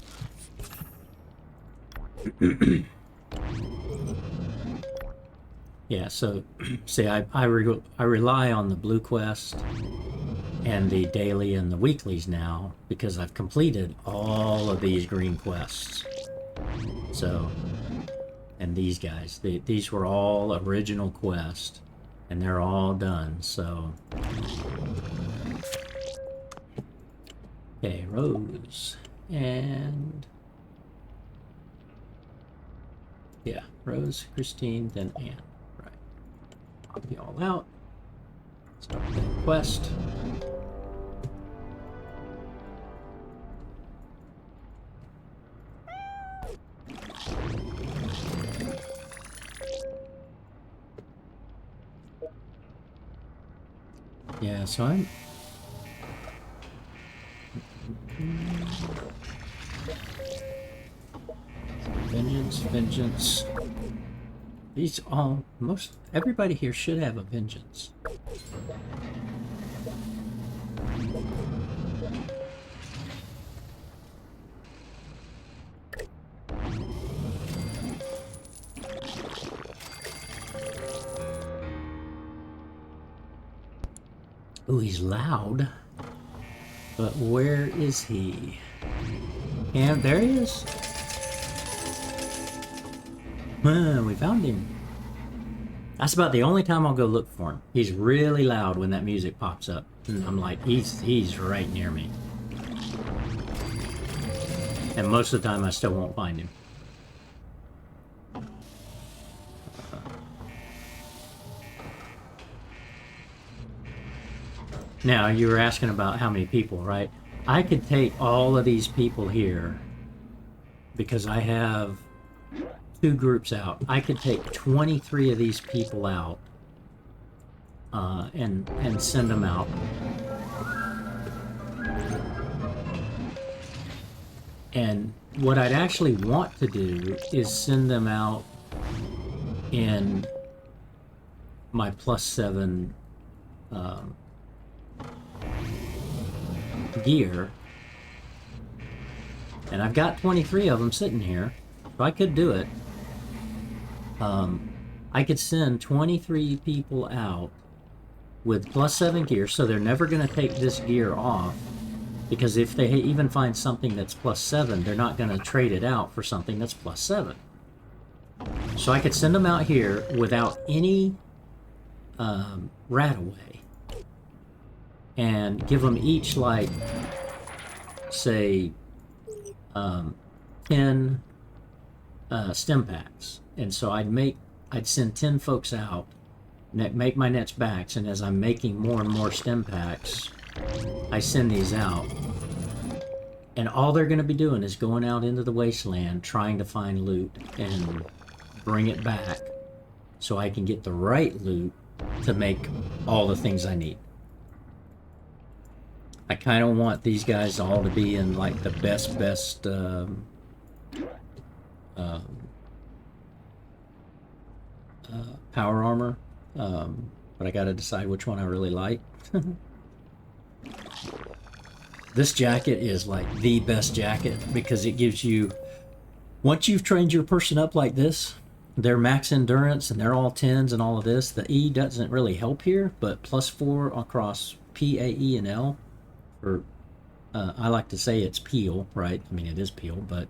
Speaker 1: Yeah, so see, I rely on the blue quest and the daily and the weeklies now because I've completed all of these green quests. So, and these guys, these were all original quests, and they're all done. So, okay, Rose and yeah, Rose, Christine, then Anne. Right, pop you all out. Start the quest. Yeah, so I'm. Vengeance, vengeance. These all, everybody here should have a vengeance. Ooh, he's loud. But where is he? And there he is. We found him. That's about the only time I'll go look for him. He's really loud when that music pops up. And I'm like, he's right near me. And most of the time I still won't find him. Now, you were asking about how many people, right? I could take all of these people here because I have 2 groups out. I could take 23 of these people out and send them out. And what I'd actually want to do is send them out in my +7 gear. And I've got 23 of them sitting here, so I could do it. I could send 23 people out with +7 gear, so they're never going to take this gear off, because if they even find something that's +7, they're not going to trade it out for something that's +7. So I could send them out here without any rat-away, and give them each, like, say, 10 stem packs. And so I'd send 10 folks out, make my nets backs, and as I'm making more and more stem packs, I send these out. And all they're going to be doing is going out into the wasteland, trying to find loot and bring it back so I can get the right loot to make all the things I need. I kind of want these guys all to be in like the best power armor, but I gotta decide which one I really like. This jacket is like the best jacket because it gives you, once you've trained your person up like this, they're max endurance and they're all 10s and all of this, the E doesn't really help here, but +4 across P, A, E, and L, or I like to say it's peel, right? I mean, it is peel, but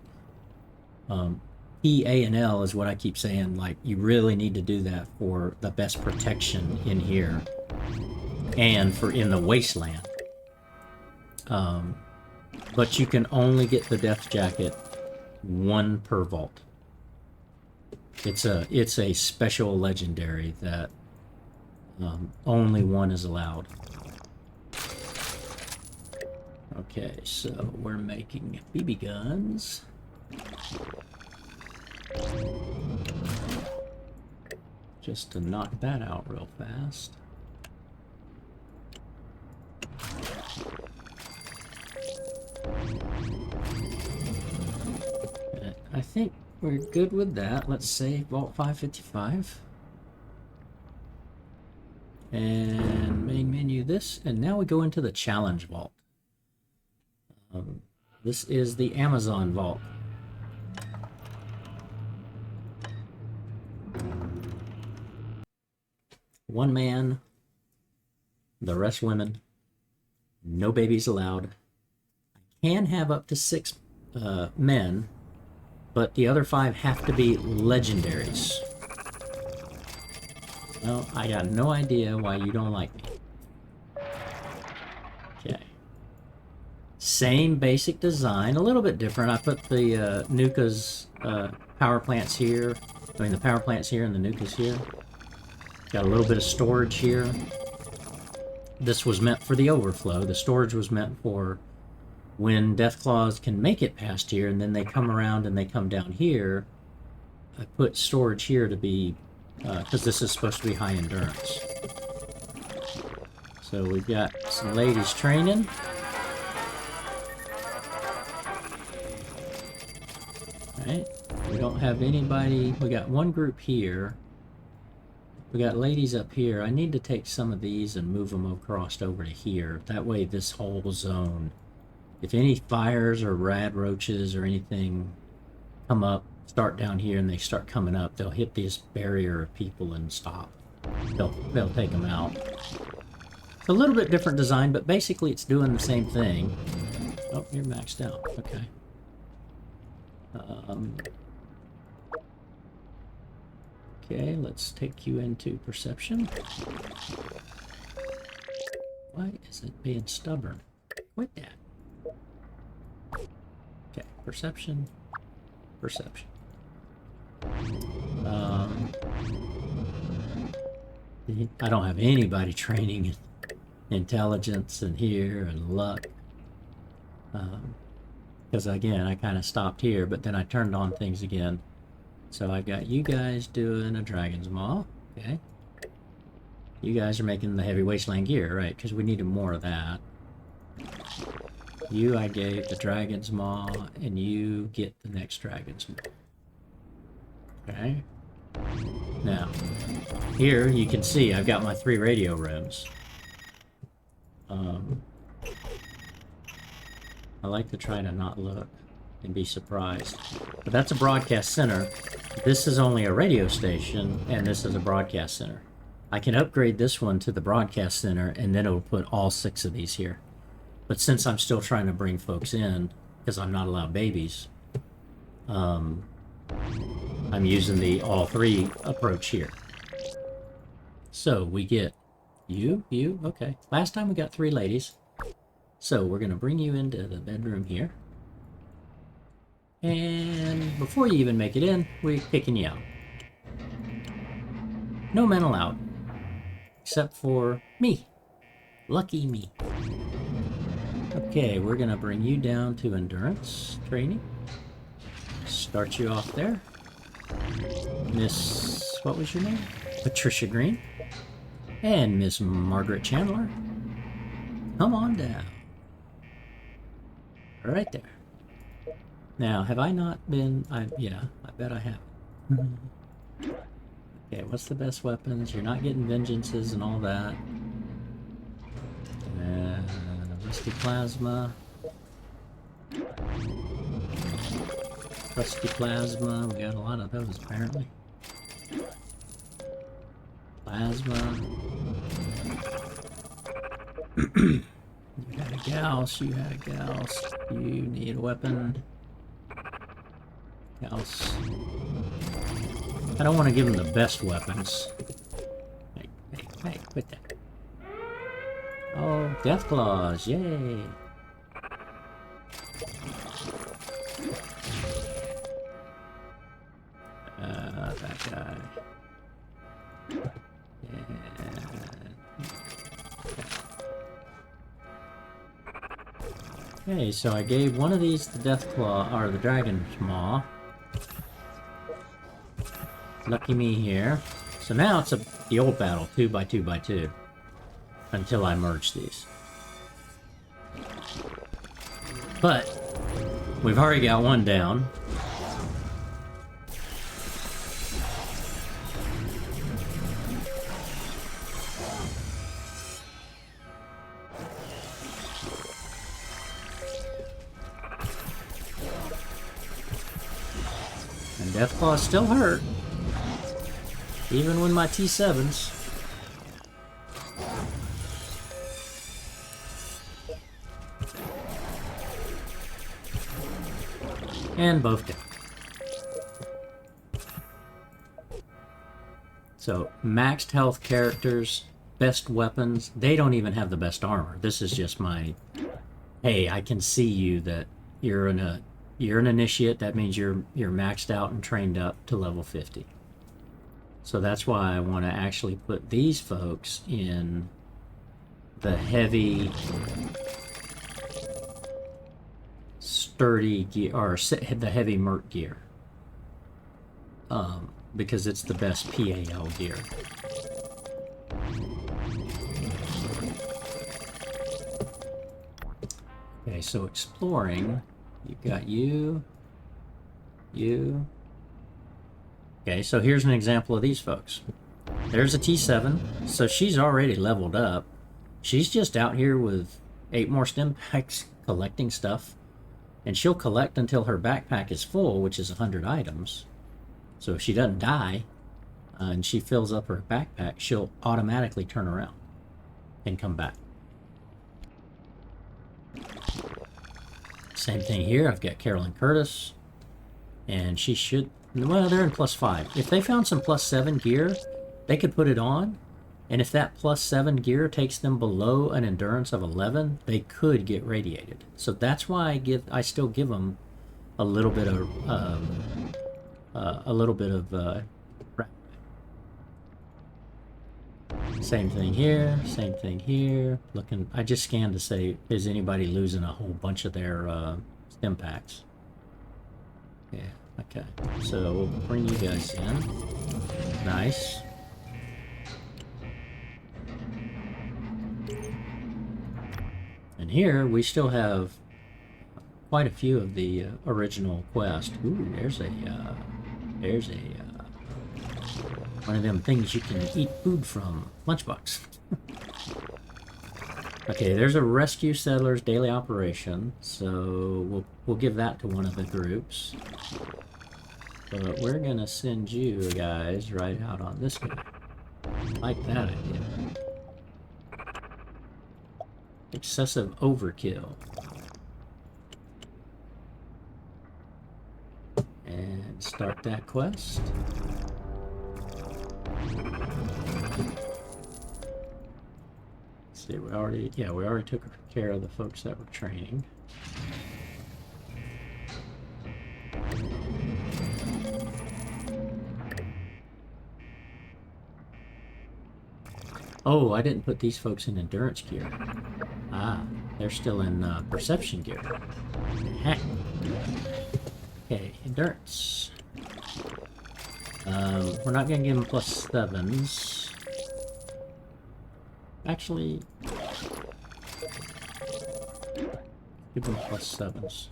Speaker 1: P, A, and L is what I keep saying. Like, you really need to do that for the best protection in here and for in the wasteland. But you can only get the death jacket 1 per vault. It's a special legendary that only 1 is allowed. Okay, so we're making BB guns. Just to knock that out real fast. I think we're good with that. Let's save Vault 555. And main menu this, and now we go into the challenge vault. This is the Amazon vault. One man, the rest women, no babies allowed. I can have up to 6 men, but the other 5 have to be legendaries. Well, I got no idea why you don't like me. Okay. Same basic design, a little bit different. I put the Nuka's power plants here. I mean, the power plants here and the Nuka's here. Got a little bit of storage here. This was meant for the overflow. The storage was meant for when Deathclaws can make it past here, and then they come around and they come down here. I put storage here to be, because this is supposed to be high endurance. So we've got some ladies training. Right? We don't have anybody. We got one group here. We got ladies up here. I need to take some of these and move them across over to here. That way this whole zone, if any fires or rad roaches or anything come up, start down here and they start coming up, they'll hit this barrier of people and stop. They'll take them out. It's a little bit different design, but basically it's doing the same thing. Oh, you're maxed out. Okay. Okay, let's take you into perception. Why is it being stubborn? Quit that. Okay, perception. Perception. I don't have anybody training in intelligence and here and luck. Because again, I kind of stopped here, but then I turned on things again. So I've got you guys doing a Dragon's Maw. Okay. You guys are making the heavy wasteland gear, right? Because we needed more of that. You I gave the Dragon's Maw, and you get the next Dragon's Maw. Okay. Now, here you can see I've got my 3 radio rooms. I like to try to not look and be surprised. But that's a broadcast center. This is only a radio station, and this is a broadcast center. I can upgrade this one to the broadcast center, and then it'll put all 6 of these here. But since I'm still trying to bring folks in, because I'm not allowed babies, I'm using the all 3 approach here. So we get you, okay. Last time we got 3 ladies. So we're going to bring you into the bedroom here. And before you even make it in, we're kicking you out. No men allowed. Except for me. Lucky me. Okay, we're going to bring you down to endurance training. Start you off there. Miss, what was your name? Patricia Green. And Miss Margaret Chandler. Come on down. Right there. Now, have I not been... yeah, I bet I have. Okay, what's the best weapons? You're not getting vengeances and all that. Rusty plasma. Rusty plasma. We got a lot of those, apparently. Plasma. You had a Gauss. You had a Gauss. You need a weapon. Gauss. I don't want to give them the best weapons. Hey, quit that. Oh, Death Claws, yay! That guy. Okay, so I gave one of these the Death Claw, or the Dragon's Maw. Lucky me here. So now it's the old battle, 2x2x2. Until I merge these. But we've already got one down. And Deathclaw still hurt. Even with my T7s. And both down. So, maxed health characters, best weapons, they don't even have the best armor. This is just my, hey, I can see you that you're an initiate, that means you're maxed out and trained up to level 50. So that's why I want to actually put these folks in the heavy sturdy gear, or the heavy merc gear, because it's the best PAL gear. Okay, so exploring, you've got you. Okay, so here's an example of these folks. There's a T7, so she's already leveled up. She's just out here with 8 more stim packs collecting stuff. And she'll collect until her backpack is full, which is 100 items. So if she doesn't die, and she fills up her backpack, she'll automatically turn around and come back. Same thing here. I've got Carolyn Curtis. And she should... Well, they're in +5. If they found some +7 gear, they could put it on. And if that +7 gear takes them below an endurance of 11, they could get radiated. So that's why I still give them a little bit of same thing here, same thing here. Looking, I just scanned to say, is anybody losing a whole bunch of their stim packs? Yeah, okay. So we'll bring you guys in. Nice. And here we still have quite a few of the original quest. Ooh, there's a one of them things you can eat food from. Lunchbox. Okay, there's a rescue settlers daily operation, so we'll give that to one of the groups. But we're gonna send you guys right out on this guy. Like that idea. Excessive overkill. And start that quest. See, we already took care of the folks that were training. Oh, I didn't put these folks in endurance gear. Ah, they're still in perception gear. Heck. Okay, endurance. We're not gonna give them +7s. Actually, give them +7s.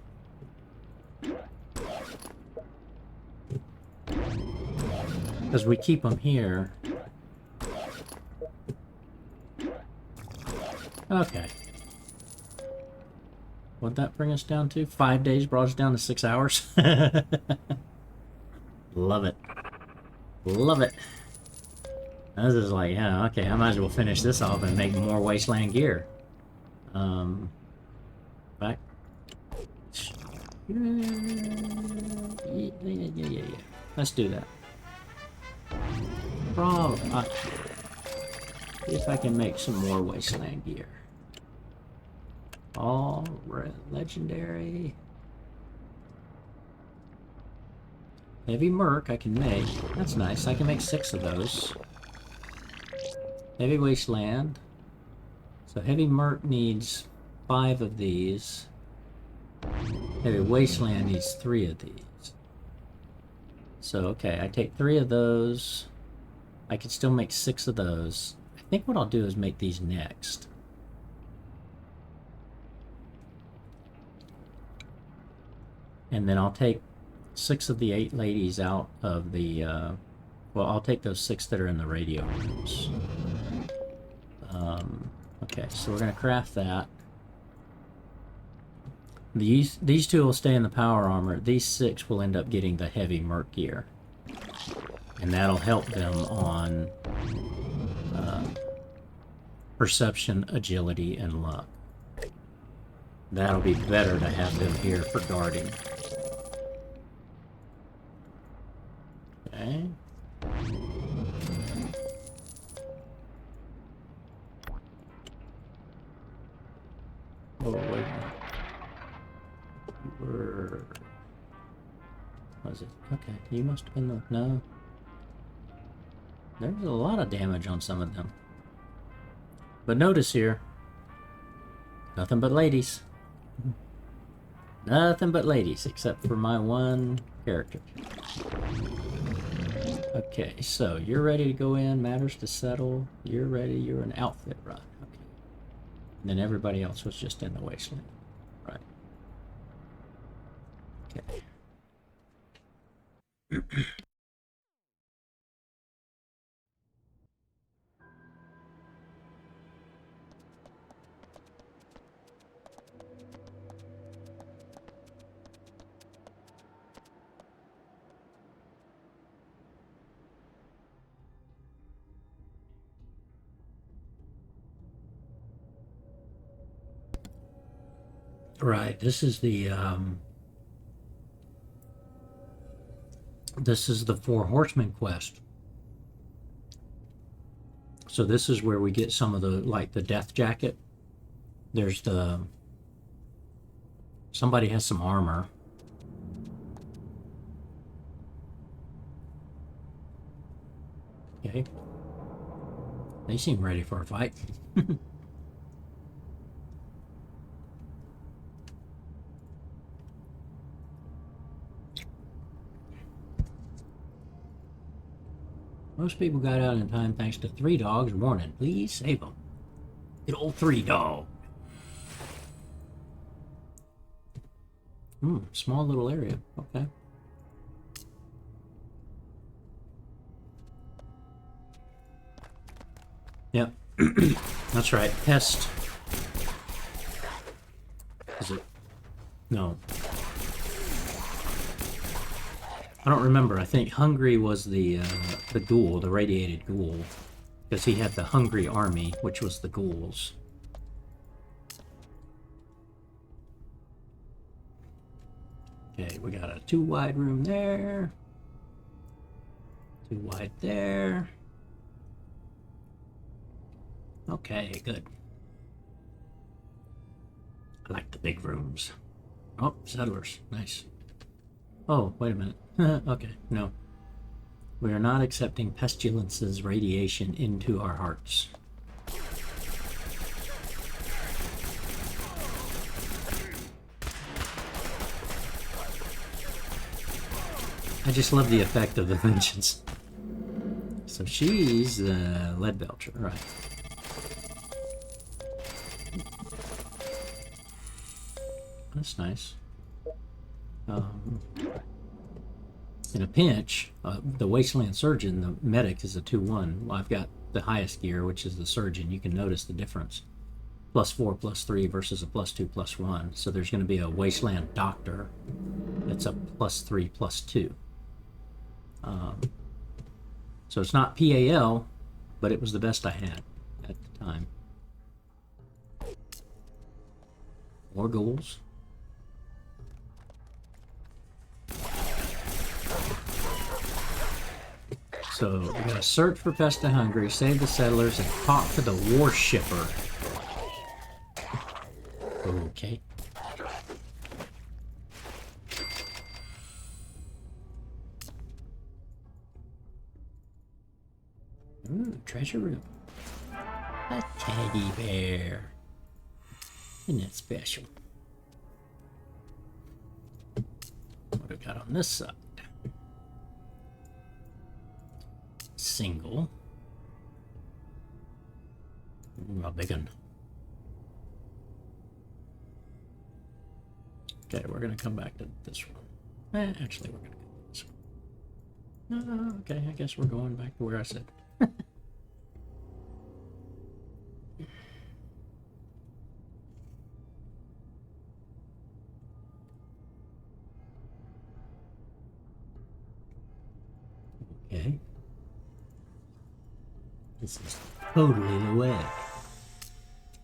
Speaker 1: Because we keep them here. Okay. What'd that bring us down to? 5 days brought us down to 6 hours. Love it. Love it. This is like, yeah, okay, I might as well finish this off and make more Wasteland gear. Back. Yeah. Let's do that. See if I can make some more Wasteland gear. All legendary. Heavy Merc I can make. That's nice. I can make 6 of those. Heavy Wasteland. So Heavy Merc needs 5 of these. Heavy Wasteland needs 3 of these. So, okay, I take 3 of those. I can still make 6 of those. I think what I'll do is make these next. And then I'll take 6 of the 8 ladies out of the, well, I'll take those 6 that are in the radio rooms. Okay, so we're going to craft that. These 2 will stay in the power armor. These 6 will end up getting the heavy Merc gear. And that'll help them on perception, agility, and luck. That'll be better to have them here for guarding. Okay. Oh, wait a minute. Where was it? Okay, you must have been the... No. There's a lot of damage on some of them. But notice here, nothing but ladies. Nothing but ladies, except for my one character. Okay, so you're ready to go in, matters to settle. You're ready, you're an outfit run. Okay. And then everybody else was just in the wasteland. Right. Okay. Right, this is the This is the Four Horsemen quest. So this is where we get some of the, like the death jacket. There's the... Somebody has some armor. Okay. They seem ready for a fight. Most people got out in time thanks to 3 dogs warning. Please save them. Good old 3 dog. Small little area. Okay. Yep. That's right. Pest. Is it? No. I don't remember. I think Hungry was the ghoul, the radiated ghoul. Because he had the Hungry army, which was the ghouls. Okay, we got a 2 wide room there. 2 wide there. Okay, good. I like the big rooms. Oh, settlers. Nice. Oh, wait a minute. Okay, no. We are not accepting Pestilence's radiation into our hearts. I just love the effect of the vengeance. So she's the lead belcher, right. That's nice. In a pinch, the Wasteland Surgeon, the medic, is a 2-1. Well, I've got the highest gear, which is the Surgeon. You can notice the difference. +4, +3 versus a +2, +1. So there's going to be a Wasteland Doctor that's a +3, +2. So it's not PAL, but it was the best I had at the time. More ghouls. So we gotta search for Pesta Hungry, save the settlers, and talk to the warshipper. Okay. Ooh, treasure room. A teddy bear. Isn't that special? What do we got on this side? Single. Ooh, a big one. Okay, we're gonna come back to this one. Actually, we're gonna go to this one. Okay, I guess we're going back to where I said. Okay. This is totally the way.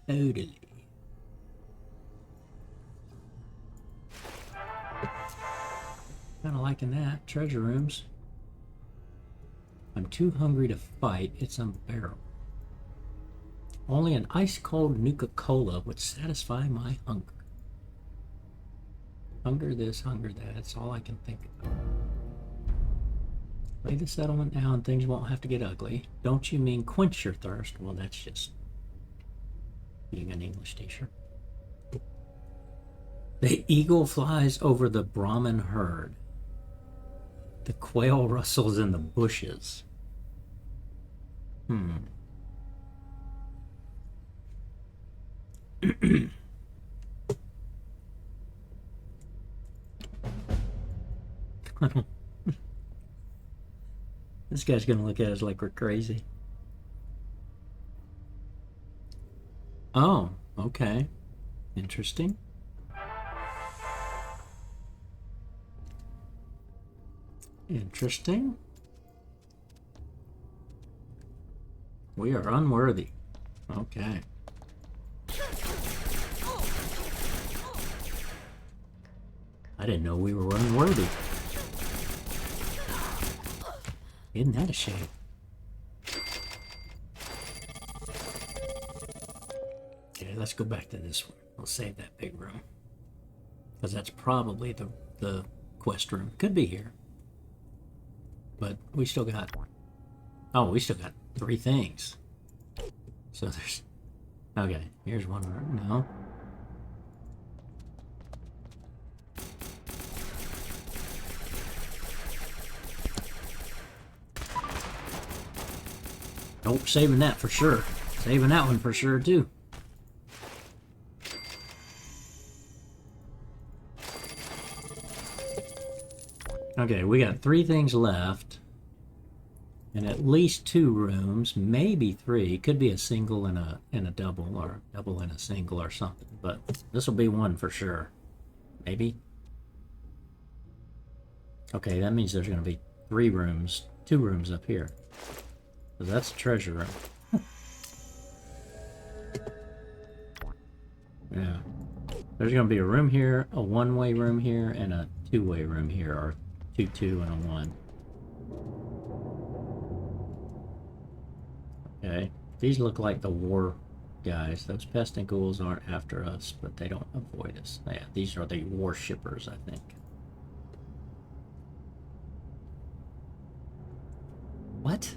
Speaker 1: Totally. Kind of liking that. Treasure rooms. I'm too hungry to fight. It's unbearable. Only an ice-cold Nuka-Cola would satisfy my hunger. Hunger this, hunger that. That's all I can think of. Lay the settlement down, things won't have to get ugly. Don't you mean quench your thirst? Well, that's just being an English t-shirt. The eagle flies over the Brahmin herd. The quail rustles in the bushes. This guy's gonna look at us like we're crazy. Oh, okay. Interesting. Interesting. We are unworthy. Okay. I didn't know we were unworthy. Isn't that a shame? Okay, let's go back to this one. We'll save that big room. Because that's probably the quest room. Could be here. But we still got... Oh, we still got 3 things. So there's... Okay, here's one room. No. Nope, saving that for sure. Saving that one for sure, too. Okay, we got 3 things left. And at least 2 rooms, maybe 3. Could be a single and a double, or double and a single or something. But this will be one for sure. Maybe. Okay, that means there's going to be 3 rooms, 2 rooms up here. So that's a treasure room. Yeah. There's going to be a room here, a one-way room here, and a two-way room here, or 2 and a 1. Okay, these look like the war guys. Those pest and ghouls aren't after us, but they don't avoid us. Yeah, these are the worshippers, I think. What?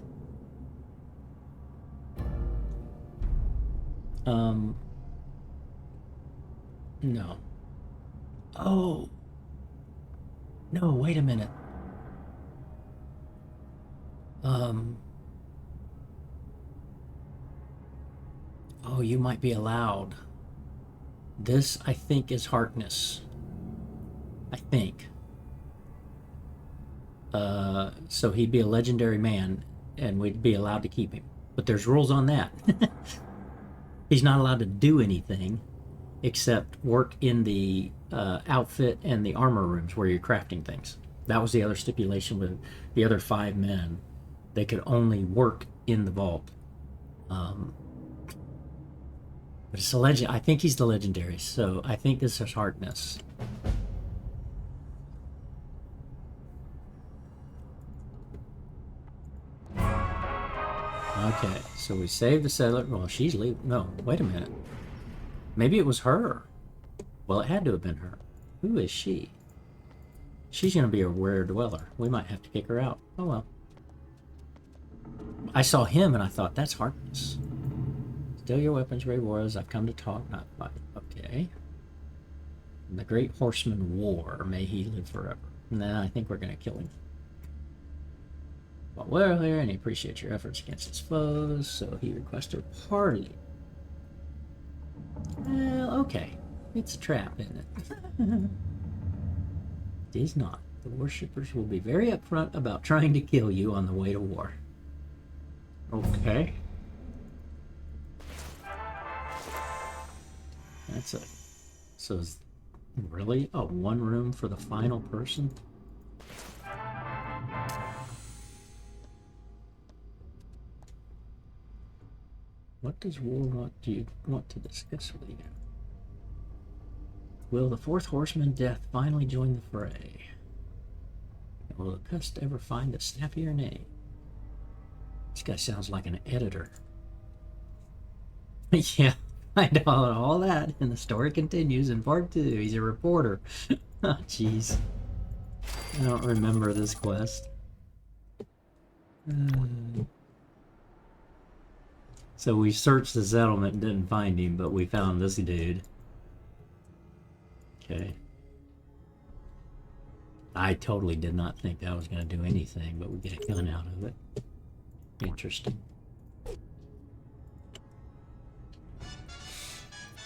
Speaker 1: No. Oh. No, wait a minute. Oh, you might be allowed. This, I think, is Harkness. I think. So he'd be a legendary man, and we'd be allowed to keep him. But there's rules on that. He's not allowed to do anything except work in the outfit and the armor rooms where you're crafting things. That was the other stipulation with the other 5 men. They could only work in the vault. But it's a legend. I think he's the legendary, so I think this is Harkness. Okay, so we saved the settler. Well, she's leaving. No, wait a minute. Maybe it was her. Well, it had to have been her. Who is she? She's going to be a rare dweller. We might have to kick her out. Oh well. I saw him and I thought, that's Harkness. Still your weapons, Ray Warriors. I've come to talk, not fight. Okay. And the great horseman war. May he live forever. Nah, I think we're going to kill him. Well, we're here and he appreciates your efforts against his foes, so he requested a parley. Well, okay. It's a trap, isn't it? It is not. The worshippers will be very upfront about trying to kill you on the way to war. Okay. That's a... So is really a 1 room for the final person? What does war want? Do you want to discuss with you? Will the 4th horseman, Death, finally join the fray? Will the pest ever find a snappier name? This guy sounds like an editor. Yeah, I know all that, and the story continues in part 2. He's a reporter. Oh, jeez. I don't remember this quest. So we searched the settlement and didn't find him, but we found this dude. Okay. I totally did not think that was going to do anything, but we get a gun out of it. Interesting.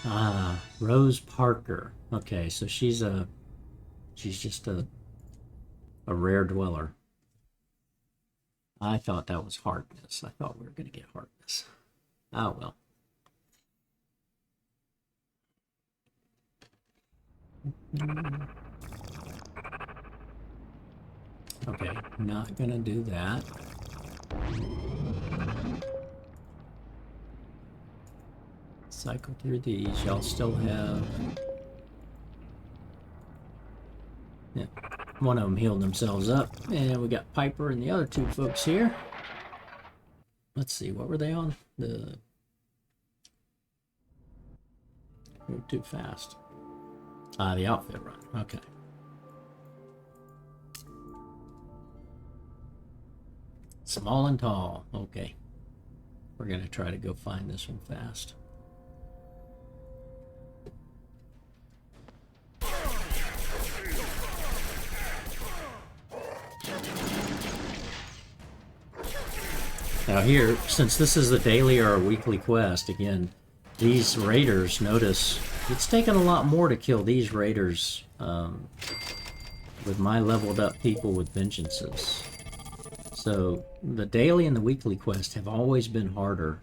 Speaker 1: Ah, Rose Parker. Okay, so she's just a rare dweller. I thought that was Harkness. I thought we were going to get Harkness. Oh well. Okay, not gonna do that. Cycle through these. Y'all still have... Yeah. One of them healed themselves up. And we got Piper and the other two folks here. Let's see, what were they on? They were too fast. The outfit run. Okay. Small and tall. Okay. We're going to try to go find this one fast. Now here, since this is a daily or a weekly quest, again, these raiders, notice, it's taken a lot more to kill these raiders with my leveled up people with vengeances. So the daily and the weekly quest have always been harder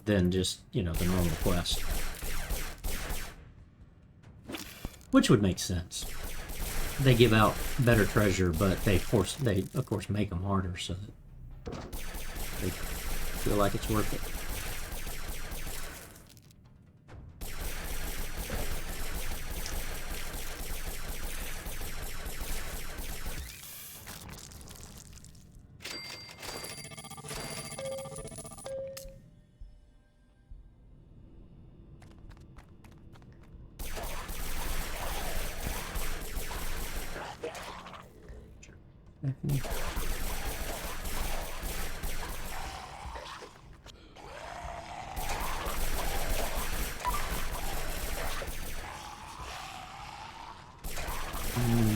Speaker 1: than just, you know, the normal quest. Which would make sense. They give out better treasure, but they of course make them harder so that they feel like it's worth it.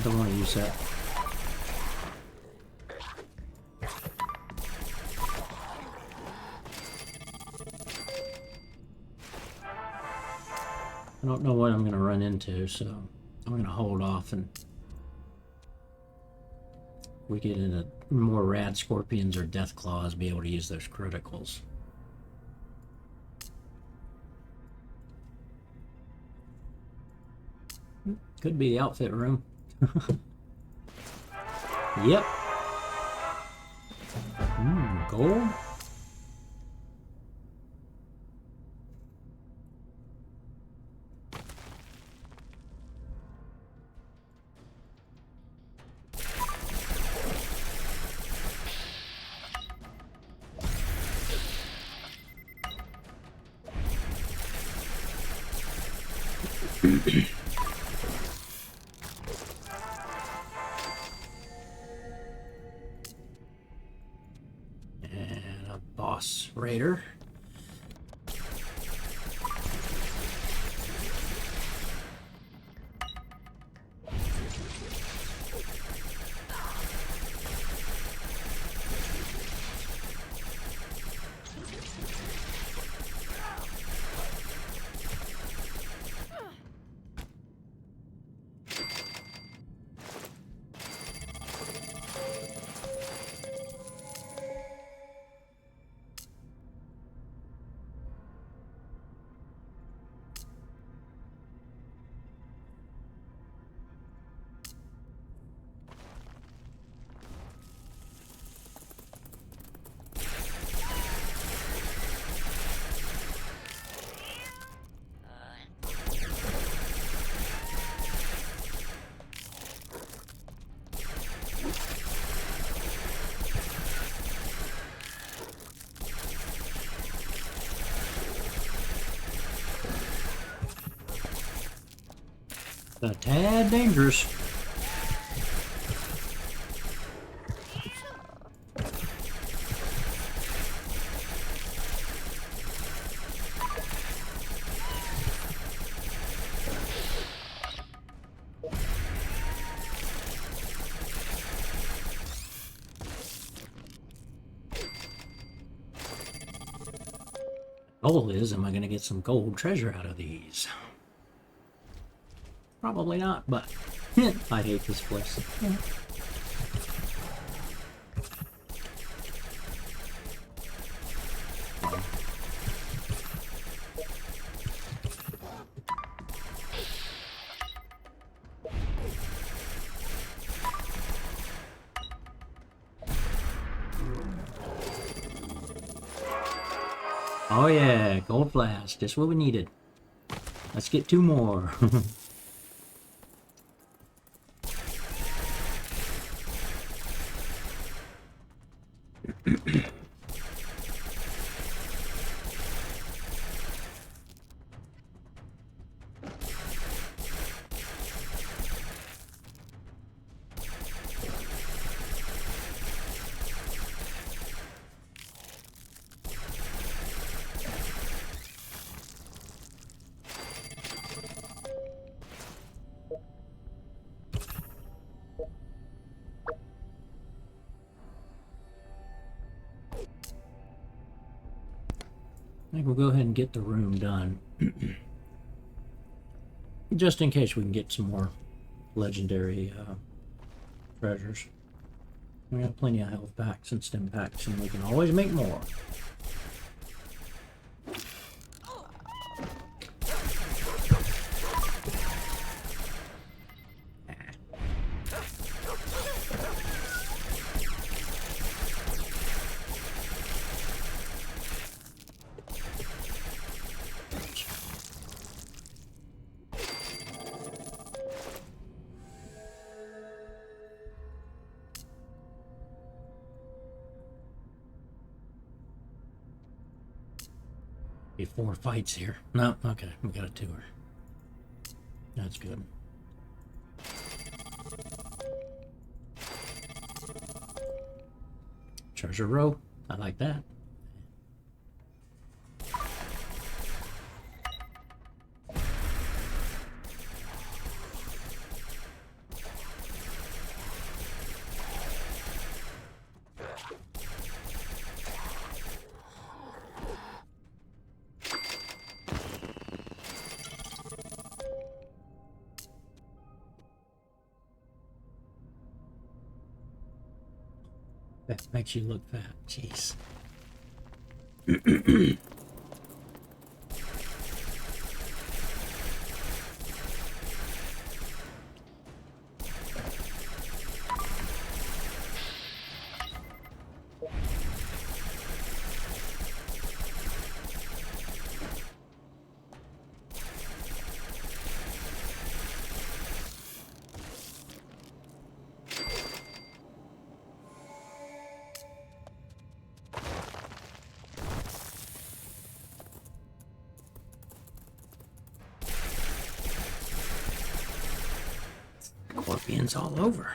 Speaker 1: Don't want to use that. I don't know what I'm going to run into, so I'm going to hold off, and we get into more rad scorpions or death claws, be able to use those criticals. Could be the outfit room. Yep. Gold? And a boss raider. A tad dangerous. Goal is, am I going to get some gold treasure out of these? Probably not, but I hate this place. Oh yeah, gold flask, just what we needed. Let's get 2 more. think we'll go ahead and get the room done. Just in case we can get some more legendary treasures. We have plenty of health packs and stim packs, and we can always make more. Be 4 fights here. No, okay, we got a tour. That's good. Treasure row. I like that. That makes you look fat. Jeez. Scorpions all over.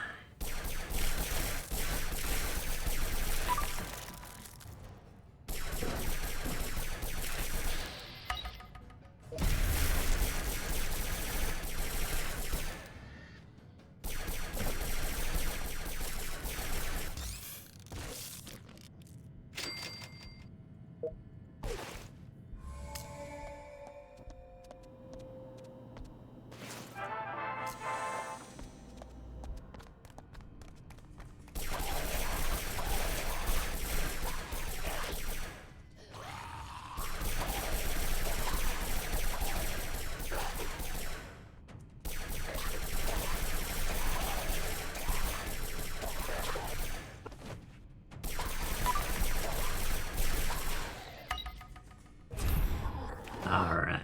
Speaker 1: Alright.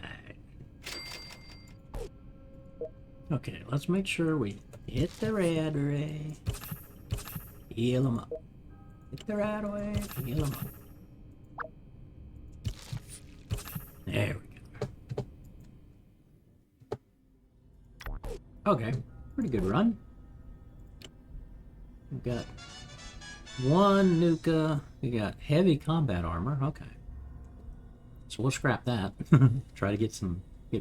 Speaker 1: Okay, let's make sure we hit the red ray. Heal them up. Hit the red ray. Heal them up. There we go. Okay, pretty good run. We've got one Nuka. We got heavy combat armor. Okay. So we'll scrap that. Try to get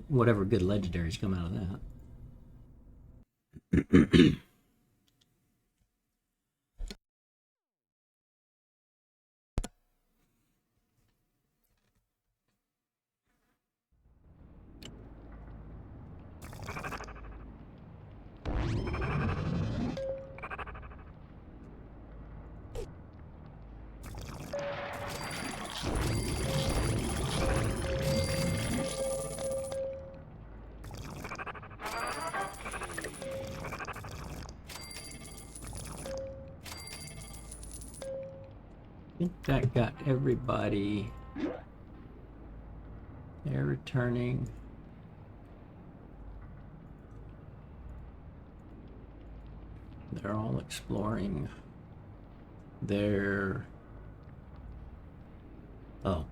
Speaker 1: whatever good legendaries come out of that. I think that got everybody. They're returning. They're all exploring. They're... Oh.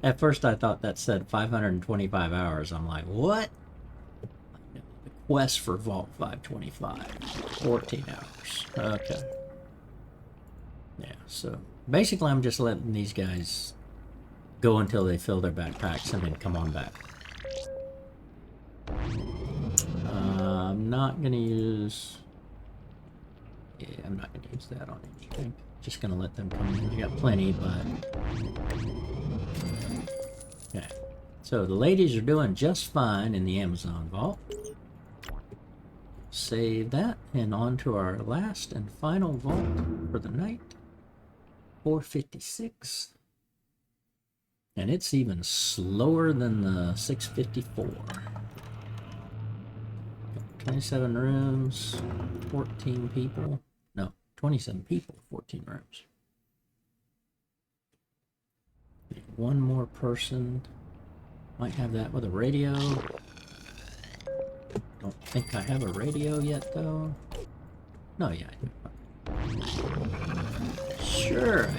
Speaker 1: At first I thought that said 525 hours. I'm like, what? The quest for Vault 525. 14 hours. Okay. Yeah, so basically I'm just letting these guys go until they fill their backpacks and then come on back. I'm not going to use... Yeah, I'm not going to use that on anything. Just gonna let them come in. I got plenty, but... Okay. So the ladies are doing just fine in the Amazon vault. Save that, and on to our last and final vault for the night. 456. And it's even slower than the 654. 27 rooms, 14 people. No, 27 people, 14 rooms. One more person. Might have that with a radio. Don't think I have a radio yet, though. No, yeah, I do. Sure, I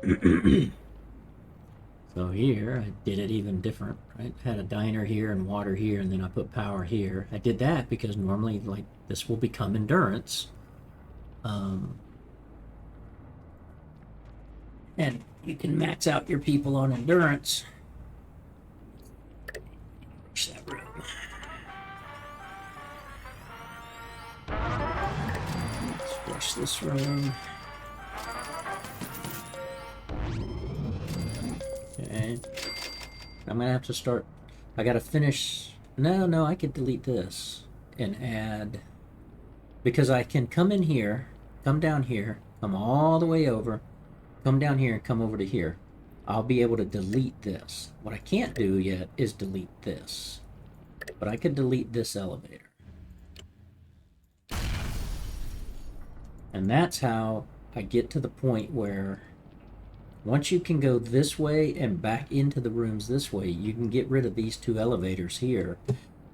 Speaker 1: do. So here, I did it even different, right? Had a diner here and water here, and then I put power here. I did that because normally, like, this will become endurance. And you can max out your people on endurance. Where's that room? Let's flush this room. Okay. I'm gonna have to start. I gotta finish. No, I could delete this and add. Because I can come in here, come down here, come all the way over, come down here and come over to here. I'll be able to delete this. What I can't do yet is delete this. But I could delete this elevator. And that's how I get to the point where once you can go this way and back into the rooms this way, you can get rid of these two elevators here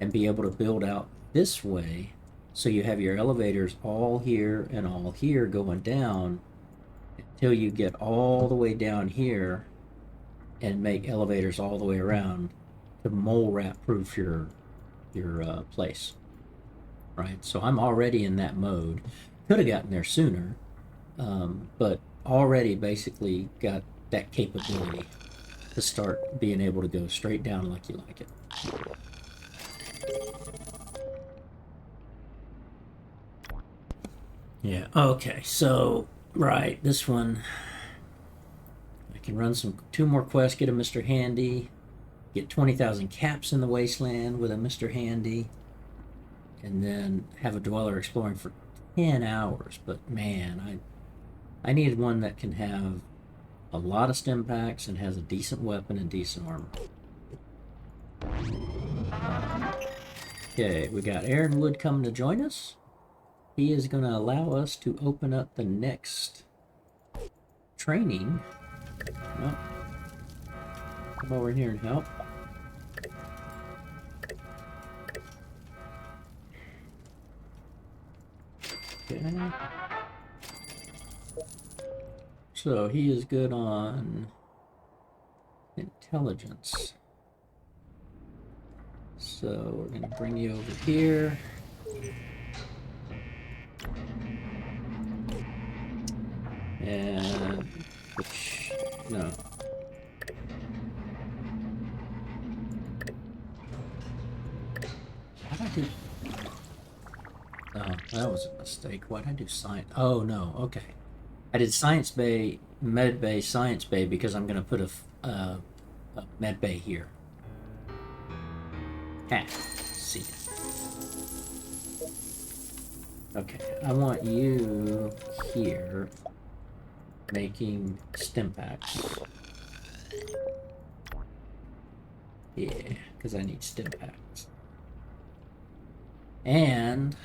Speaker 1: and be able to build out this way. So you have your elevators all here and all here going down until you get all the way down here and make elevators all the way around to mole rat proof your place. Right? So I'm already in that mode. Could have gotten there sooner, but already basically got that capability to start being able to go straight down like you like it. Yeah, okay, so, right, this one, I can run two more quests, get a Mr. Handy, get 20,000 caps in the wasteland with a Mr. Handy, and then have a dweller exploring for 10 hours, but man, I needed one that can have a lot of stim packs and has a decent weapon and decent armor. Okay, we got Aaron Wood coming to join us. He is going to allow us to open up the next training. Well, come over here and help. Okay. So he is good on intelligence. So we're going to bring you over here. And which, no. How did I do? Oh, that was a mistake. Why did I do science? Oh no, okay. I did science bay, med bay, science bay because I'm gonna put a med bay here. See ya. Okay, I want you here making stim packs. Yeah, because I need stim packs. And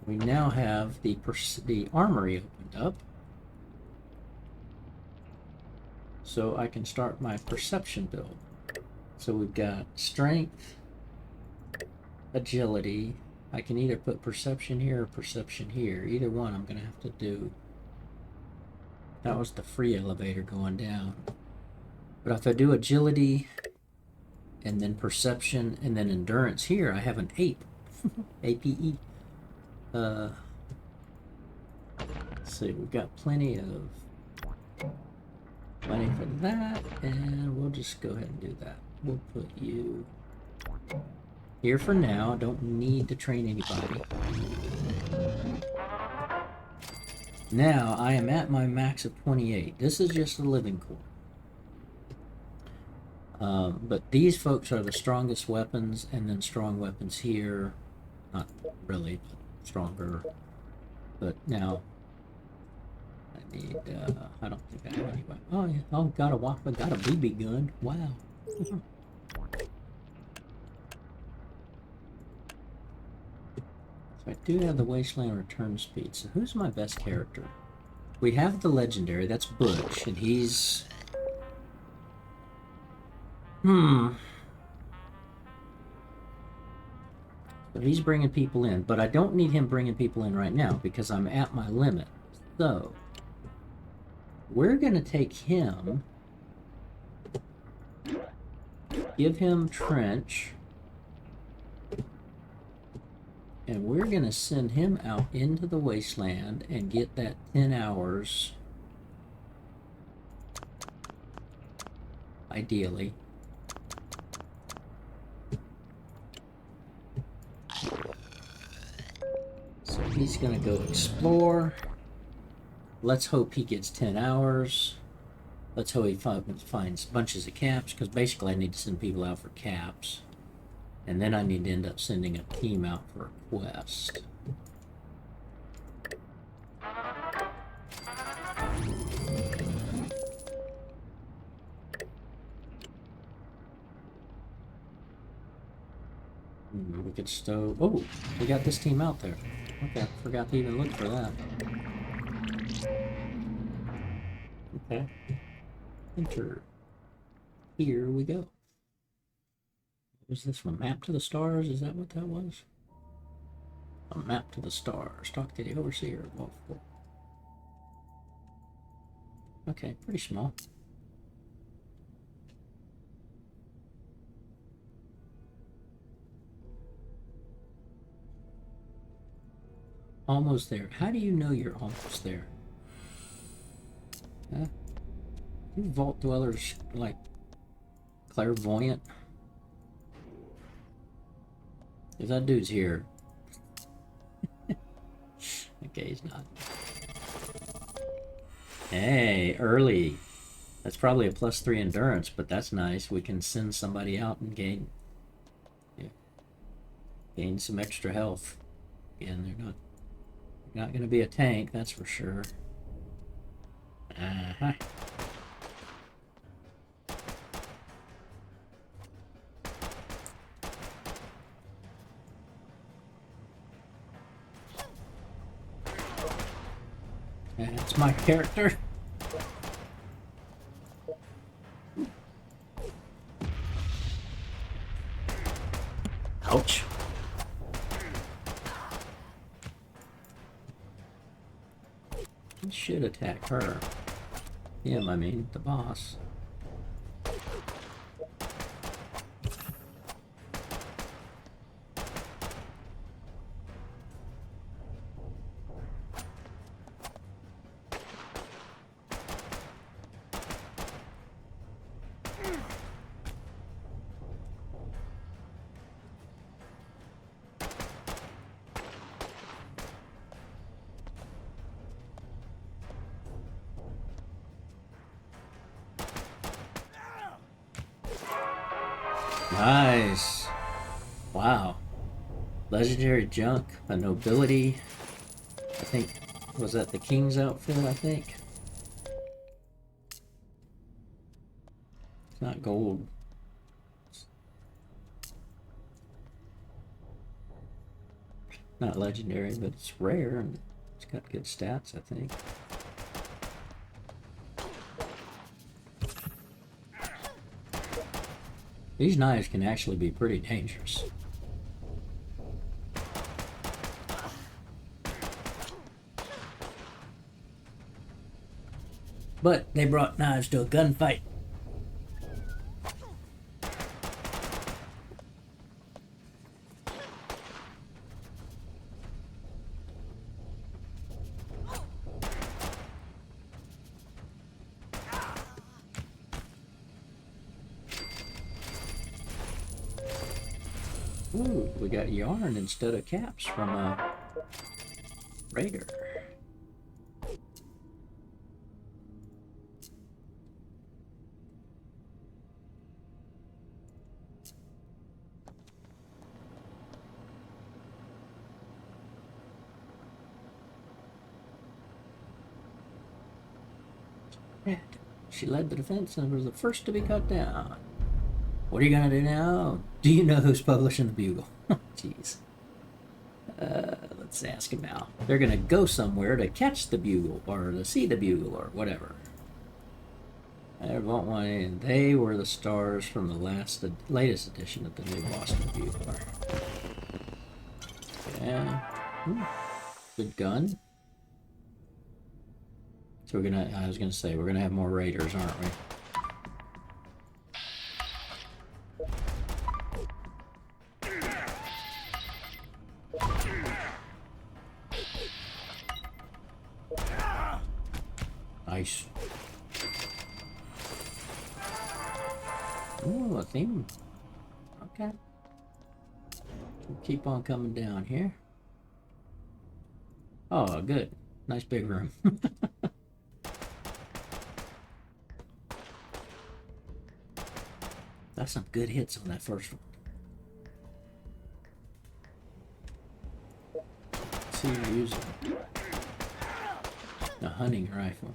Speaker 1: we now have the armory opened up. So I can start my perception build. So we've got strength, agility. I can either put perception here or perception here. Either one I'm going to have to do. That was the free elevator going down. But if I do agility and then perception and then endurance here, I have an ape. APE. Let's see, we've got plenty for that, and we'll just go ahead and do that. We'll put you here for now. Don't need to train anybody. Now I am at my max of 28. This is just a living core. But these folks are the strongest weapons, and then strong weapons here. Not really, but stronger. But now I need, I don't think I have any weapons. Oh, yeah. Oh, got a Wappa, got a BB gun. Wow. So I do have the Wasteland return speed. So who's my best character? We have the legendary, that's Butch, and he's... But he's bringing people in, but I don't need him bringing people in right now because I'm at my limit. So, we're going to take him, give him Trench, and we're going to send him out into the Wasteland and get that 10 hours, ideally. So he's going to go explore. Let's hope he gets 10 hours. Let's hope he finds bunches of caps, because basically I need to send people out for caps. And then I need to end up sending a team out for a quest. We could stow... Oh, we got this team out there. Okay, forgot to even look for that. Okay. Enter. Here we go. What was this one? Map to the Stars? Is that what that was? A map to the stars. Talk to the overseer. Okay, pretty small. Almost there. How do you know you're almost there? Huh? You vault dwellers like clairvoyant? If that dude's here. Okay, he's not. Hey, early. That's probably a +3 endurance, but that's nice. We can send somebody out and gain some extra health. Again, they're not going to be a tank, that's for sure. Uh-huh. That's my character. Ouch. He should attack her. Him, I mean, the boss. Nice. Wow. Legendary junk, a nobility. I think, was that the king's outfit, I think? It's not gold. Not legendary, but it's rare and it's got good stats, I think. These knives can actually be pretty dangerous. But they brought knives to a gunfight. Ooh, we got yarn instead of caps from a raider. She led the defense and was the first to be cut down. What are you gonna do now? Do you know who's publishing the Bugle? Jeez. Let's ask him now. They're gonna go somewhere to catch the Bugle or to see the Bugle or whatever. They were the stars from the latest edition of the new Boston Bugle. Yeah. Good gun. So I was gonna say, we're gonna have more raiders, aren't we? Nice. Ooh, a theme. Okay. We'll keep on coming down here. Oh, good. Nice big room. That's some good hits on that first one. Let's see you use a hunting rifle.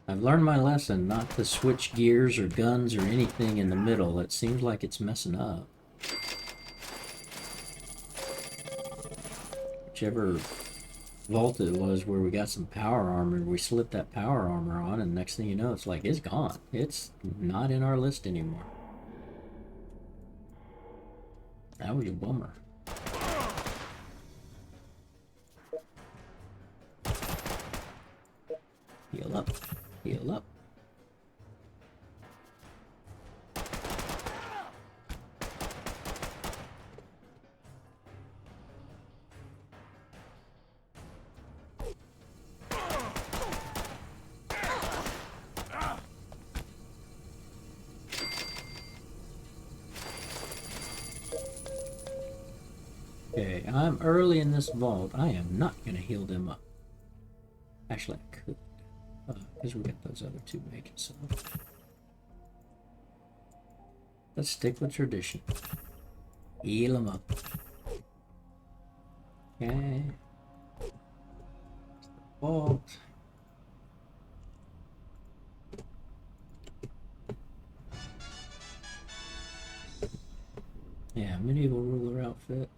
Speaker 1: I've learned my lesson not to switch gears or guns or anything in the middle. It seems like it's messing up. Whichever vault it was where we got some power armor, we slipped that power armor on, and next thing you know, it's like, it's gone. It's not in our list anymore. That was a bummer. Heal up. Heal up. Okay, I'm early in this vault. I am not going to heal them up. Actually, I could. Because we got those other two making some. Let's stick with tradition. Heal them up. Okay. Vault. Yeah, medieval ruler outfit.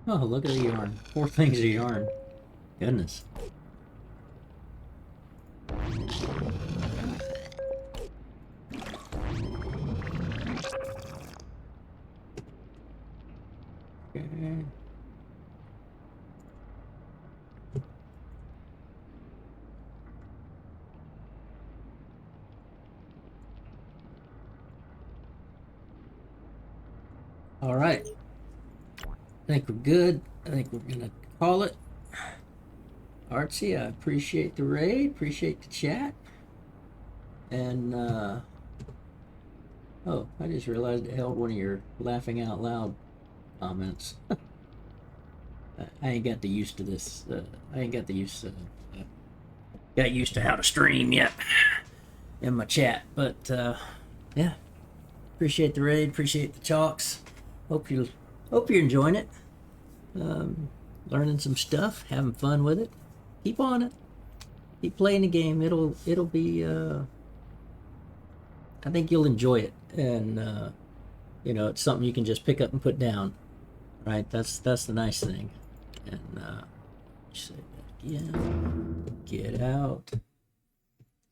Speaker 1: Oh, look at the yarn. 4 things of yarn. Goodness. Okay. All right. I think we're good. I think we're gonna call it. Artsy, I appreciate the raid, appreciate the chat. And oh, I just realized it held one of your laughing out loud comments. I ain't got the used to this. I ain't got the used to got used to how to stream yet in my chat. But yeah, appreciate the raid, appreciate the chalks. Hope you're enjoying it. Learning some stuff, having fun with it. Keep on it. Keep playing the game. It'll be. I think you'll enjoy it, and you know, it's something you can just pick up and put down. Right? That's the nice thing. And say that again. Get out.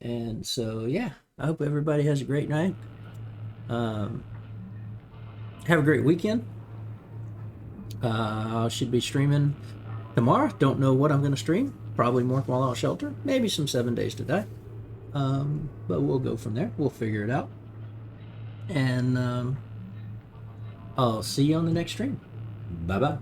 Speaker 1: And so yeah, I hope everybody has a great night. Have a great weekend. I should be streaming tomorrow. Don't know what I'm going to stream. Probably more Fallout Shelter. Maybe some 7 Days to Die. But we'll go from there. We'll figure it out. And I'll see you on the next stream. Bye-bye.